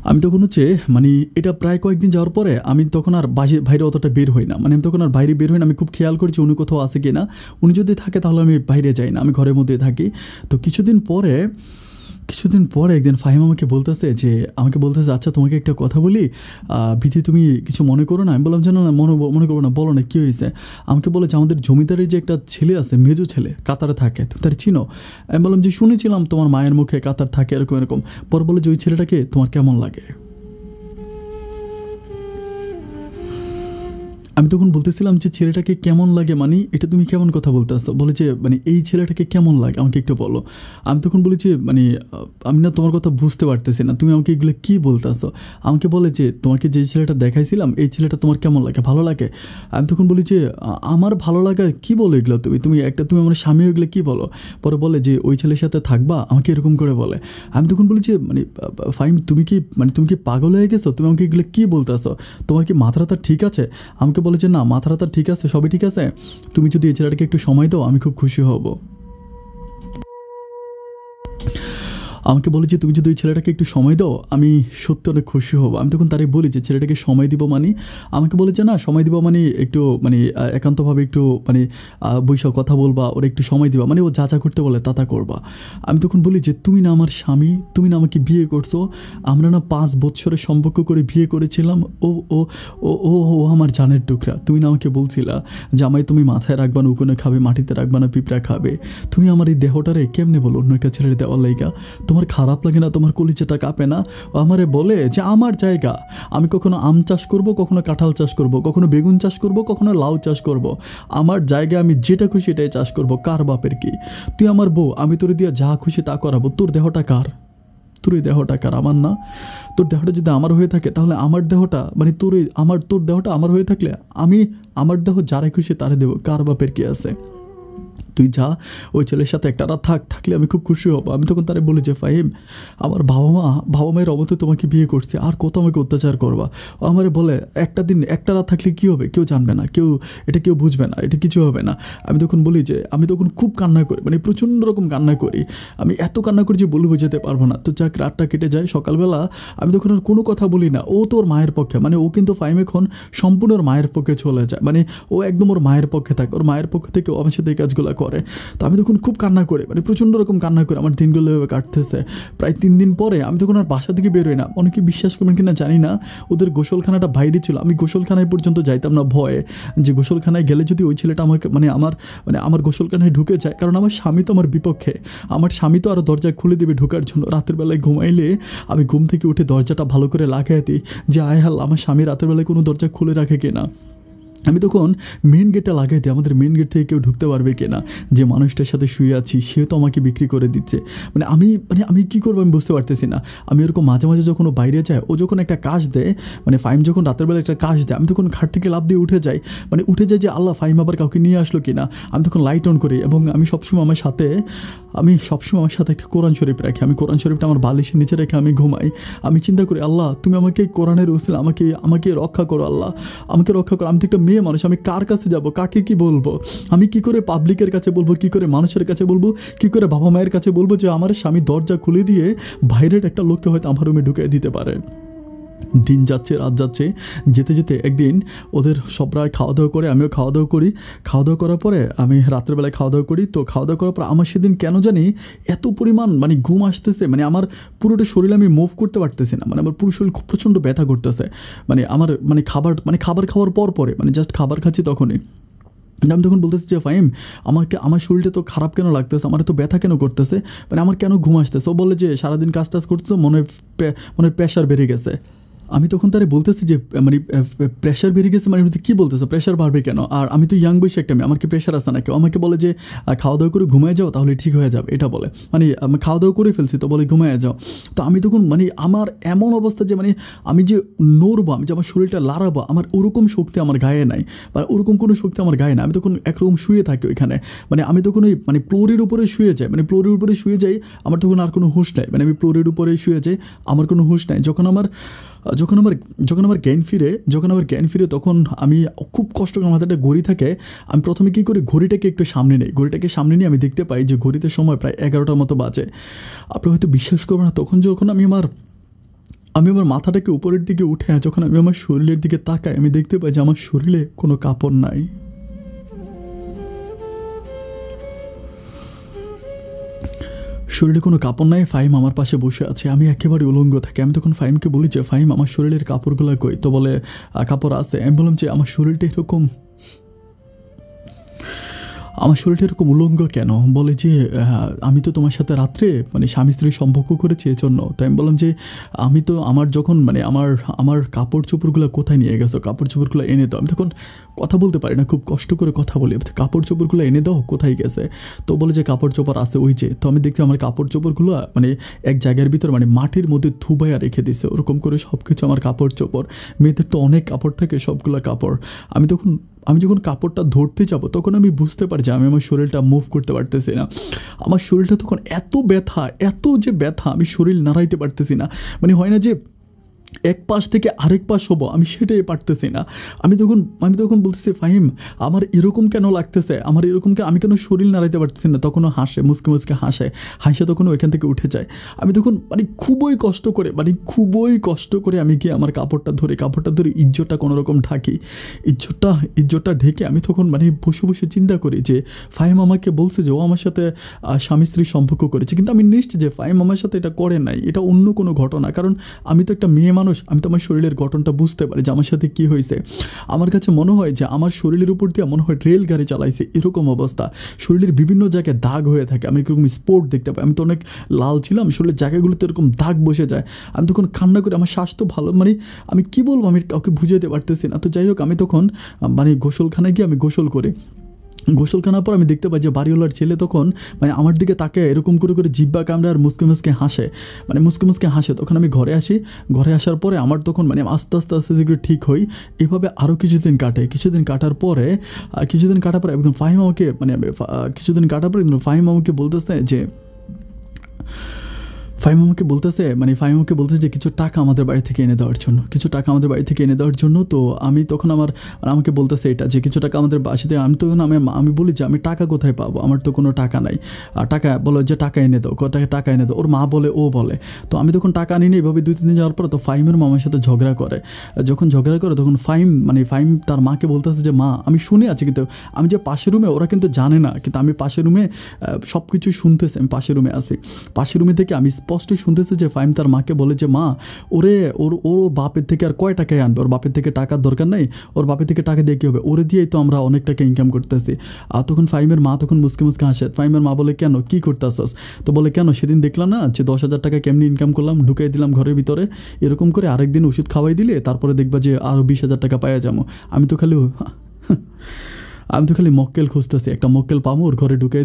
আমি তখন হচ্ছে মানে এটা প্রায় কয়েকদিন যাওয়ার পরে আমি তখন আর বাইরে অতটা বের হই না, মানে আমি তখন আর বাইরে বের হই না। আমি খুব খেয়াল করছি উনি কোথাও আছে কি না, উনি যদি থাকে তাহলে আমি বাইরে যাই না, আমি ঘরের মধ্যে থাকি। তো কিছুদিন পরে একদিন ফাহিম আমাকে বলতেছে আচ্ছা তোমাকে একটা কথা বলি, ভীতি তুমি কিছু মনে করো না। আমি বললাম যে না মনে করবো না, বলো না কী হয়েছে। আমাকে বলে যে আমাদের জমিদারের যে একটা ছেলে আছে, মেজো ছেলে, কাতারে থাকে, তুমি তার চিনো? আমি বললাম যে শুনেছিলাম তোমার মায়ের মুখে কাতার থাকে, এরকম। পর বলে যে ওই ছেলেটাকে তোমার কেমন লাগে। আমি তখন বলতেছিলাম যে ছেলেটাকে কেমন লাগে, মানে এটা তুমি কেমন কথা বলতে আসতো? বলে যে মানে এই ছেলেটাকে কেমন লাগে আমাকে একটু বলো। আমি তখন বলি যে মানে আমি না তোমার কথা বুঝতে পারতেছি না, তুমি আমাকে এগুলো কী বলতে আসো। আমাকে বলে যে তোমাকে যে ছেলেটা দেখাইছিলাম, এই ছেলেটা তোমার কেমন লাগে, ভালো লাগে? আমি তখন বলি যে আমার ভালো লাগা কী বলো এগুলো, তুমি আমার স্বামী এগুলো কী বলো? পরে বলে যে ওই ছেলের সাথে থাকবা, আমাকে এরকম করে বলে। আমি তখন বলি যে মানে ফাহিম তুমি কি পাগল হয়ে গেছো, তুমি আমাকে এগুলো কী বলতে আসো, তোমার কি মাথাটা ঠিক আছে? আমাকে বলে যে না, মাথাটা ঠিক আছে, সবই ঠিক আছে, তুমি যদি এই ছেলেটাকে একটু সময় দাও আমি খুব খুশি হব। আমাকে বলে যে তুমি যদি ওই ছেলেটাকে একটু সময় দাও আমি সত্যি অনেক খুশি হব। আমি তখন তারে বলি যে ছেলেটাকে সময় দিব মানে, আমাকে বলে যে না, সময় দিব মানে একটু মানে একান্তভাবে একটু মানে বৈশাখ কথা বলবা, ওরা একটু সময় দিবা, মানে ও যা যা করতে বলে তা করবা। আমি তখন বলি যে তুমি না আমার স্বামী, তুমি না আমাকে বিয়ে করছো, আমরা না 5 বছরের সম্পর্ক করে বিয়ে করেছিলাম, ও ও ও ও ও আমার জানের টুকরা। তুমি না আমাকে বলছিলা যে আমায় তুমি মাথায় রাখবা না, উকুনে খাবে, মাটিতে রাখবা না, পিঁপড়া খাবে। তুমি আমার এই দেহটারে কেমনে বলো অন্য একটা ছেলের দেওয়ার লাইগা, তোমার খারাপ লাগে না, তোমার কলিজাটা কাঁপে না? ও আমারে বলে যে আমার জায়গা, আমি কখনো আম চাষ করব, কখনো কাঁঠাল চাষ করব, কখনো বেগুন চাষ করব, কখনো লাউ চাষ করব, আমার জায়গায় আমি যেটা খুশি এটাই চাষ করব, কার বাপের কি? তুই আমার বউ, আমি তোর দিয়ে যা খুশি তা করাবো, তোর দেহটা কার? তোর এই দেহটা কার? আমার না? তোর দেহটা যদি আমার হয়ে থাকে তাহলে আমার দেহটা মানে তোর দেহটা আমার হয়ে থাকলে আমি আমার দেহ যারে খুশি তারে দেবো, কার বাপের কি আছে? তুই যা, ওই ছেলের সাথে একটা রাত থাকলে আমি খুব খুশি হব। আমি তখন তারে বলি যে ফাহিম, আমার বাবা মায়ের অবতে তোমাকে বিয়ে করছে, আর কত আমাকে অত্যাচার করবা। ও আমারে বলে একটা রাত থাকলে কী হবে, কেউ জানবে না, কেউ বুঝবে না, এটা কিছু হবে না। আমি তখন বলি যে আমি তখন খুব কান্না করি, মানে প্রচণ্ড রকম কান্না করি, আমি এত কান্না করি যে বলে বোঝাতে পারবো না। তো যাক, রাতটা কেটে যায়। সকালবেলা আমি তখন আর কোনো কথা বলি না। ও তো ওর মায়ের পক্ষে, মানে ও কিন্তু ফাহিম এখন সম্পূর্ণ ওর মায়ের পক্ষে চলে যায়, মানে ও একদম ওর মায়ের পক্ষে থাকে, ওর মায়ের পক্ষ থেকে ও আমার সাথে এই কাজগুলো করে। তো আমি তখন খুব কান্না করে, মানে প্রচণ্ড রকম কান্না করে আমার দিনগুলো এভাবে কাটতেছে। প্রায় 3 দিন পরে আমি তখন আর বাসা থেকে বেরোই না। অনেকে বিশ্বাস করবেন কিনা জানি না, ওদের গোসলখানাটা বাইরে ছিল। আমি গোসলখানায় পর্যন্ত যাইতাম না ভয়ে, যে গোসলখানায় গেলে যদি ওই ছেলেটা আমাকে আমার গোসলখানায় ঢুকে যায়, কারণ আমার স্বামী তো আমার বিপক্ষে। আমার স্বামী তো আরও দরজা খুলে দেবে ঢোকার জন্য। রাতের বেলায় ঘুমাইলে আমি ঘুম থেকে উঠে দরজাটা ভালো করে লাগাই দিই, যে আয় হাল আমার স্বামী রাতের বেলায় কোনো দরজা খুলে রাখে কিনা। আমি তখন মেন গেটটা লাগাই দিই, আমাদের মেন গেট থেকে কেউ ঢুকতে পারবে কিনা, যে মানুষটার সাথে শুয়ে আছি সে তো আমাকে বিক্রি করে দিচ্ছে। আমি কী করবো আমি বুঝতে পারতেছি না। আমি এরকম মাঝে মাঝে যখন ও বাইরে যায়, ও যখন একটা কাজ দেয়, মানে ফাহিম যখন রাতের বেলা একটা কাজ দেয়, আমি তখন খাট থেকে লাফ দিয়ে উঠে যাই, মানে উঠে যাই যে আল্লাহ ফাহিম আবার কাউকে নিয়ে আসলো কিনা। আমি তখন লাইট অন করি, এবং আমি সবসময় আমার সাথে একটা কোরআন শরীফ রাখি। আমি কোরআন শরীফটা আমার বালিশের নিচে রেখে আমি ঘুমাই। আমি চিন্তা করি, আল্লাহ তুমি আমাকে কোরআনের উসিলা আমাকে রক্ষা করো, আল্লাহ আমাকে রক্ষা করো। আমি তো একটা মেয়ে মানুষ, আমি কার কাছে যাব, কাকে কি বলবো, আমি কি করে পাবলিকের কাছে বলবো, কি করে মানুষের কাছে বলবো, কি করে বাবা মায়ের কাছে বলবো যে আমার স্বামী দরজা খুলে দিয়ে বাইরের একটা লোককে হয়তো আমার রুমে ঢুকিয়ে দিতে পারে। দিন যাচ্ছে, রাত যাচ্ছে, যেতে যেতে একদিন ওদের সবরায় খাওয়া দাওয়া করে, আমিও খাওয়া দাওয়া করি। খাওয়া দাওয়া করার পরে আমি রাত্রেবেলায় খাওয়া দাওয়া করি। তো খাওয়া দাওয়া করার পর আমার সেদিন কেন জানি এত পরিমাণ ঘুম আসতেছে, আমার পুরোটা শরীর আমি মুভ করতে পারতেছি না, আমার পুরো শরীর খুব প্রচণ্ড ব্যথা করতেছে। আমার খাবার খাওয়ার পরে জাস্ট খাবার খাচ্ছি তখনই আমি তখন বলতেছি যে ফাহিম, আমার শরীরটা তো খারাপ কেন লাগতেছে, আমার তো ব্যথা কেন করতেছে, আমার কেন ঘুম আসতেছে। ও বলে যে সারাদিন কাজ করতেছো, মনে হয় প্রেশার বেড়ে গেছে। আমি তখন তারে বলতেছি যে প্রেশার বেড়ে গেছে, কী বলতেছো, প্রেশার বাড়বে কেন, আর আমি তো ইয়াং বয়সী একটা মেয়ে, আমার কি প্রেশার আসে না কেউ। আমাকে বলে যে খাওয়া দাওয়া করে ঘুমিয়ে যাও তাহলে ঠিক হয়ে যাবে, এটা বলে। আমি খাওয়া দাওয়া করে ফেলছি, তো বলে ঘুমিয়ে যাও। তো আমি তখন আমার এমন অবস্থা যে আমি যে নড়বো, আমি যে আমার শরীরটা লাড়াবো, আমার ওরকম শক্তি আমার গায়ে নাই, বা ওরকম কোনো শক্তি আমার গায়ে না। আমি তখন একরকম শুয়ে থাকি ওইখানে, আমি তখন ওই ফ্লোরের উপরে শুয়ে যাই, ফ্লোরের উপরে শুয়ে যাই, আমার তখন আর কোনো হুঁশ নাই, আমি ফ্লোরের উপরে শুয়ে যাই, আমার কোনো হুঁশ নাই। যখন আমার জ্ঞান ফিরে তখন আমি খুব কষ্ট করে, মাথায় একটা ঘড়ি থাকে, আমি প্রথমে কী করি, ঘড়িটাকে একটু সামনে নিই। ঘড়িটাকে সামনে নিয়ে আমি দেখতে পাই যে ঘড়িতে সময় প্রায় 11টার মতো বাজে। আপনি হয়তো বিশ্বাস করবেন না, যখন আমি আমার মাথাটাকে উপরের দিকে উঠে যখন আমি আমার শরীরের দিকে তাকাই, আমি দেখতে পাই যে আমার শরীরে কোনো কাপড় নাই। শরীরে কোনো কাপড় নাই, ফাহিম আমার পাশে বসে আছে, আমি একেবারে উলঙ্গ থাকি। আমি তখন ফাহিমকে বলি যে ফাহিম, আমার শরীরের কাপড়গুলো কই। তো বলে কাপড় আছে। আমি বললাম যে আমার শরীরটা এরকম উলঙ্গ কেন। বলে যে আমি তো তোমার সাথে রাত্রে স্বামী স্ত্রীর সম্পর্ক করেছি এজন্য। তো আমি বললাম যে আমি তো আমার যখন আমার কাপড় চোপড়গুলো কোথায় নিয়ে গেছো, কাপড় চোপড়গুলো এনে দাও। আমি তখন কথা বলতে পারি না, খুব কষ্ট করে কথা বলি, কাপড় চোপড়গুলো এনে দাও, কোথায় গেছে। তো বলে যে কাপড় চোপড় আছে ওই যে। তো আমি দেখতে আমার কাপড় চোপড়গুলো এক জায়গার ভিতর মাটির মধ্যে থুবাইয়া রেখে দিছে, ওরকম করে সব কিছু আমার কাপড় চোপড়। মেয়েদের তো অনেক কাপড় থাকে, সবগুলো কাপড়। আমি যখন কাপড়টা ধরতে যাব তখন আমি বুঝতে পারি যে আমি আমার শরীরটা মুভ করতে পারতেছি না। আমার শরীরটা তখন এত ব্যথা, আমি শরীর নাড়াইতে পারতেছি না। হয় না যে এক পাশ থেকে আরেক পাশ হবো, আমি সেটাই পারতেছি না। আমি তখন বলতেছি ফাহিম, আমার এরকম কেন লাগতেছে, আমি কেন শরীর নাড়াইতে পারতেছি না। তখনও হাসে, মুসকে হাসে তখন ওইখান থেকে উঠে যায়। আমি তখন খুবই কষ্ট করে আমি গিয়ে আমার কাপড়টা ধরে ইজ্জতটা কোনোরকম ঢাকি। ইজ্জতটা ঢেকে আমি তখন বসে চিন্তা করি যে ফাহিম আমাকে বলছে যে ও আমার সাথে স্বামী স্ত্রীর সম্পর্ক করেছে, কিন্তু আমি নিশ্চিত যে ফাহিম আমার সাথে এটা করে নাই, এটা অন্য কোনো ঘটনা। কারণ আমি তো একটা মেয়ে মানুষ, আমি তো আমার শরীরের গঠনটা বুঝতে পারি যে আমার সাথে কি হয়েছে। আমার কাছে মনে হয় যে আমার শরীরের উপর দিয়ে মনে হয় রেলগাড়ি চালাইছে, এরকম অবস্থা। শরীরের বিভিন্ন জায়গায় দাগ হয়ে থাকে, আমি এরকম স্পট দেখতে পাই। আমি তো অনেক লাল ছিলাম, শরীরের জায়গাগুলোতে এরকম দাগ বসে যায়। আমি তখন কান্না করে, আমার শ্বাস তো ভালো, আমি কি বলবো, আমি কাউকে বুঝাতে পারতেছি না। তো যাই হোক, আমি তখন গোসলখানায় গিয়ে আমি গোসল করি। গোসলখানার পর আমি দেখতে পাই যে বাড়িওয়ালার ছেলে তখন মানে আমার দিকে তাকে এরকম করে করে জিব্বা কামড়ে আর মুসকে মুসকে হাসে, মানে মুসকে মুসকে হাসে। তখন আমি ঘরে আসি, ঘরে আসার পরে আমার তখন মানে আস্তে আস্তে আস্তে যেগুলো ঠিক হই। এভাবে আরও কিছুদিন কাটে, কিছুদিন কাটার পরে একদম ফাহিম আমাকে মানে কিছুদিন কাটার পরে একদম ফাহিম আমাকে বলতেছে যে কিছু টাকা আমাদের বাড়ি থেকে এনে দেওয়ার জন্য, তো আমি তখন আমাকে বলতেছে এটা যে কিছু টাকা আমাদের বাসাতে। আমি বলি যে আমি টাকা কোথায় পাবো, আমার তো কোনো টাকা নাই। টাকা বলো যে টাকা এনে দাও, টাকা এনে দাও। ওর মা বলে, ও বলে। তো আমি তখন টাকা আনি নি। এভাবে 2-3 দিন যাওয়ার পর তো ফাহিমের মামার সাথে ঝগড়া করে। যখন ঝগড়া করে তখন ফাহিম তার মাকে বলতেছে যে মা, আমি শুনে আছি কিন্তু আমি যে পাশের রুমে, ওরা কিন্তু জানে না, কিন্তু আমি পাশের রুমে সব কিছু শুনতেছি। আমি পাশের রুমে আছি, পাশের রুমে থেকে আমি স্পষ্ট শুনতেছে যে ফাহিম তার মাকে বলে যে মা, ওর বাপের থেকে আর কয় টাকায় আনবে, ওর বাপের থেকে টাকার দরকার নেই, ওর বাপের থেকে টাকা দিয়ে কী হবে, ওরে দিয়েই তো আমরা অনেক টাকা ইনকাম করতেছি। আর তখন ফাহিমের মা তখন মুসকে মুসকে হাসে। ফাহিমের মা বলে কেন, কী করতেছস? তো বলে কেন, সেদিন দেখলাম না যে 10,000 টাকা কেমনি ইনকাম করলাম, ঢুকাই দিলাম ঘরের ভিতরে, এরকম করে আরেকদিন ওষুধ খাওয়াই দিলে তারপরে দেখবা যে আরও 20,000 টাকা পাওয়া যাবো। আমি তো খালি মক্কেল খুঁজতেছি, একটা মক্কেল পাবো, ওর ঘরে ঢুকাই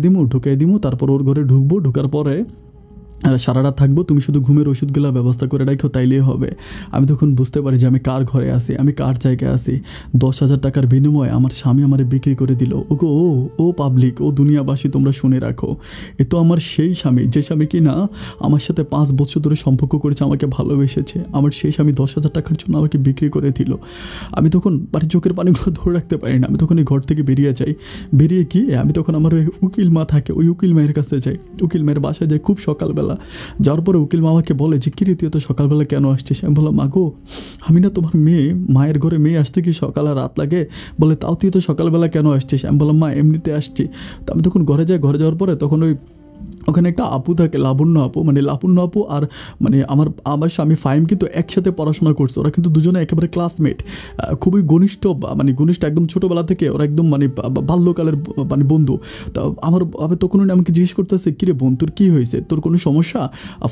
দিমু, তারপর ওর ঘরে ঢুকবো, ঢুকার পরে সারা রাত থাকবো, তুমি শুধু ঘুমের ওষুধগুলো ব্যবস্থা করে রাখো, তাইলেই হবে। আমি তখন বুঝতে পারি যে আমি কার ঘরে আসি, আমি কার জায়গায় আসি। 10,000 টাকার বিনিময়ে আমার স্বামী আমারে বিক্রি করে দিল। ও পাবলিক, ও দুনিয়াবাসী, তোমরা শুনে রাখো, এ তো আমার সেই স্বামী, যে স্বামী কি না আমার সাথে 5 বছর ধরে সম্পর্ক করেছে, আমাকে ভালোবেসেছে। আমার সেই স্বামী 10,000 টাকার জন্য আমাকে বিক্রি করে দিল। আমি তখন বাড়ির চোখের পানিগুলো ধরে রাখতে পারি না। আমি তখন এই ঘর থেকে বেরিয়ে যাই। বেরিয়ে গিয়ে আমি তখন আমার ওই উকিল মা থাকে, ওই উকিল মায়ের কাছে যাই। উকিল মায়ের বাসায় যাই খুব সকালবেলা। যাওয়ার পরে উকিল মামাকে বলে যে কিরে, তুই এত সকালবেলা কেন আসছিস? আমি বললাম, মা গো, আমি না তোমার মেয়ে, মায়ের ঘরে মেয়ে আসতে কি সকাল আর রাত লাগে? বলে তাও তুই তো সকালবেলা কেন আসছিস? আমি বললাম, মা এমনিতে আসছি। তো আমি তখন ঘরে যাই। ঘরে যাওয়ার পরে তখন ওখানে একটা আপু থাকে, লাবণ্য আপু আর আমার স্বামী ফাহিম কিন্তু একসাথে পড়াশোনা করছে। ওরা কিন্তু দুজনে একেবারে ক্লাসমেট, খুবই ঘনিষ্ঠ, একদম ছোটোবেলা থেকে ওরা একদম বাল্যকালের বন্ধু। তা তখন উনি আমাকে জিজ্ঞেস করতেছে, কিরে বোন, তোর কী হয়েছে, তোর কোনো সমস্যা?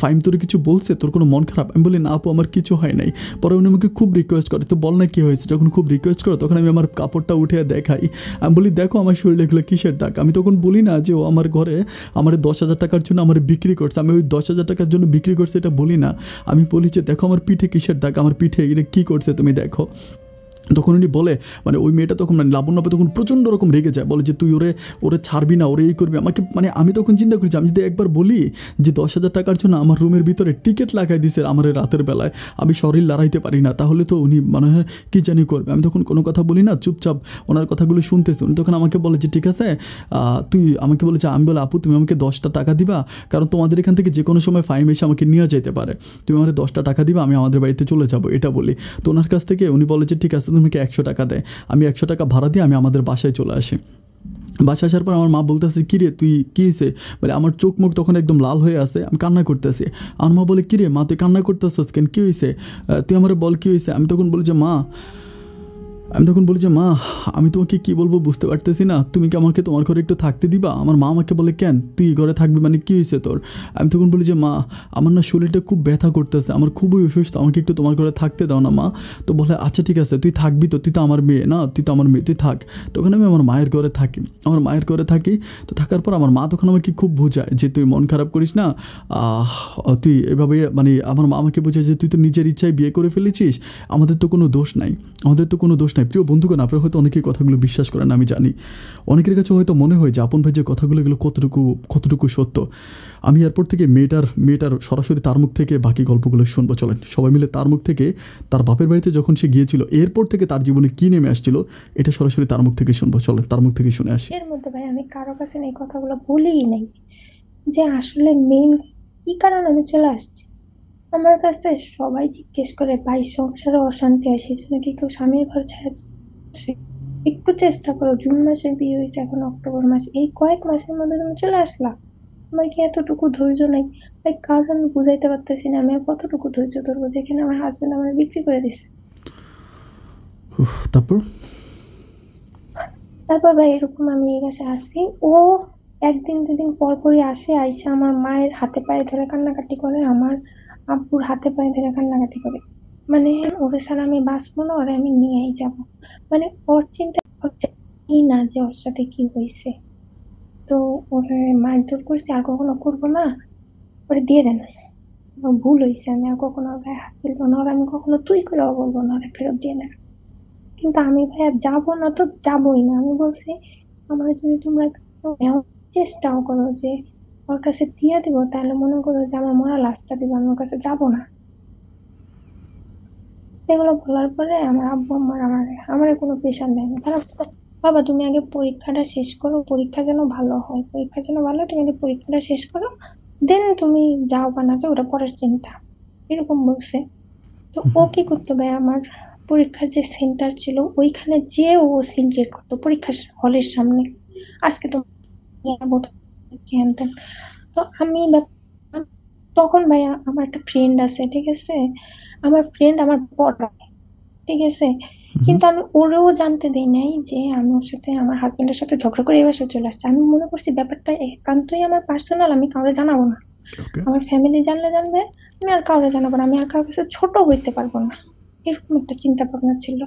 ফাহিম তোর কিছু বলছে, তোর কোনো মন খারাপ? আমি বলি, না আপু, আমার কিছু হয় নাই। পরে উনি আমাকে খুব রিকোয়েস্ট করে, তো বল না কী হয়েছে। যখন খুব রিকোয়েস্ট করে তখন আমি আমার কাপড়টা উঠে দেখাই। আমি বলি, দেখো আমার শরীরে এগুলো কিসের দাগ। আমি তখন বলি না যে ও আমার ঘরে আমার 10,000 টাকার জন্য আমার বিক্রি করছে, আমি ওই 10,000 টাকার জন্য বিক্রি করছে এটা বলি না। আমি বলি যে দেখো আমার পিঠে কিসের দাগ, আমার পিঠে এটা কী করছে তুমি দেখো। তখন উনি বলে, ওই মেয়েটা তখন লাবণ্য তখন প্রচণ্ড রকম রেগে যায়, বলে যে তুই ওরে ছাড়বি না, ওরে এই করবি আমাকে। আমি তখন চিন্তা করি যে আমি যদি একবার বলি যে 10,000 টাকার জন্য আমার রুমের ভিতরে টিকিট লাগাই দিছে আমার রাতের বেলায়, আমি শরীর লড়াইতে পারি না, তাহলে তো উনি মনে হয় কী জানি করবে। আমি তখন কোনো কথা বলি না, চুপচাপ ওনার কথাগুলো শুনতেছি। উনি তখন আমাকে বলে যে ঠিক আছে, তুই আমাকে বলে যে, আমি বলে আপু তুমি আমাকে 10টা টাকা দিবা, কারণ তোমাদের এখান থেকে যে কোনো সময় ফাহিম এসে আমাকে নিয়ে যেতে পারে, তুমি আমাকে 10টা টাকা দিবা, আমি আমাদের বাড়িতে চলে যাবো, এটা বলি। তো ওনার কাছ থেকে উনি বলে যে ঠিক আছে, তোমাকে 100 টাকা দেয়। আমি 100 টাকা ভাড়া দিয়ে আমি আমাদের বাসায় চলে আসি। বাসায় আসার পর আমার মা বলতেছে, কিরে তুই কী হয়েছে? আমার চোখ মুখ তখন একদম লাল হয়ে আছে, আমি কান্না করতেছি। আমার মা বলে, কিরে মা, তুই কান্না করতেছিস কেন, কী হয়েছে? তুই আমার বল কী হয়েছে। আমি তখন বলি যে মা, আমি তোমাকে কী বলবো বুঝতে পারতেছি না, তুমি কি আমাকে তোমার ঘরে একটু থাকতে দিবা? আমার মা আমাকে বলে, কেন, তুই ঘরে থাকবি কী হয়েছে তোর? আমি তখন বলি যে মা, আমার না শরীরটা খুব ব্যথা করতেছে, আমার খুবই অসুস্থ, আমাকে একটু তোমার ঘরে থাকতে দাও না মা। তো বলে আচ্ছা ঠিক আছে, তুই থাকবি তো, তুই তো আমার মেয়ে না, তুই থাক। তখন আমি আমার মায়ের ঘরে থাকি। তো থাকার পর আমার মা তখন আমাকে খুব বোঝায় যে তুই মন খারাপ করিস না, তুই এভাবে আমার মা আমাকে বোঝায় যে তুই তো নিজের ইচ্ছায় বিয়ে করে ফেলেছিস, আমাদের তো কোনো দোষ নাই। প্রিয় বন্ধুগণ, আপনারা হয়তো অনেকেই কথাগুলো বিশ্বাস করেন, আমি জানি। অনেকের কাছে হয়তো মনে হয় যে আপন ভাই যে কথাগুলো এগুলো কতটুকু সত্য। আমি এরপর থেকে মেয়েটার সরাসরি তার মুখ থেকে বাকি গল্পগুলো শুনবো। চলেন সবাই মিলে তার মুখ থেকে, তার বাপের বাড়িতে যখন সে গিয়েছিল এরপর থেকে তার জীবনে কী নেমে আসছিল, এটা সরাসরি তার মুখ থেকে শুনবো। চলেন তার মুখ থেকে শুনে আসি। এর মধ্যে ভাই আমি কারো কাছে এই কথাগুলো বলিই নাই যে আসলে মেইন কি কারণে আমি চলে আসছি। আমার কাছে সবাই জিজ্ঞেস করে, ভাই সংসারে অশান্তি হয় সেজন্য কি কেউ স্বামীর ঘর ছেড়ে যাচ্ছে? একটু চেষ্টা করো, জুন মাসে বিয়ে হয়েছে, এখন অক্টোবর মাস, এই কয়েক মাসের মধ্যে তুমি চলে আসলা। আমার কি এতটুকু ধৈর্য নাই? ভাই কারণ আমি বুঝাইতে পারতেছি না আমি আর কতটুকু ধৈর্য ধরবো, যেখানে আমার হাজবেন্ড আমার বিক্রি করে দিচ্ছে। তারপর ভাই এরকম আমি এই কাছে আসি, ও একদিন দুদিন পর পরই আসে, আইসা আমার মায়ের হাতে পায়ে ধরে কান্নাকাটি করে, আমার আব্বুর হাতে পায়ে ধরে কান্নাকাটি করে, ওরে ছাড়া আমি বাঁচবো না, ওরে আমি নিয়েই যাব। ওর চিন্তা হচ্ছে এই না যে ওর সাথে কি হয়েছে। তো ওরে মারধর করছি, আর কখনো করবো না, ওরে দিয়ে দেন, আমার ভুল হয়েছে, আমি আর কখনো ওর গায়ে হাত তুলবো না, আর আমি কখনো তুই করেও বলবো না, ওরে ফেরত দিয়ে দেন। কিন্তু আমি ভাইয়া যাবো না তো যাবোই না, আমি বলছি আমার যদি তোমরা নেওয়ার চেষ্টাও করো যে ওর কাছে দিয়ে দিব, তাহলে মনে করো যে আমার মরা লাশটা দিব, আমি ওর কাছে যাবো না। এগুলো বলার পরে আমার আব্বু আম্মার আমার কোনো প্রেশার দেয় না, তারা বলতো, বাবা তুমি আগে পরীক্ষাটা শেষ করো, পরীক্ষা যেন ভালো হয়, পরীক্ষা যেন ভালো হয়, তুমি আগে পরীক্ষাটা শেষ করো, দেন তুমি যাও বা না যাও ওটা পরের চিন্তা, এরকম বলছে। তো ও কি করতো ভাই, আমার পরীক্ষার যে সেন্টার ছিল ওইখানে যে ও সিন ক্রিয়েট করতো পরীক্ষার হলের সামনে, আজকে তো হ্যান ত্যান। তো তখন ভাইয়া আমার একটা ফ্রেন্ড আছে, ঠিক আছে, আমার ফ্রেন্ড আমার পড়ায়, ঠিক আছে, কিন্তু আমি ওরেও জানতে দেই নাই যে আমি ওর সাথে, আমার হাজবেন্ডের সাথে ঝগড়া করে এই বাসায় চলে আসছে। আমি মনে করছি ব্যাপারটা একান্তই আমার পার্সোনাল, আমি কাউরে জানাবো না, ওকে। আমার ফ্যামিলি জানলে জানবে, আমি আর কাউরে জানাবো না, আমি আর কারোর কাছে ছোট হইতে পারবো না, এরকম একটা চিন্তা ভাবনা ছিল।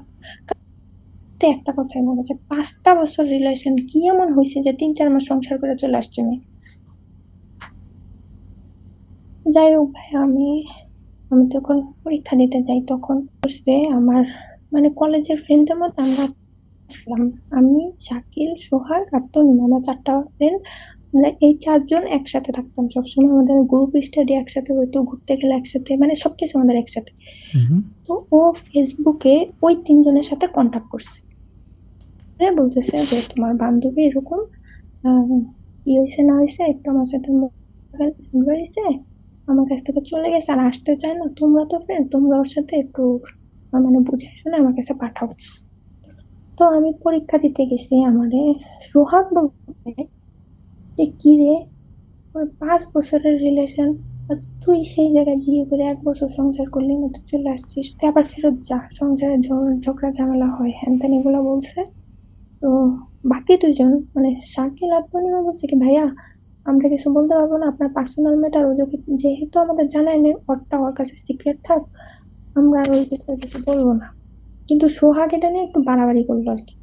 তো একটা কথাই বলে যে 5টা বছর রিলেশন কি এমন হয়েছে যে 3-4 মাস সংসার করে চলে আসছে মেয়ে। যাই হোক ভাই, আমি আমি তখন পরীক্ষা দিতে যাই, তখন করছে আমার মানে কলেজের ফ্রেন্ডদের মধ্যে আমরা ছিলাম, আমি, শাকিল, সোহাগ আর তনিমা, আমরা 4টা ফ্রেন্ড, আমরা এই 4জন একসাথে থাকতাম সবসময়, আমাদের গ্রুপ স্টাডি একসাথে হইতো, ঘুরতে গেলে একসাথে, মানে সবকিছু আমাদের একসাথে। তো ও ফেসবুকে ওই 3জনের সাথে কন্টাক্ট করছে, বলতেছে যে তোমার বান্ধবী এরকম কি হয়েছে না হয়েছে, একটু আমার সাথে ঝগড়া হয়েছে, আমার কাছ থেকে চলে গেছে আর আসতে চায় না, তোমরা তো ফ্রেন্ড, তোমরা ওর সাথে একটু মানে বুঝে শুনে আমার কাছে পাঠাও। তো আমি পরীক্ষা দিতে গেছি, আমারে সোহাগ বলতে যে কি রে, ওর 5 বছরের রিলেশন, আর তুই সেই জায়গায় বিয়ে করে 1 বছর সংসার করলি না, তুই চলে আসছিস, তুই আবার ফেরত যা, সংসারে ঝগড়া ঝামেলা হয় হ্যান ত্যান এগুলো বলছে। তো বাকি 2জন মানে শাকিল আর পূর্ণিমা বলছে কি ভাইয়া আমরা কিছু বলতে পারবো না, আপনার পার্সোনাল ম্যাটার, ও যেহেতু আমাদের জানায় নেই, ওরটা ওর কাছে সিক্রেট থাক, আমরা আর ওই বিষয়ে কিছু বলবো না। কিন্তু সোহাগ এটা নিয়ে একটু বাড়াবাড়ি করলো আর কি,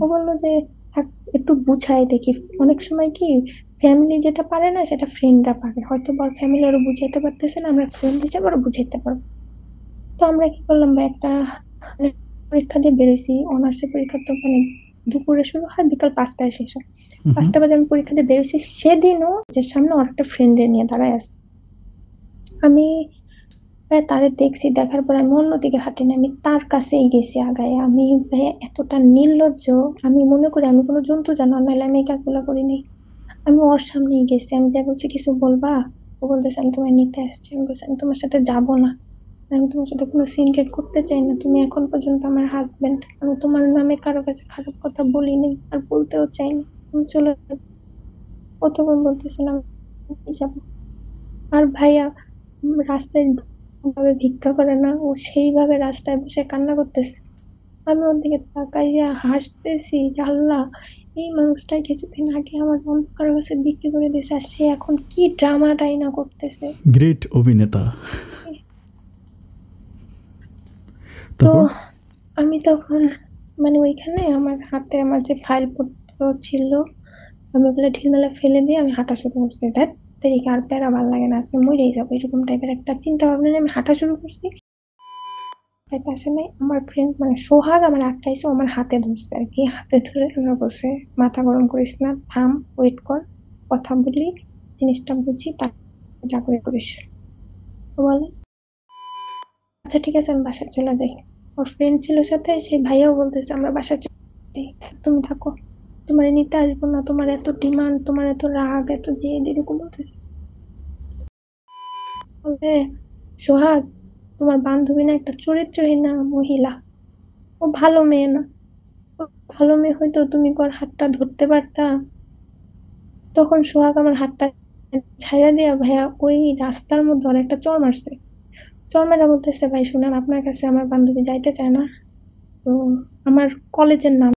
ও বললো যে থাক, একটু বুঝাই দেখি, অনেক সময় কি ফ্যামিলি যেটা পারে না সেটা ফ্রেন্ডরা পারে, হয়তো বা ফ্যামিলি ওরা বুঝাইতে পারতেছে না, আমরা ফ্রেন্ড হিসেবে ওরা বুঝাইতে পারবো। তো আমরা কি করলাম ভাই, একটা মানে পরীক্ষা দিয়ে বেরোইছি, অনার্সের পরীক্ষা তো মানে দুপুরে শুরু হয়, বিকাল 5টায় শেষ হয়, 5টা বাজে আমি পরীক্ষা দিয়ে বেরোইছি, সেদিনও যে সামনে আর একটা ফ্রেন্ডের নিয়ে দাঁড়ায় আছে, আমি ভাই তারে দেখছি, দেখার পর আমি অন্যদিকে হাঁটিনি, আমি তার কাছেই গেছি আগায়, আমি ভাই এতটা নির্লজ্জ, আমি মনে করি আমি কোনো জন্তু জানোয়ার, নাহলে আমি এই কাজগুলো করিনি। আমি ওর সামনেই গেছি, আমি যা বলছি কিছু বলবা, ও বলতেছে আমি তোমায় নিতে আসছি, আমি বলছি আমি তোমার সাথে যাবো না, আমি তোমার সাথে কোনো সিনক্রেট করতে চাই না, তুমি এখন পর্যন্ত আমার হাজবেন্ড, আমি তোমার নামে কারো কাছে খারাপ কথা বলিনি আর বলতেও চাইনি, তুমি চলে যাও। ও তখন বলতেছিলাম যাবো। আর ভাইয়া রাস্তায় ভাবে ভিক্ষা করে না, ও সেইভাবে রাস্তায় বসে কান্না করতেছে, আমি ওর দিকে তাকাইয়া হাসতেছি যে আল্লাহ, এই মানুষটা কিছুদিন আগে আমার অন্য কারো কাছে বিক্রি করে দিয়েছে, আর সে এখন কি ড্রামাটাই না করতেছে। গ্রেট অভিনেতা। তো তারপর? আমি তখন মানে ওইখানে আমার হাতে আমার যে ফাইল পত্র ছিল, আমি ওগুলো ঢিলমেলা ফেলে দিয়ে আমি হাঁটা শুরু করছি, ধ্যাৎ তেরিকা আর প্যারা ভাল লাগে না, আজকে মরেই যাবো, এরকম টাইপের একটা চিন্তা ভাবনা নিয়ে আমি হাঁটা শুরু করছি। তাই তার সামনে আমার ফ্রেন্ড মানে সোহাগ আমার আটকাইছে, ও আমার হাতে ধরছে আর কি, হাতে ধরে আমরা বসে মাথা গরম করিস না, থাম, ওয়েট কর, কথা বলি, জিনিসটা বুঝি, তার যা করে করিস। ও বলে আচ্ছা ঠিক আছে আমি বাসায় চলে যাই। ওর ফ্রেন্ড ছিল সাথে, সেই ভাইয়াও বলতেছে আমরা বাসায় চলে যাই, তুমি থাকো, তোমার নিতে আসবো না, তোমার এত ডিমান্ড, তোমার এত রাগ, এত জেদ, এরকম বলতেছে। বলতে সোহাগ, তোমার বান্ধবী না একটা চরিত্রহীন মহিলা, ও ভালো মেয়ে না, ও ভালো মেয়ে হয়তো তুমি ওর হাতটা ধরতে পারতা। তখন সোহাগ আমার হাতটা ছাইড়া দিয়া ভাইয়া ওই রাস্তার মধ্যে ওর একটা চড় মারছে, চড় মেরা বলতেছে ভাই শুনেন, আপনার কাছে আমার বান্ধবী যাইতে চায় না, তো আমার কলেজের নাম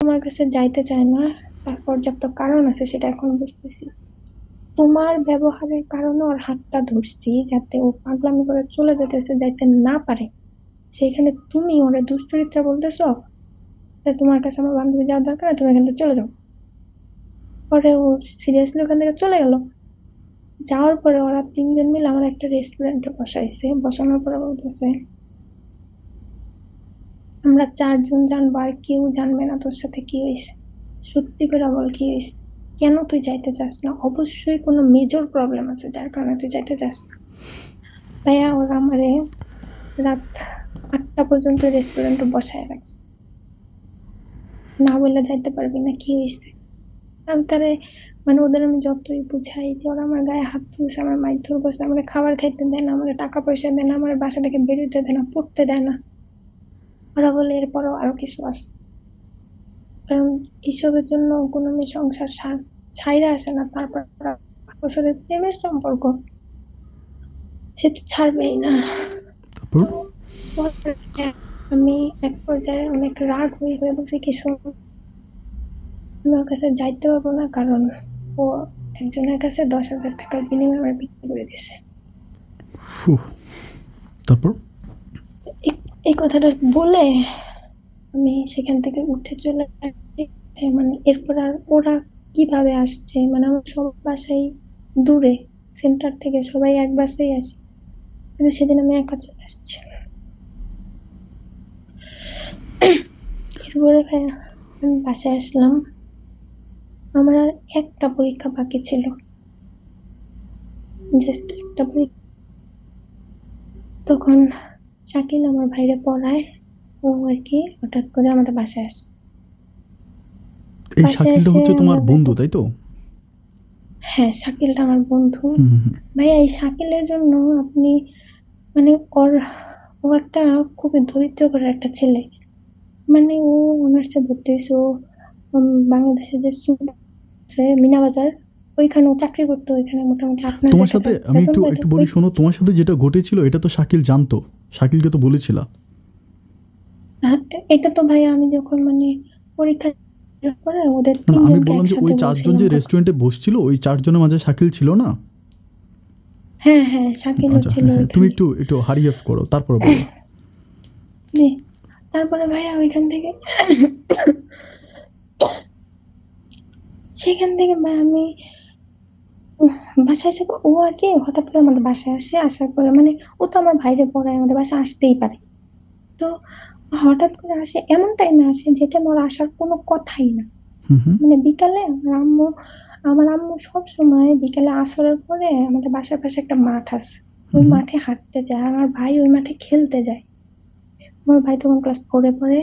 তোমার কাছে যাইতে চায় না, তার পর্যাপ্ত কারণ আছে সেটা এখন বুঝতেছি, তোমার ব্যবহারের কারণে ওর হাতটা ধরছি যাতে ও পাগলামি করে চলে যেতেছে, যাইতে না পারে, সেখানে তুমি ওরে দুশ্চরিত্রা বলতেছো, তাই তোমার কাছে আমার বান্ধবী যাওয়ার দরকার নেই, তুমি এখান থেকে চলে যাও। পরে ও সিরিয়াসলি ওখান থেকে চলে গেল। যাওয়ার পরে ওরা 3 জন মিলে আমার একটা রেস্টুরেন্টে বসাইছে। বসানোর পরে বলতেছে আমরা 4 জন জানবো, আর কেউ জানবে না তোর সাথে কি হয়েছে। সত্যি করে বল কি হয়েছে, কেন তুই যাইতে চাস না? অবশ্যই কোনো মেজর প্রবলেম আছে যার কারণে তুই যাইতে চাস না। ভাইয়া ওরা আমারে রাত 8টা পর্যন্ত রেস্টুরেন্টে বসায় রাখছে, না বললে যাইতে পারবি না, কি হয়েছে। আমি তারে মানে ওদের আমি যতই বুঝাই যে ওরা আমার গায়ে হাত তুলছে, আমার মারধর করছে, আমার খাবার খাইতে দেয় না, আমার টাকা পয়সা দেয় না, আমার বাসা থেকে বেরোতে দেয় না, পড়তে দেয় না। ওরা বলে এরপরও আরো কিছু আছে, কারণ এসবের জন্য কোনো মেয়ে সংসার ছাইরা আসে না। তারপর 5 বছরের প্রেমের সম্পর্ক, সে তো ছাড়বেই না। তারপর পরে আমি এক পর্যায়ে অনেক রাগ হয়ে বলছি কি শোন, আমি ওর কাছে যাইতে পারবো না, কারণ ও একজনের কাছে 10,000 টাকার বিনিময়ে আমার বিক্রি করে দিছে। ফুহ, তারপর এই কথাটা বলে আমি সেখান থেকে উঠে চলে আসছি। মানে এরপর আর ওরা কিভাবে আসছে, মানে আমার সব বাসাই দূরে, সেন্টার থেকে সবাই এক বাসেই আসে, কিন্তু সেদিন আমি একা চলে আসছি। এরপরে ভাইয়া আমি বাসায় আসলাম, আমার আর একটা পরীক্ষা বাকি ছিল, জাস্ট একটা পরীক্ষা। তখন শাকিল আমার ভাইরে পড়ায়, ও আর কি হঠাৎ করে আমাদের বাসায় আসে। এই বাসায় শাকিলটা এসে হচ্ছে তোমার আমার বন্ধু, তাই তো? হ্যাঁ, শাকিলটা আমার বন্ধু। হুম হুম, হুম। ভাইয়া এই শাকিলের জন্য আপনি মানে ও একটা খুবই দরিদ্র একটা ছেলে। মানে ও অনার্সে ভর্তি হয়েছে, ও বাংলাদেশের যে মিনা বাজার, ওইখানে ও চাকরি করতো, ওইখানে মোটামুটি 8-9 তোমার হাজার সাথে টাকা আমি বেতন একটু পাইতো। একটু বলি শোনো, তোমার সাথে যেটা ঘটেছিল এটা তো শাকিল জানতো, শাকিলকে তো বলেছিলা। এটা তো ভাইয়া আমি যখন মানে পরীক্ষা দেওয়ার পরে ওদের না না, আমি 3 জনকে বললাম যে ওই একসাথে 4জন বলছিলাম যে ঘটনা। রেস্টুরেন্টে বসছিল ওই 4জনের মাঝে শাকিল ছিল না? হ্যাঁ হ্যাঁ, শাকিলও আচ্ছা, ছিল হ্যাঁ হ্যাঁ, তুমি ওইখানে। একটু একটু হারি অফ করো, তারপরে বলো। জি, তারপরে ভাইয়া ওইখান থেকে সেখান থেকে আমি বাসায় এসে ও আর কি হঠাৎ করে আমাদের বাসায় আসে, আসার পরে মানে ও তো আমার ভাইরে পড়ায়, আমাদের বাসায় আসতেই পারে। তো হঠাৎ করে আসে, এমন টাইমে আসে যেটা আমার আসার কোনো কথাই না। হুম হুম মানে বিকালে আমার আম্মু সব সময় বিকালে আসরের পরে আমাদের বাসার পাশে একটা মাঠ আছে, ওই হুম হুম মাঠে হাঁটতে যায়, আমার ভাই ওই মাঠে খেলতে যায়। আমার ভাই তখন ক্লাস 4-এ পড়ে,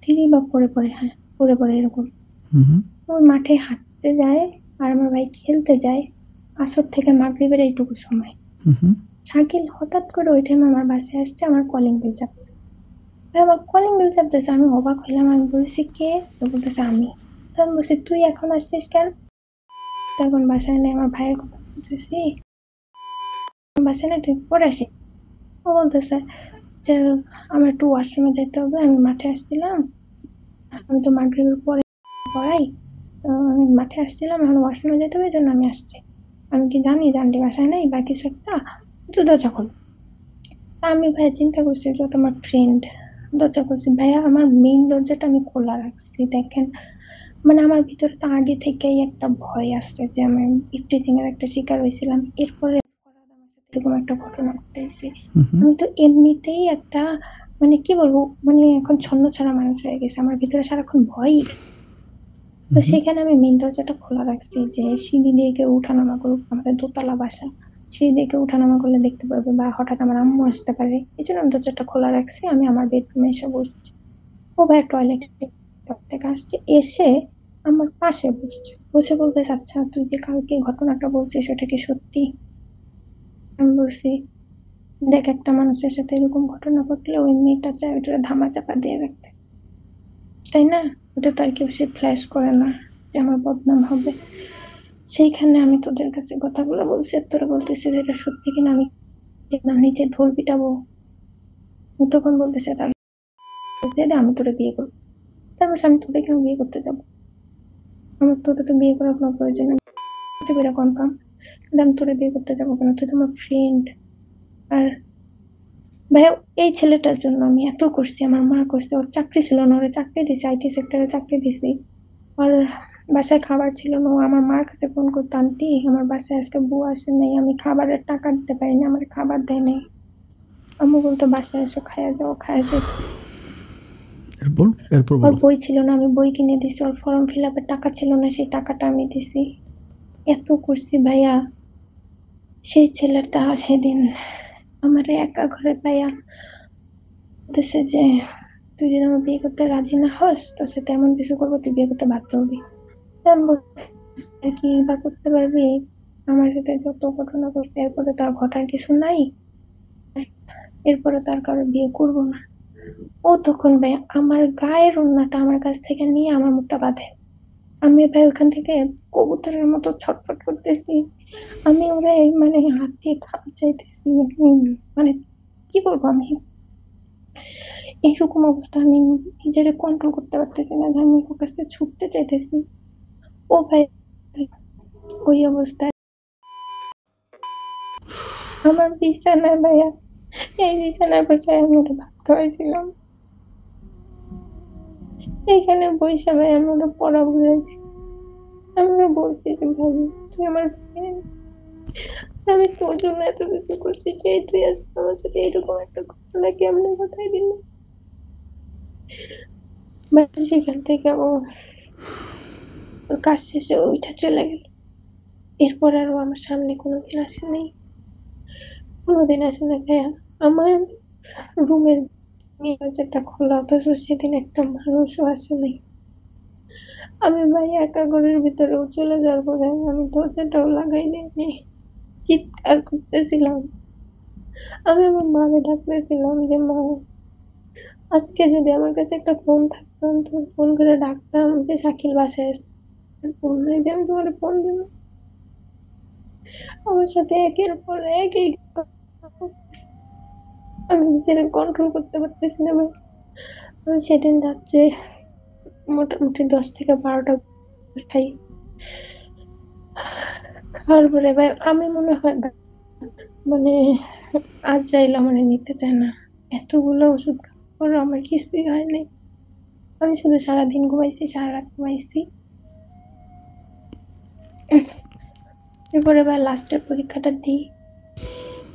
3 বা 4-এ পড়ে, হ্যাঁ 4-এ পড়ে এরকম। হুম হুম ওই মাঠে হাঁটতে যায় আর আমার ভাই খেলতে যায় আসর থেকে মাগরিবের এইটুকু সময়। হুম হুম। শাকিল হঠাৎ করে ওই টাইমে আমার বাসায় আসছে, আমার কলিং বেল চাপছে। আমার কলিং বেল চাপতেছে, আমি অবাক হইলাম, আমি বলছি কে? তো বলতেছে আমি। তখন বলছি তুই এখন আসছিস কেন? তখন বাসায় নেই, আমার ভাইয়ের কথা বলতেছি, বাসায় নেই তুই পরে আসিস। ও বলতেছে যে আমার একটু ওয়াশরুমে যেতে হবে, আমি মাঠে আসছিলাম, আমি তো মাগরিবের পরে পড়াই, আমি মাঠে আসছিলাম, এখন ওয়াশরুমে যেতে হবে, এই জন্য আমি আসছি। আমি কি জানি জানলি বাসায় নেই বা কিছু একটা, তুই দরজা খোল। আমি ভাইয়া চিন্তা করছি যে ও তো আমার ফ্রেন্ড, দরজা খুলছি। ভাইয়া আমার মেইন দরজাটা আমি খোলা রাখছি, দেখেন মানে আমার ভিতরে তো আগে থেকেই একটা ভয় আছে যে আমি ইফটিজিং এর একটা শিকার হয়েছিলাম, এরপরে ফরহাদ আমার সাথে এরকম একটা ঘটনা ঘটেছে। হুম হুম আমি তো এমনিতেই একটা মানে কি বলবো, মানে এখন ছন্ন ছাড়া মানুষ হয়ে গেছে, আমার ভিতরে সারাক্ষণ ভয়ই। তো হুম সেখানে আমি মেইন দরজাটা খোলা রাখছি যে সিঁড়ি দিয়ে কেউ উঠানামা করুক, আমাদের দোতলা বাসা, সিঁড়ি দিয়ে কেউ উঠানামা করলে দেখতে পারবে বা হঠাৎ আমার আম্মু আসতে পারে, এই জন্য আমি দরজাটা খোলা রাখছি। আমি আমার বেডরুমে এসে বসছি, ও ভাই টয়লেট থেকে আসছে, এসে আমার পাশে বসছে, বসে বলতেছে আচ্ছা তুই যে কালকে ঘটনাটা বলছিস সেটা কি সত্যি? আমি বলছি দেখ, একটা মানুষের সাথে এরকম ঘটনা ঘটলে ওই মেয়েটা চায় ওটা ধামা চাপা দিয়ে রাখতে, তাই না? ওটা তো আর কেউ সে ফ্ল্যাশ করে না যে আমার বদনাম হবে। সেইখানে আমি তোদের কাছে কথাগুলো বলছি আর তোরা বলতেছি যে এটা সত্যি কিনা, আমি না নিচে ঢোল পিটাবো। ও তখন বলতেছে তাহলে আমি তোরে বিয়ে করবো। তারপর আমি তোরে কেন বিয়ে করতে যাবো, আমার তোরে তো বিয়ে করার কোনো প্রয়োজন নেই, কনফার্ম। কিন্তু আমি তোরে বিয়ে করতে যাবো কেন, তুই তো আমার ফ্রেন্ড। আর ভাইয়া এই ছেলেটার জন্য আমি এত করছি, আমার মা করছে, ওর চাকরি ছিল না, ওর চাকরি দিছি, আইটি সেক্টরে চাকরি দিছি, ওর বাসায় খাবার ছিল না, ও আমার মার কাছে ফোন করতো, আন্টি আমার বাসায় আজকে বউ আসে নাই, আমি খাবারের টাকা দিতে পারি না, আমার খাবার দেয় নাই। আম্মু বলতো বাসায় এসে খায়া যাও, খায়া যেত। এরপর এরপর ওর বলো। বই ছিল না, আমি বই কিনে দিছি, ওর ফর্ম ফিল আপের টাকা ছিল না, সেই টাকাটা আমি দিছি। এত করছি ভাইয়া। সেই ছেলেটা সেদিন আমার একা ঘরে পাইয়া বলতেছে যে তুই যদি আমার বিয়ে করতে রাজি না হস তোর সাথে এমন কিছু করবো, তুই বিয়ে করতে বাধ্য হবি। আমি বলছি, কি বা করতে পারবি, আমার সাথে যত ঘটনা করছে এরপরে তো আর ঘটার কিছু নাই, এরপরে তার কারো বিয়ে করবো না। ও তখন ভাই আমার গায়ের ওড়নাটা আমার কাছ থেকে নিয়ে আমার মুখটা বাঁধে। আমি ভাই ওখান থেকে কবুতরের মতো ছটফট করতেছি, আমি ওরা মানে হাত দিয়ে খাওয়া চাইতেছি, মানে কি করবো আমি, এইরকম অবস্থা, আমি নিজের কন্ট্রোল করতে পারতেছি না, যে আমি ওর কাছ থেকে ছুটতে চাইতেছি। ও ভাই ওই অবস্থায় আমার বিছানায় ভাইয়া, এই বিছানায় বসে আমি ওটা ভাত খাওয়াইছিলাম, এইখানে বসে ভাই আমি ওটা পড়া বুঝাইছি, আমি ওরা বলছি যে ভাই তুই আমার friend, আমি তোর জন্য এত কিছু করছি, সেই তুই আজকে আমার সাথে এরকম একটা ঘটনা কেমনে ঘটাই দিলি। সেখান থেকে ও ওর কাজ শেষে উঠে চলে গেল। এরপর আর ও আমার সামনে কোনোদিন আসে নাই, কোনোদিন আসে না ভাইয়া। আমার রুমের দরজাটা খোলা, অথচ সেদিন একটা মানুষও আসে নাই। আমি ভাই একা ঘরের ভিতরেও চলে যাওয়ার পরে আমি দরজাটাও লাগাই নাই, আমি চিৎকার করতেছিলাম, আমি আমার মাকে ডাকতেছিলাম যে মা আজকে যদি আমার কাছে একটা ফোন থাকতো, আমি তোমার ফোন করে ডাকতাম যে শাকিল বাসায় আসছে, ফোন নাই যে আমি তোমার ফোন দিব। আমার সাথে একের পর এক এই আমি নিজের কন্ট্রোল করতে পারতেছি না ভাই। আমি সেদিন রাত্রে মোটামুটি 10 থেকে 12টা খাই, খাওয়ার পরে ভাই আমি মনে হয় মানে আজরাইল আমার নিতে চায় না, এতগুলো ওষুধ খাওয়ার পর আমার কিছুই হয় নাই, আমি শুধু সারাদিন ঘুমাইছি, সারা রাত ঘুমাইছি। এরপরে ভাই লাস্টের পরীক্ষাটা দিই,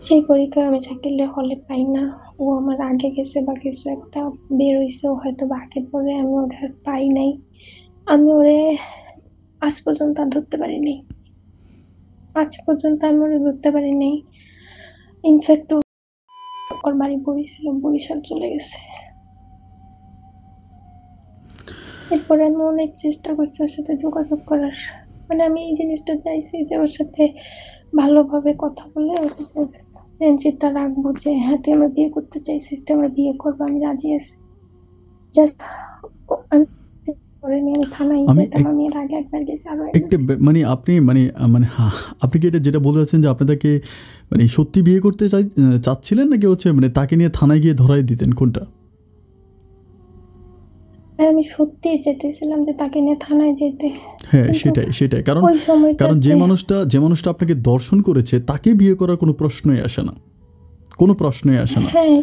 সেই পরীক্ষায় আমি শাকিলের হলে পাই না, ও আমার আগে গেছে বা কিছু একটা বের হইছে, ও হয়তো বা আগে পরে, আমি ওটা পাই নাই, আমি ওরে আজ পর্যন্ত আর ধরতে পারিনি, আজ পর্যন্ত আমি ওরে ধরতে পারিনি। ইনফ্যাক্ট ওর বাড়ি বরিশাল চলে গেছে। এরপরে আমি অনেক চেষ্টা করছি ওর সাথে যোগাযোগ করার, মানে আমি এই জিনিসটা চাইছি যে ওর সাথে ভালোভাবে কথা বলে ওর সাথে ফ্রেন্ডশিপটা রাখবো, যে হ্যাঁ তুই আমার বিয়ে করতে চাইছিস, তুই আমার বিয়ে করবো, আমি রাজি আছি। জাস্ট আমি করে নিয়ে আমি থানায় আমি যেতাম, আমি এর আগে একবার গেছি, আরো একবার। একটা মানে আপনি মানে মানে আপনি কি এটা যেটা বলতে চাচ্ছেন যে আপনি তাকে মানে সত্যি বিয়ে করতে চাচ্ছিলেন নাকি হচ্ছে মানে তাকে নিয়ে থানায় গিয়ে ধরাই দিতেন, কোনটা? আমি সত্যি যেতেছিলাম যে তাকে নিয়ে থানায় যেতে, হ্যাঁ, কিন্তু সেটাই কারণ ওই কারণ যে সময়টাতে মানুষটা আপনাকে দর্শন করেছে তাকে বিয়ে করার কোনো প্রশ্নই আসে না, কোনো প্রশ্নই আসে না। হ্যাঁ,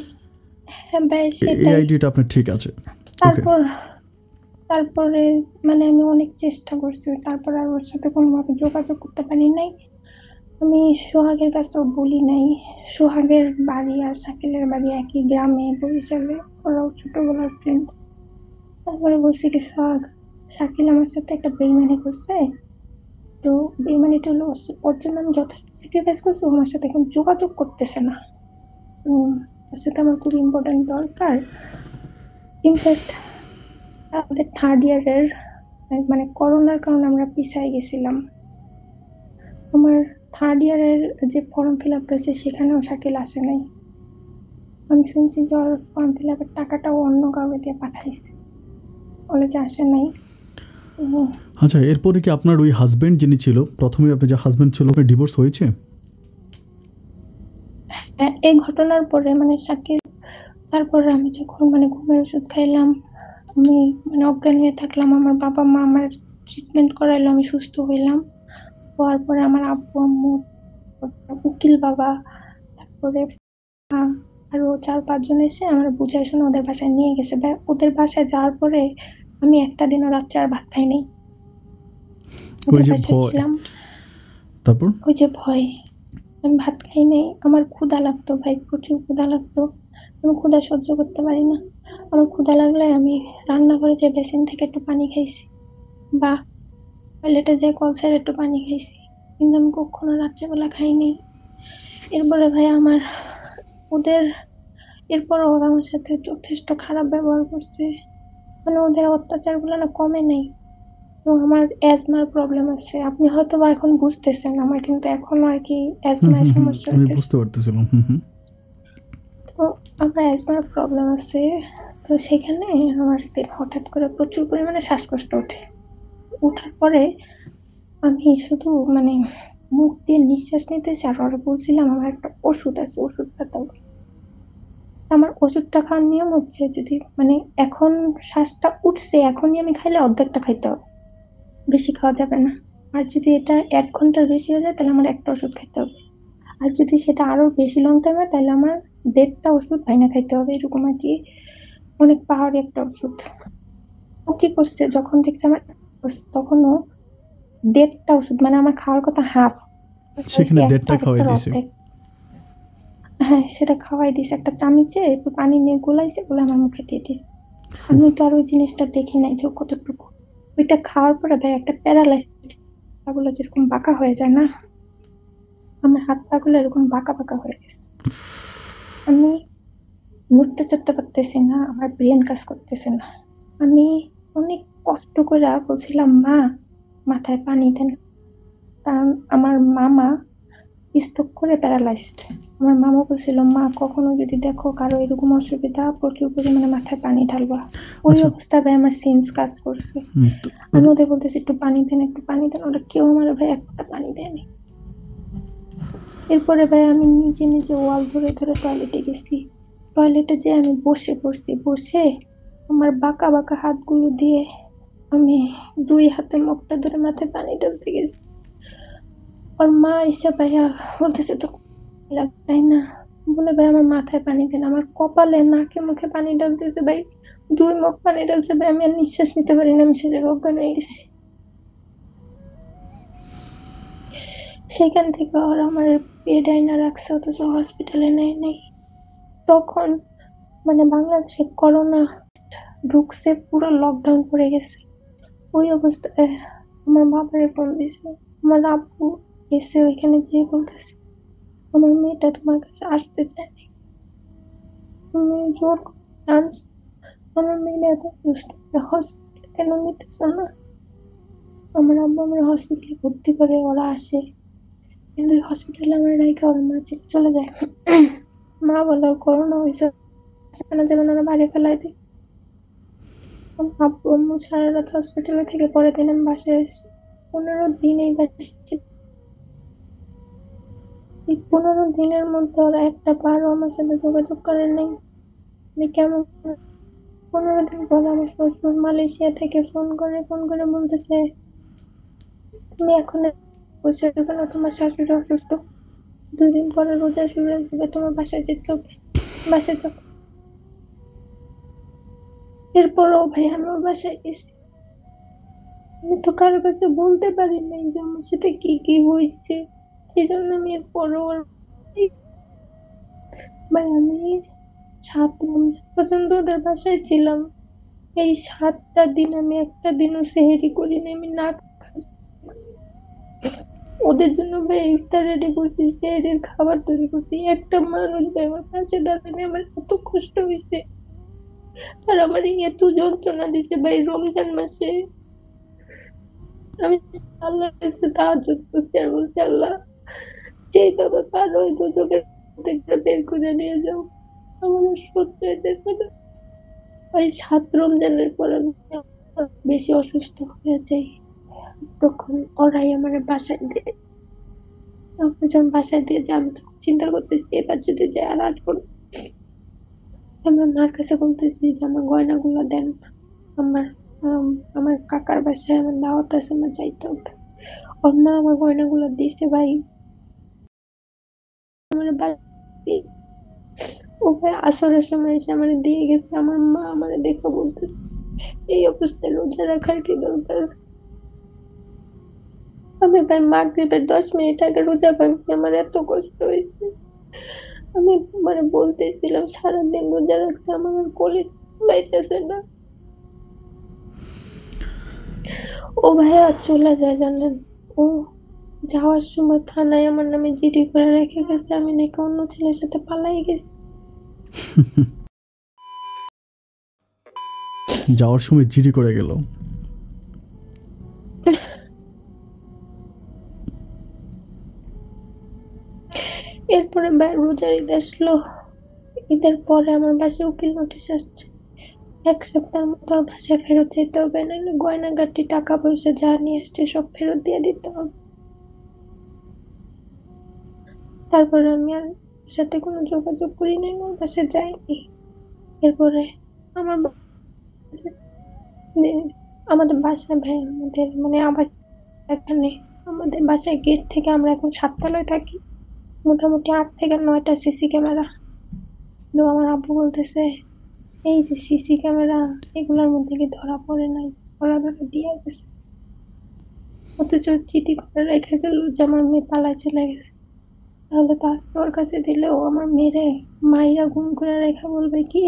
হ্যাঁ ভাই এই সেটাই। আইডিয়াটা আপনার ঠিক আছে। ওকে। তারপর তারপরে মানে আমি অনেক চেষ্টা করছি, তারপর আর ওর সাথে কোনোভাবে যোগাযোগ করতে পারি নাই। আমি সোহাগের কাছেও বলি নাই, সোহাগের বাড়ি আর শাকিলের বাড়ি একই গ্রামে বরিশালে, ওরাও ছোটবেলার ফ্রেন্ড। তারপরে বলছি কি সোহাগ, শাকিল আমার সাথে একটা বেইমানি করছে, তো বেইমানিটা হলো ওর জন্য আমি যথেষ্ট স্যাক্রিফাইস করছি, ও আমার সাথে এখন যোগাযোগ করতেছে না, ওর সাথে আমার খুব ইম্পর্টেন্ট দরকার। ইনফ্যাক্ট আমাদের থার্ড ইয়ারের মানে করোনার কারণে আমরা পিছায় গেছিলাম, আমার থার্ড ইয়ারের যে ফর্ম ফিল আপ হয়েছে সেখানেও শাকিল আসে নাই। আমি শুনছি যে ওর ফর্ম ফিল আপের টাকাটাও অন্য কাউকে দিয়ে পাঠাইছে, কলেজে আসে নাই। আচ্ছা, এরপরে কি আপনার ওই হাজব্যান্ড যিনি ছিল, প্রথমে আপনার যে হাজব্যান্ড ছিল, আপনার ডিভোর্স হয়েছে? এই ঘটনার পরে মানে শাকিল, তারপরে আমি যখন মানে ঘুমের ওষুধ খাইলাম, আমি মানে অজ্ঞান হয়ে থাকলাম, আমার বাবা মা আমার ট্রিটমেন্ট করাইলো, আমি সুস্থ হইলাম। হওয়ার পরে আমার আব্বু আম্মু, উকিল বাবা, তারপরে আরো 4-5 জন এসে আমার বুঝাই শুনে ওদের বাসায় নিয়ে গেছে। ভাই ওদের বাসায় যাওয়ার পরে আমি একটা দিনও রাত্রে আর ভাত খাই নাই। ওই ওদের যে বাসায় ভয়, ছিলাম, তারপর ওই যে ভয়, আমি ভাত খাই নাই। আমার ক্ষুধা লাগতো ভাই, প্রচুর ক্ষুধা লাগতো। আমি ক্ষুধা সহ্য করতে পারি না। আমার ক্ষুধা লাগলে আমি রান্নাঘরে যে বেসিন থেকে একটু পানি খাইছি, বা টয়লেটে যে কল ছেড়ে একটু পানি খাইছি, কিন্তু আমি কখনো রাত্রেবেলা খাইনি। এরপরে ভাই আমার ওদের এরপর ওরা আমার সাথে যথেষ্ট খারাপ ব্যবহার করছে। মানে ওদের অত্যাচার গুলো না কমে নাই। তো আমার অ্যাজমার প্রবলেম আছে, আপনি হয়তো বা এখন বুঝতেছেন আমার কিন্তু এখনো আর কি অ্যাজমার সমস্যা আমি হইতেছে। বুঝতে পারতেছিলাম। তো আমার অ্যাজমার প্রবলেম আছে। তো সেখানে আমার একদিন হঠাৎ করে প্রচুর পরিমাণে শ্বাসকষ্ট ওঠে। ওঠার পরে আমি শুধু মানে মুখ দিয়ে নিঃশ্বাস নিতেছি, আর ওরা বলছিলাম আমার একটা ওষুধ আছে, ওষুধটা দাও। আমার ওষুধটা খাওয়ার নিয়ম হচ্ছে, যদি মানে এখন শ্বাসটা উঠছে, এখনই আমি খাইলে অর্ধেকটা খাইতে হবে, বেশি খাওয়া যাবে না। আর যদি এটা 1 ঘন্টার বেশি হয়ে যায় তাহলে আমার একটা ওষুধ খাইতে হবে। আর যদি সেটা আরো বেশি লং টাইম হয় তাহলে আমার 1.5টা ওষুধ ভাইনা খাইতে হবে, এরকম আর কি। অনেক পাহাড়ি একটা ওষুধ। ও কি করছে, যখন দেখছে আমার তখনও 1.5টা ওষুধ, মানে আমার খাওয়ার কথা হাফ, সেখানে একটা 1.5টা খাওয়াই অর্ধেকের দিছে। অর্ধেক। হ্যাঁ, সেটা খাওয়াই দিছে, একটা চামচে একটু পানি নিয়ে গোলাইছে, বলে আমার মুখে দিয়ে দিছে। আমি তো আর ওই জিনিসটা দেখি নাই যে ও কতটুকু। ওইটা খাওয়ার পরে ভাই একটা প্যারালাইজ, পাগুলো যেরকম বাঁকা হয়ে যায় না, আমার হাত পা গুলো এরকম বাঁকা বাঁকা হয়ে গেছে। আমি নড়তে চড়তে পারতেছি না, আমার ব্রেন কাজ করতেছে না। আমি অনেক কষ্ট করে বলছিলাম, মা মাথায় পানি দেন। কারণ আমার মামা স্ট্রোক করে প্যারালাইজড। আমার মামা বলছিল, মা কখনো যদি দেখো কারো এরকম অসুবিধা, প্রচুর পরিমাণে মাথায় পানি ঢালবা। ওই আচ্ছা। অবস্থায় ভাই আমার সেন্স কাজ করছে। আমি ওদের বলতেছি একটু পানি দেন, একটু পানি দেন, ওরা কেউ আমার ভাই একটা পানি দেয়নি। এরপরে ভাই আমি নিজে নিজে ওয়াল ধরে ধরে টয়লেটে গেছি। টয়লেটে যে আমি বসে পড়ছি, বসে আমার বাঁকা বাঁকা হাতগুলো দিয়ে আমি 2 হাতে মুখটা ধরে মাথায় পানি ঢালতে গেছি। আর মা এসে ভাইয়া বলতেছে, তো তাই না, বলে ভাই আমার মাথায় পানি দেন। আমার কপালে নাকে মুখে পানি ঢালতেছে ভাই, 2 মুখ পানি ঢালছে ভাই, আমি আর নিঃশ্বাস নিতে পারি না, আমি সে জায়গায় অজ্ঞান হয়ে গেছি। সেখান থেকে ওরা আমার বেড আইনা রাখছে, অথচ হসপিটালে নেয় নাই। তখন মানে বাংলাদেশে করোনা ঢুকছে, পুরো লকডাউন পড়ে গেছে। ওই অবস্থায় আমার বাবারে ফোন দিছে, আমার আব্বু এসে ওইখানে যেয়ে বলতেছে, আমার মেয়েটা তোমার কাছে আসতে চায়, তুমি জোর করে আনছো। আমার মেয়ে এত সুস্থ, হসপিটালে কেন নিতেছ না? আমার আব্বু আমার হসপিটালে ভর্তি করে, ওরা আসে, কিন্তু হসপিটালে আমার রাইখা ওরা মা চলে যায়। মা বলে ওর করোনা হয়েছে, কেন যাবে না, ওরা বাইরে ফেলাই দিই। আমার আব্বু আম্মু সারা রাত হসপিটালে থেকে পরের দিন আমি বাসায় এসেছি। 15 দিন এই বাসায়। এই 15 দিনের মধ্যে ওরা একটা বারও আমার সাথে যোগাযোগ করে নাই। আমি কেমন 15 দিন পর আমার শ্বশুর মালয়েশিয়া থেকে ফোন করে বলতেছে, তুমি এখন বসে থাকো না, তোমার শাশুড়ি অসুস্থ, 2 দিন পরে রোজা শুরু হয়ে যাবে, তোমার বাসায় যেতে হবে, বাসায় যাও। এরপরও ভাই আমি ওর বাসায় গেছি। আমি তো কারোর কাছে বলতে পারি নাই যে আমার সাথে কি কি হয়েছে, সেই জন্য আমি এরপরও ভাই আমি 7 রমজান পর্যন্ত ওদের বাসায় ছিলাম। এই 7টা দিন আমি একটা দিনও সেহেরি করিনি, আমি না খাচ্ছি। ওদের জন্য ভাই ইফতার রেডি করছি, সেহেরির খাবার তৈরি করছি, একটা মানুষ ভাই আমার পাশে দাঁড়ায়নি, আমার এত কষ্ট হয়েছে। আর আমার এত যন্ত্রণা দিছে ভাই রমজান মাসে। আমি আল্লাহর কাছে তাহাজ্জুদ করছি আর বলছি, আল্লাহ যেভাবে পারো ওই দুজনের থেকে বের করে নিয়ে যাও, আমার আর সহ্য হইতেছে না। ওই 7 রমজানের পর আমি বেশি অসুস্থ হয়ে যাই। তখন ওরাই আমার বাসায় দিয়ে, আমার যখন বাসায় দিয়ে যে আমি তখন চিন্তা করতেছি, এবার যদি যাই আর আসবো না। আমার মার কাছে বলতেছি যে আমার গয়নাগুলো দেন, আমার আমার কাকার বাসায় আমার দাওয়াত আছে, আমার যাইতে হবে। ওর মা আমার গয়নাগুলো দিছে ভাই, আমার বাসায় দিয়েছে। ও ভাই আসরের সময় এসে আমার দিয়ে গেছে, আমার মা আমার দেখে বলতে এই অবস্থায় রোজা রাখার কি দরকার। আমি ভাই মাগরিবের 10 মিনিট আগে রোজা ভাঙছি, আমার এত কষ্ট হয়েছে। আমি মানে বলতেছিলাম সারাদিন রোজা রাখছি, আমার আর কোলে কুলাইতেছে না। ও ভাইয়া চলে যায় জানেন, ও যাওয়ার সময় থানায় আমার নামে জিডি করে রেখে গেছে, আমি নাকি অন্য ছেলের সাথে পালাই গেছি। যাওয়ার সময় জিডি করে গেল। এরপরে রোজার ঈদ আসলো, ঈদের পরে আমার বাসায় উকিল নোটিশ আসছে, 1 সপ্তাহের মতো আর বাসায় ফেরত যেতে হবে, নাহলে গয়নাগাটি টাকা পয়সা যা নিয়ে আসছে সব ফেরত দিয়ে দিতে হবে। তারপরে আমি আর ওর সাথে কোনো যোগাযোগ করি নাই, ওর বাসায় যাইনি। এরপরে আমার আমাদের বাসায় ভাই আমাদের মানে আবাস এখানে আমাদের বাসায় গেট থেকে আমরা এখন 7 তলায় থাকি, মোটামুটি 8 থেকে 9টা সিসি ক্যামেরা। তো আমার আব্বু বলতেছে এই যে সিসি ক্যামেরা এগুলোর মধ্যে কি ধরা পড়ে নাই, ধরা দিয়ে গেছে, অথচ চিঠি করে রেখে গেল যে আমার মেয়ে পালায় চলে গেছে। তাহলে তো আজকে ওর কাছে দিলেও আমার মেয়েরে মাইরা গুম করে রেখে বলবে কি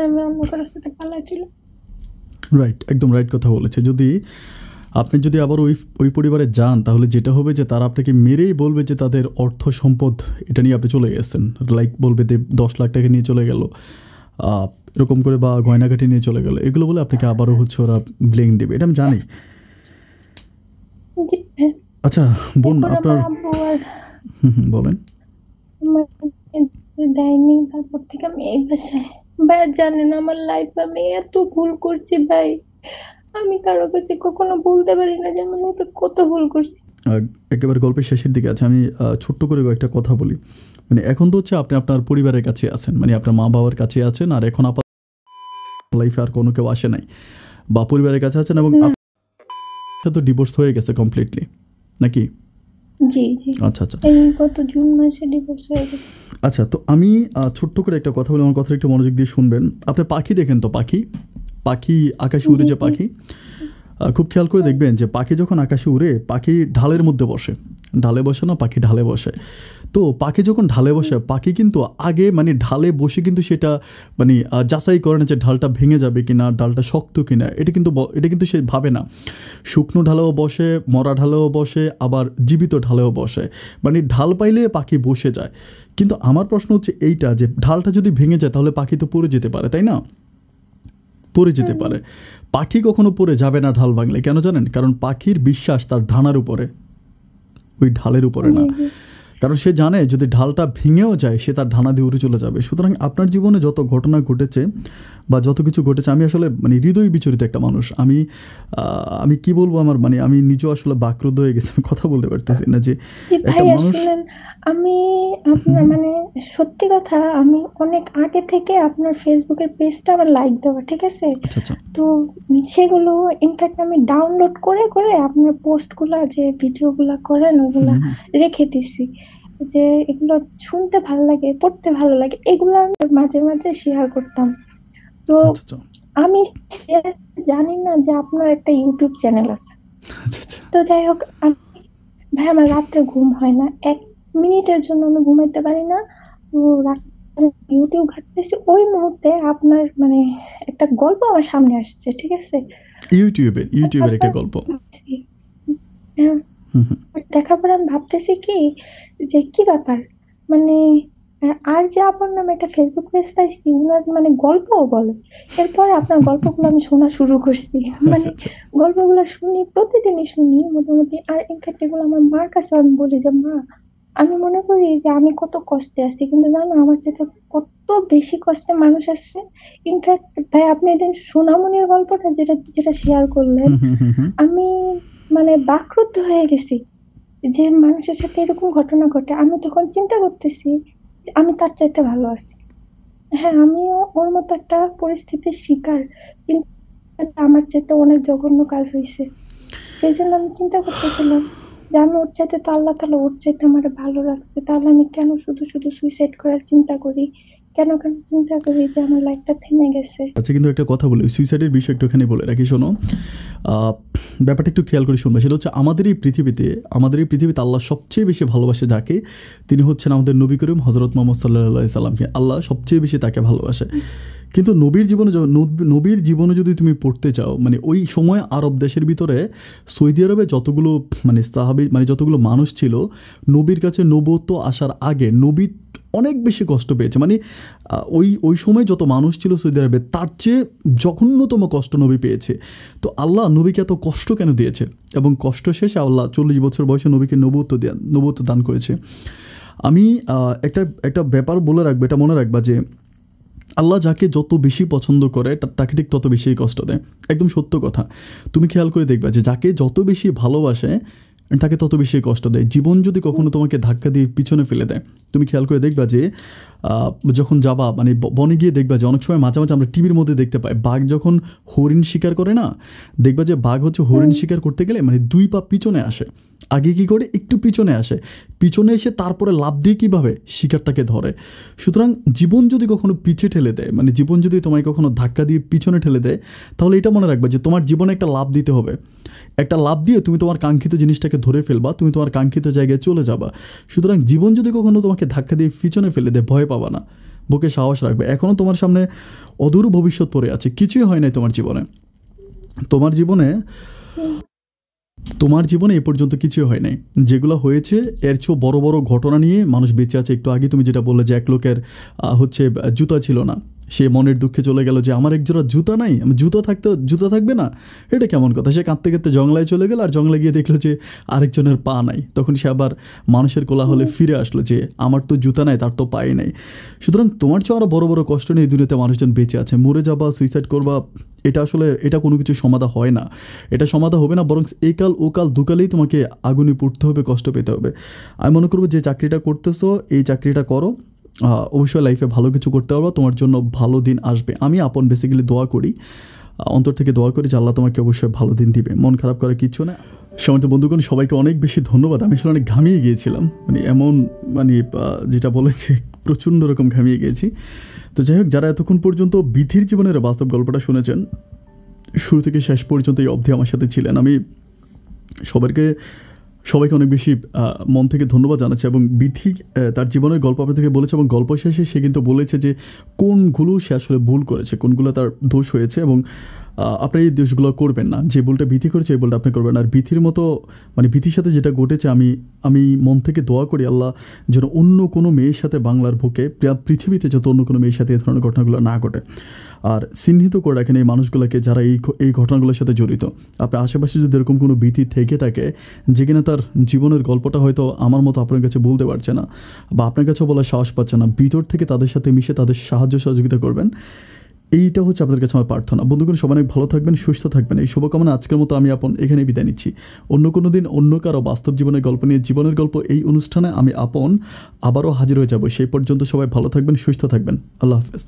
আমি অন্য কারোর সাথে পালায় ছিল। রাইট, একদম রাইট কথা বলেছে। আপনি যদি আবার ওই পরিবারে যান, তাহলে যেটা হবে যে তারা আপনাকে মেরেই বলবে যে তাদের অর্থ সম্পদ এটা নিয়ে আপনি চলে গেছেন, লাইক বলবে যে 10 লাখ টাকা নিয়ে চলে গেল, এরকম করে, বা গয়নাঘাটি নিয়ে চলে গেল, এগুলো বলে আপনাকে আবারও হচ্ছে ওরা ব্লেম দেবে, এটা আমি জানি। আচ্ছা বোন, আপনার বলেন। দেয়নি, তারপর থেকে আমি এই বাসায়। ভাই জানেন আমার লাইফ আমি এত ভুল করছি ভাই, আমি কারো কাছে কখনো বলতে পারি না যে আমি কত ভুল করছি। একেবারে গল্পের শেষের দিকে আছে, আমি ছোট্ট করে একটা কথা বলি। মানে এখন তো হচ্ছে আপনি আপনার পরিবারের কাছে আছেন, মানে আপনার মা বাবার কাছে আছেন, আর এখন আপনার লাইফে আর কোনো কেউ আসে নাই বা পরিবারের কাছে আছেন, এবং তো ডিভোর্স হয়ে গেছে কমপ্লিটলি নাকি? জি জি, আচ্ছা আচ্ছা, এই গত জুন মাসে ডিভোর্স হয়ে গেছে। আচ্ছা, তো আমি ছোট্ট করে একটা কথা বলি, আমার কথাটা একটু মনোযোগ দিয়ে শুনবেন। আপনি পাখি দেখেন তো, পাখি আকাশে উড়ে যে পাখি, খুব খেয়াল করে দেখবেন যে পাখি যখন আকাশে উড়ে, পাখি ঢালের মধ্যে বসে, ঢালে বসে না, পাখি ঢালে বসে। তো পাখি যখন ঢালে বসে, পাখি কিন্তু আগে মানে ঢালে বসে কিন্তু সেটা মানে যাচাই করে না যে ঢালটা ভেঙে যাবে কিনা, ডালটা শক্ত কিনা, এটা কিন্তু সে ভাবে না। শুকনো ঢালেও বসে, মরা ঢালেও বসে, আবার জীবিত ঢালেও বসে, মানে ঢাল পাইলে পাখি বসে যায়। কিন্তু আমার প্রশ্ন হচ্ছে এইটা, যে ঢালটা যদি ভেঙে যায় তাহলে পাখি তো পড়ে যেতে পারে, তাই না? পড়ে যেতে পারে। পাখি কখনো পড়ে যাবে না ঢাল ভাঙলে, কেন জানেন? কারণ পাখির বিশ্বাস তার ডানার উপরে, ওই ঢালের উপরে না। কারণ সে জানে যদি ঢালটা ভেঙেও যায় সে তার ডানা দিয়ে উড়ে চলে যাবে। সুতরাং আপনার জীবনে যত ঘটনা ঘটেছে বা যত কিছু ঘটেছে, আমি আসলে মানে হৃদয় বিচলিত একটা মানুষ। আমি কি বলবো, আমার মানে আমি নিজেও আসলে বাকরুদ্ধ হয়ে গেছি, আমি কথা বলতে পারতেছি না যে একটা মানুষ। আমি আপনার মানে সত্যি কথা, আমি অনেক আগে থেকে আপনার ফেসবুকের পেজটা আমার লাইক দেওয়া, ঠিক আছে? তো সেগুলো ইনফ্যাক্ট আমি ডাউনলোড করে করে আপনার পোস্টগুলা যে ভিডিওগুলা করেন ওগুলা রেখে দিছি, যে এগুলো শুনতে ভালো লাগে, পড়তে ভালো লাগে, এগুলো আমি মাঝে মাঝে শেয়ার করতাম। তো আমি জানি না যে আপনার একটা ইউটিউব চ্যানেল আছে। তো যাই হোক, ভাই আমার রাত্রে ঘুম হয় না, 1 মিনিটের জন্য আমি ঘুমাইতে পারি না। তো ইউটিউব ঘাটতেছি, ওই মুহূর্তে আপনার মানে একটা গল্প আমার সামনে আসছে, ঠিক আছে? ইউটিউবের একটা গল্প দেখার পর আমি ভাবতেছি যে কি ব্যাপার, মানে আর যে আপনার নামে একটা ফেসবুক পেজ পাইছি, মানে গল্পও বলে। এরপরে আপনার গল্পগুলো আমি শোনা শুরু করছি, মানে গল্পগুলো শুনি, প্রতিদিনই শুনি মোটামুটি। আর ইনফ্যাক্ট এগুলো আমার মার কাছে আমি বলি যে মা, আমি মনে করি যে আমি কত কষ্টে আছি, কিন্তু জানো আমার সাথে কত বেশি কষ্টে মানুষ আছে। ইনফ্যাক্ট ভাই আপনি এদিন সোনামণির গল্পটা যেটা শেয়ার করলেন, আমি মানে বাকরুদ্ধ হয়ে গেছি যে মানুষের সাথে এরকম ঘটনা ঘটে। আমি তখন চিন্তা করতেছি আমি তার চাইতে ভালো আছি। হ্যাঁ, আমিও ওর মতো একটা পরিস্থিতির শিকার, কিন্তু আমার চাইতে অনেক জঘন্য কাজ হয়েছে। সেই জন্য আমি চিন্তা করতেছিলাম যে আমি ওর চাইতে তো আল্লাহ তাআলা ওর চাইতে আমার ভালো রাখছে, তাহলে আমি কেন শুধু শুধু সুইসাইড করার চিন্তা করি, কেন কেন চিন্তা করি যে আমার লাইফটা থেমে গেছে। আচ্ছা, কিন্তু একটা কথা বলি, সুইসাইডের বিষয় একটুখানি বলে রাখি, শোনো। ব্যাপারটা একটু খেয়াল করে শুনবে। সেটা হচ্ছে আমাদের এই পৃথিবীতে আল্লাহ সবচেয়ে বেশি ভালোবাসে যাকে, তিনি হচ্ছেন আমাদের নবী করিম হজরত মোহাম্মদ সাল্লাল্লাহু আলাইহি সাল্লামকে। আল্লাহ সবচেয়ে বেশি তাকে ভালোবাসে। কিন্তু নবীর জীবনে যদি তুমি পড়তে চাও, মানে ওই সময় আরব দেশের ভিতরে সৌদি আরবে যতগুলো মানে সাহাবী মানে যতগুলো মানুষ ছিল, নবীর কাছে নবুয়ত আসার আগে নবী অনেক বেশি কষ্ট পেয়েছে। মানে ওই সময় যত মানুষ ছিল সৌদি আরবে, তার চেয়ে জঘন্যতম কষ্ট নবী পেয়েছে। তো আল্লাহ নবীকে এত কষ্ট কেন দিয়েছে? এবং কষ্ট শেষে আল্লাহ 40 বছর বয়সে নবীকে নবুয়ত দান করেছে। আমি একটা ব্যাপার বলে রাখবো, এটা মনে রাখবা যে আল্লাহ যাকে যত বেশি পছন্দ করে তাকে ঠিক তত বেশি কষ্ট দেয়। একদম সত্য কথা। তুমি খেয়াল করে দেখবা যে যাকে যত বেশি ভালোবাসে তাকে তত বেশি কষ্ট দেয়। জীবন যদি কখনো তোমাকে ধাক্কা দিয়ে পিছনে ফেলে দেয়, তুমি খেয়াল করে দেখবা যে যখন যাবা মানে বনে গিয়ে দেখবা যে অনেক সময় মাঝে মাঝে আমরা টিভির মধ্যে দেখতে পাই, বাঘ যখন হরিণ শিকার করে না, দেখবা যে বাঘ হচ্ছে হরিণ শিকার করতে গেলে মানে 2 পা পিছনে আসে, আগে কী করে একটু পিছনে আসে, পিছনে এসে তারপরে লাফ দিয়ে কীভাবে শিকারটাকে ধরে। সুতরাং জীবন যদি কখনো পিছে ঠেলে দেয়, মানে জীবন যদি তোমায় কখনো ধাক্কা দিয়ে পিছনে ঠেলে দেয়, তাহলে এটা মনে রাখবা যে তোমার জীবনে একটা লাফ দিতে হবে। একটা লাফ দিয়ে তুমি তোমার কাঙ্ক্ষিত জিনিসটাকে ধরে ফেলবা, তুমি তোমার কাঙ্ক্ষিত জায়গায় চলে যাবা। সুতরাং জীবন যদি কখনো তোমাকে ধাক্কা দিয়ে পিছনে ফেলে দেয়, ভয় পাবা না, বুকে সাহস রাখবে। এখনও তোমার সামনে অদূর ভবিষ্যৎ পড়ে আছে, কিছুই হয় নাই তোমার জীবনে। তোমার জীবনে এ পর্যন্ত কিছু হয় নাই। যেগুলো হয়েছে এর চেয়েও বড় বড় ঘটনা নিয়ে মানুষ বেঁচে আছে। একটু আগে তুমি যেটা বললে যে এক লোকের হচ্ছে জুতা ছিল না, সে মনের দুঃখে চলে গেল যে আমার একজোড়া জুতা নাই, জুতা থাকবে না, এটা কেমন কথা। সে কাঁদতে কাঁদতে জঙ্গলায় চলে গেল, আর জঙ্গলে গিয়ে দেখলো যে আরেকজনের পা নাই। তখন সে আবার মানুষের কোলাহলে ফিরে আসলো যে আমার তো জুতা নাই, তার তো পায়ে নাই। সুতরাং তোমার চেয়ে আরও বড় বড় কষ্ট নিয়ে এই দুনিয়াতে মানুষজন বেঁচে আছে। মরে যাবা, সুইসাইড করবা, এটা কোনো কিছু সমাধা হয় না, এটা সমাধা হবে না। বরং একাল ওকাল দুকালেই তোমাকে আগুনে পড়তে হবে, কষ্ট পেতে হবে। আমি মনে করবো যে চাকরিটা করতেছো, এই চাকরিটা করো, অবশ্যই লাইফে ভালো কিছু করতে পারবো, তোমার জন্য ভালো দিন আসবে। আমি বেসিক্যালি দোয়া করি, অন্তর থেকে দোয়া করি যে আল্লাহ তোমাকে অবশ্যই ভালো দিন দিবে। মন খারাপ করার কিছু না। সম্মানিত বন্ধুগণ, সবাইকে অনেক বেশি ধন্যবাদ। আমি আসলে অনেক ঘামিয়ে গিয়েছিলাম, যেটা বলেছে প্রচণ্ড রকম ঘামিয়ে গিয়েছি। তো যাই হোক, যারা এতক্ষণ পর্যন্ত বিথির জীবনের বাস্তব গল্পটা শুনেছেন, শুরু থেকে শেষ পর্যন্ত এই অবধি আমার সাথে ছিলেন, আমি সবাইকে অনেক বেশি মন থেকে ধন্যবাদ জানাচ্ছি। এবং বিথি তার জীবনের গল্প আপনাদেরকে বলেছে, এবং গল্প শেষে সে কিন্তু বলেছে যে কোনগুলো সে আসলে ভুল করেছে, কোনগুলো তার দোষ হয়েছে, এবং আপনার এই দোষগুলো করবেন না। যে ভুলটা বিথি করেছে এই ভুলটা আপনি করবেন না। আর বিথির সাথে যেটা ঘটেছে, আমি মন থেকে দোয়া করি আল্লাহ যেন অন্য কোনো মেয়ের সাথে, বাংলার বুকে পৃথিবীতে যত অন্য কোনো মেয়ের সাথে এই ধরনের ঘটনাগুলো না ঘটে। আর চিহ্নিত করে রাখেন এই মানুষগুলোকে যারা এই ঘটনাগুলোর সাথে জড়িত। আপনার আশেপাশে যদি এরকম কোনো বিথি থেকে থাকে যে কিনা তার জীবনের গল্পটা হয়তো আমার মতো আপনার কাছে বলতে পারছে না, বা আপনার কাছেও বলার সাহস পাচ্ছে না, ভিতর থেকে তাদের সাথে মিশে তাদের সাহায্য সহযোগিতা করবেন। এইটা হচ্ছে আপনাদের কাছে আমার প্রার্থনা। বন্ধুগণ, সবাই অনেক ভালো থাকবেন, সুস্থ থাকবেন, এই শুভকামনা আজকের মতো আমি এখানে বিদায় নিচ্ছি। অন্য কোনো দিন অন্য কারো বাস্তব জীবনের গল্প নিয়ে, জীবনের গল্প এই অনুষ্ঠানে আমি আবারও হাজির হয়ে যাব। সেই পর্যন্ত সবাই ভালো থাকবেন, সুস্থ থাকবেন। আল্লাহ হাফেজ।